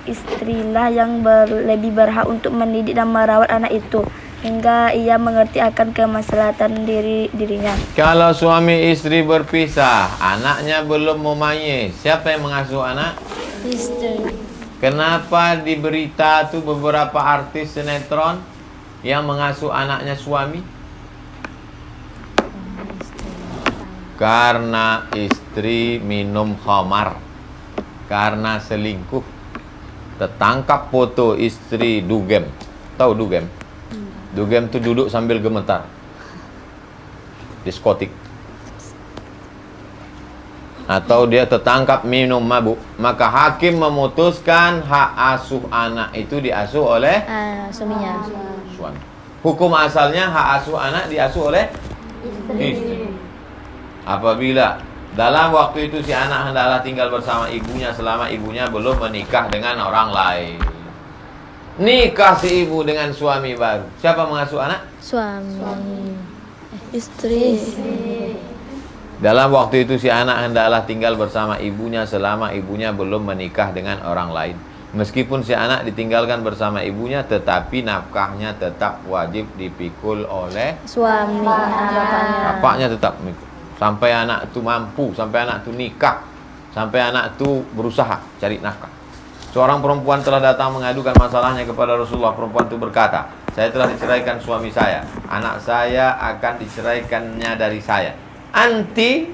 istrilah yang lebih berhak untuk mendidik dan merawat anak itu hingga ia mengerti akan kemaslahatan dirinya. Kalau suami istri berpisah, anaknya belum mumayyiz, siapa yang mengasuh anak? Istri. Kenapa di berita tuh beberapa artis sinetron yang mengasuh anaknya suami? Karena istri minum khamar, karena selingkuh. Tertangkap foto istri dugem. Tahu dugem? Dugem itu duduk sambil gemetar. Diskotik. Atau dia tertangkap minum mabuk, maka hakim memutuskan hak asuh anak itu diasuh oleh Suaminya. suami. Hukum asalnya hak asuh anak diasuh oleh istri. Apabila dalam waktu itu si anak hendaklah tinggal bersama ibunya selama ibunya belum menikah dengan orang lain. Nikah si ibu dengan suami baru, siapa mengasuh anak? Suami. Istri. Dalam waktu itu si anak hendaklah tinggal bersama ibunya selama ibunya belum menikah dengan orang lain. Meskipun si anak ditinggalkan bersama ibunya, tetapi nafkahnya tetap wajib dipikul oleh Suami. bapaknya, tetap mikul. Sampai anak itu mampu, sampai anak itu nikah, sampai anak itu berusaha cari nafkah. Seorang perempuan telah datang mengadukan masalahnya kepada Rasulullah. Perempuan itu berkata, saya telah diceraikan suami saya, anak saya akan diceraikannya dari saya. Anti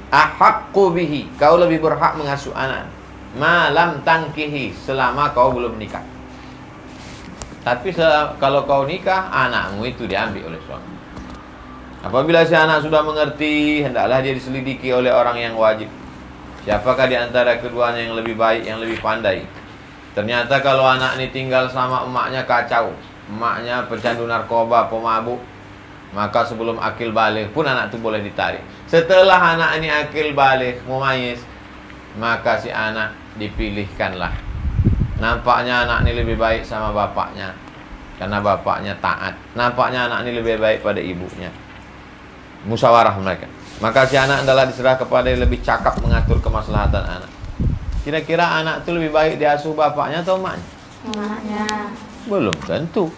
ahaqqu bihi, kau lebih berhak mengasuh anak malam tangkihi, selama kau belum nikah. Tapi kalau kau nikah, anakmu itu diambil oleh suami. Apabila si anak sudah mengerti, hendaklah dia diselidiki oleh orang yang wajib. Siapakah di antara keduanya yang lebih baik, yang lebih pandai? Ternyata kalau anak ini tinggal sama emaknya kacau, emaknya pecandu narkoba, pemabuk, maka sebelum akil balik pun anak itu boleh ditarik. Setelah anak ini akil balik, mumayyiz, maka si anak dipilihkanlah. Nampaknya anak ini lebih baik sama bapaknya, karena bapaknya taat. Nampaknya anak ini lebih baik pada ibunya. Musyawarah mereka. Maka si anak adalah diserah kepada yang lebih cakap mengatur kemaslahatan anak. Kira-kira anak itu lebih baik diasuh bapaknya atau emaknya? Emaknya. Belum tentu.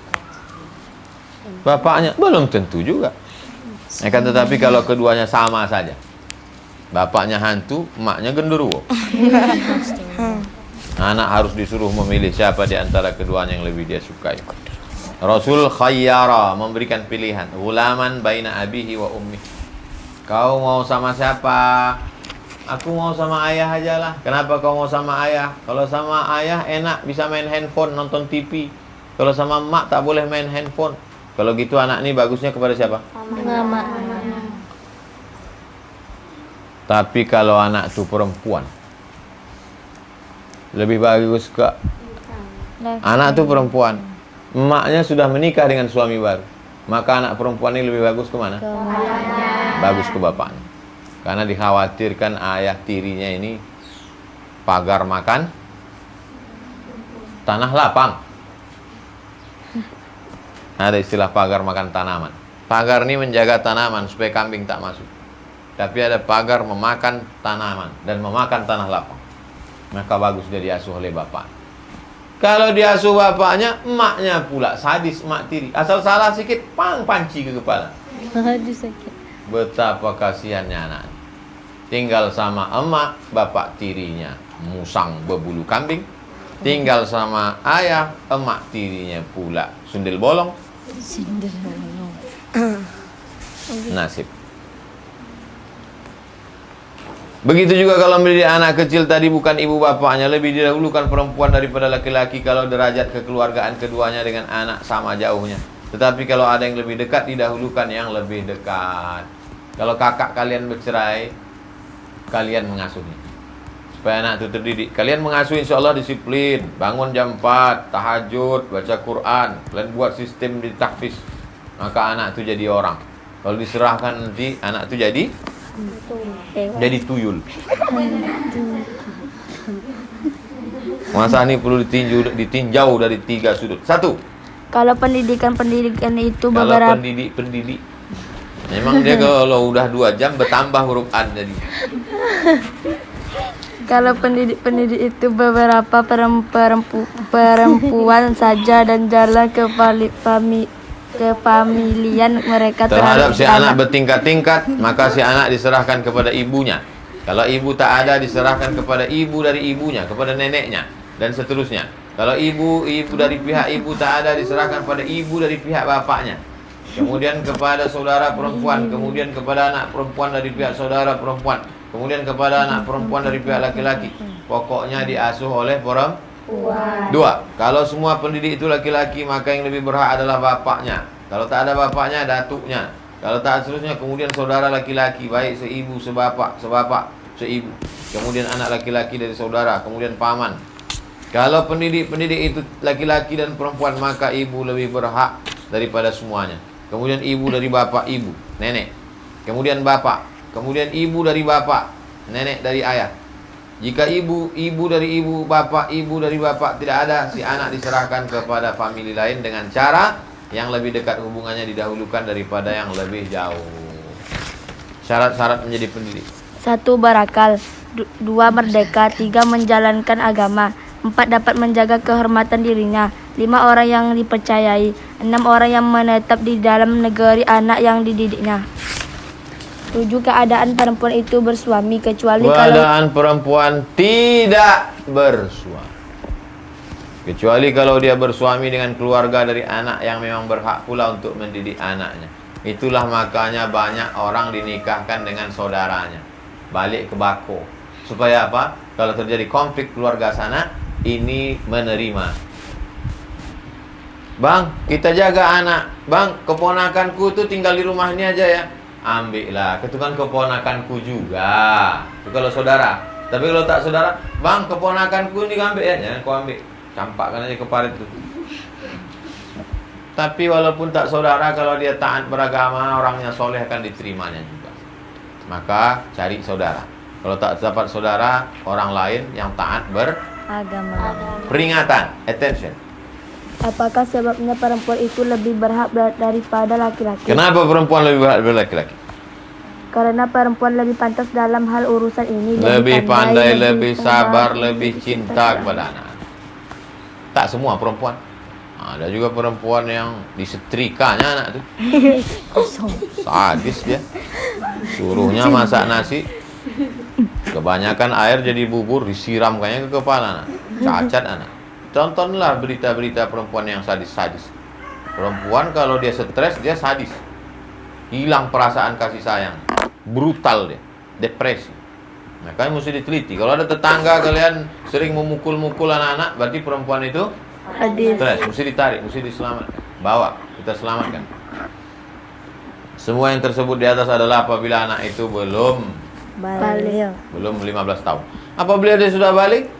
Bapaknya belum tentu juga. Akan tetapi kalau keduanya sama saja, bapaknya hantu, emaknya genderuwo, anak harus disuruh memilih siapa di antara keduanya yang lebih dia sukai. Rasul khayyara, memberikan pilihan, ghulaman baina abihi wa ummi. Kau mau sama siapa? Aku mau sama ayah aja lah. Kenapa kau mau sama ayah? Kalau sama ayah enak, bisa main handphone, nonton TV. Kalau sama emak tak boleh main handphone. Kalau gitu anak ini bagusnya kepada siapa? Mama. Tapi kalau anak itu perempuan, lebih bagus ke anak itu perempuan, emaknya sudah menikah dengan suami baru, maka anak perempuan ini lebih bagus kemana? Bagus ke bapaknya, karena dikhawatirkan ayah tirinya ini pagar makan tanah lapang. Ada istilah pagar makan tanaman. Pagar ini menjaga tanaman supaya kambing tak masuk. Tapi ada pagar memakan tanaman dan memakan tanah lapang. Maka bagus dia diasuh oleh bapak. Kalau diasuh bapaknya, emaknya pula sadis, emak tiri. Asal salah sedikit, panci ke kepala. Aduh sakit. Betapa kasihannya anak. Tinggal sama emak, bapak tirinya musang berbulu kambing. Tinggal sama ayah, emak tirinya pula sundel bolong. Nasib. Begitu juga kalau mendidik anak kecil tadi, bukan ibu bapaknya, lebih didahulukan perempuan daripada laki-laki kalau derajat kekeluargaan keduanya dengan anak sama jauhnya. Tetapi kalau ada yang lebih dekat, didahulukan yang lebih dekat. Kalau kakak kalian bercerai, kalian mengasuhnya supaya anak itu terdidik. Kalian mengasuh, insya Allah disiplin, bangun jam 4, tahajud, baca Quran, kalian buat sistem di tahfiz, maka anak itu jadi orang. Kalau diserahkan nanti, anak itu jadi tuyul. Masa ini perlu ditinjau dari 3 sudut. 1. Kalau pendidikan itu Kalau beberapa pendidik, memang dia kalau udah 2 jam bertambah huruf an jadi. Kalau pendidik itu beberapa perempuan saja dan jalan kefamilian mereka terhadap si anak bertingkat-tingkat, maka si anak diserahkan kepada ibunya. Kalau ibu tak ada, diserahkan kepada ibu dari ibunya, kepada neneknya, dan seterusnya. Kalau ibu dari pihak ibu tak ada, diserahkan pada ibu dari pihak bapaknya. Kemudian kepada saudara perempuan, kemudian kepada anak perempuan dari pihak saudara perempuan, kemudian kepada anak perempuan dari pihak laki-laki. Pokoknya diasuh oleh perempuan. 2. Kalau semua pendidik itu laki-laki, maka yang lebih berhak adalah bapaknya. Kalau tak ada bapaknya, datuknya. Kalau tak seterusnya, kemudian saudara laki-laki, baik seibu, sebapak, seibu. Kemudian anak laki-laki dari saudara, kemudian paman. Kalau pendidik itu laki-laki dan perempuan, maka ibu lebih berhak daripada semuanya. Kemudian ibu dari bapak, ibu, nenek. Kemudian bapak, kemudian ibu dari bapak, nenek dari ayah. Jika ibu dari ibu, bapak dari bapak tidak ada, si anak diserahkan kepada famili lain dengan cara yang lebih dekat hubungannya didahulukan daripada yang lebih jauh. Syarat-syarat menjadi pendidik. 1. Berakal. 2. Merdeka. 3. Menjalankan agama. 4. Dapat menjaga kehormatan dirinya. 5. Orang yang dipercayai. 6. Orang yang menetap di dalam negeri anak yang dididiknya. 7. Keadaan perempuan itu bersuami, kecuali keadaan perempuan tidak bersuami. Kecuali kalau dia bersuami dengan keluarga dari anak yang memang berhak pula untuk mendidik anaknya. Itulah makanya banyak orang dinikahkan dengan saudaranya, balik ke bako. Supaya apa? Kalau terjadi konflik keluarga sana, ini menerima. Bang, kita jaga anak. Bang, keponakanku tuh tinggal di rumah ini aja ya. Ambillah, itu kan keponakanku juga. Itu kalau saudara. Tapi kalau tak saudara, bang, keponakanku ini ambil ya. Jangan kau ambil. Campakkan aja ke parit itu. Tapi walaupun tak saudara, kalau dia taat beragama, orangnya soleh akan diterimanya juga. Maka cari saudara. Kalau tak dapat saudara, orang lain yang taat Agama. peringatan, attention. Apakah sebabnya perempuan itu lebih berhak daripada laki-laki? Kenapa perempuan lebih berhak daripada laki-laki? Karena perempuan lebih pantas dalam hal urusan ini. Lebih pandai, lebih sabar, lebih cinta kepada anak. Tak semua perempuan. Ada juga perempuan yang disetrikanya anak tu. Sadis dia. Suruhnya masak nasi, kebanyakan air jadi bubur, disiramkannya ke kepala anak. Cacat anak. Tontonlah berita-berita perempuan yang sadis-sadis. Perempuan kalau dia stres, dia sadis. Hilang perasaan kasih sayang. Brutal dia. Depresi. Makanya mesti diteliti. Kalau ada tetangga kalian sering memukul-mukul anak-anak, berarti perempuan itu stres. Mesti ditarik, mesti diselamatkan. Bawa, kita selamatkan. Semua yang tersebut di atas adalah apabila anak itu belum 15 tahun. Apabila dia sudah balik,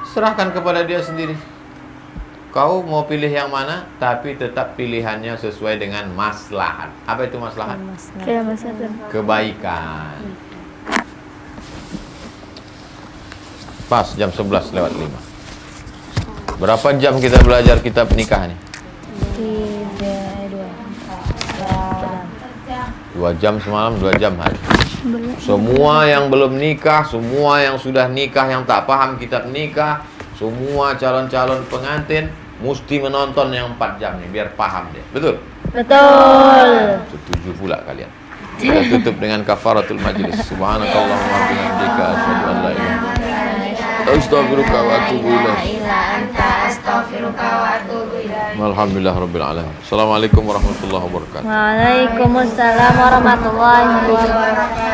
serahkan kepada dia sendiri. Kau mau pilih yang mana, tapi tetap pilihannya sesuai dengan maslahat. Apa itu maslahat? Kebaikan. Pas jam 11 lewat 5. Berapa jam kita belajar kitab nikah nih? 2 jam semalam, 2 jam hari. Semua yang belum nikah, semua yang sudah nikah, yang tak paham kitab nikah, semua calon-calon pengantin mesti menonton yang 4 jam nih biar paham dia. Betul? Betul. Setuju pula kalian. Kita tutup dengan kafaratul majlis. Subhanakallahumma wa bihamdika asyhadu an la ilaha illa anta astaghfiruka wa atubu ilaik. Alhamdulillahirabbil alamin. Assalamualaikum warahmatullahi wabarakatuh. Waalaikumsalam warahmatullahi wabarakatuh.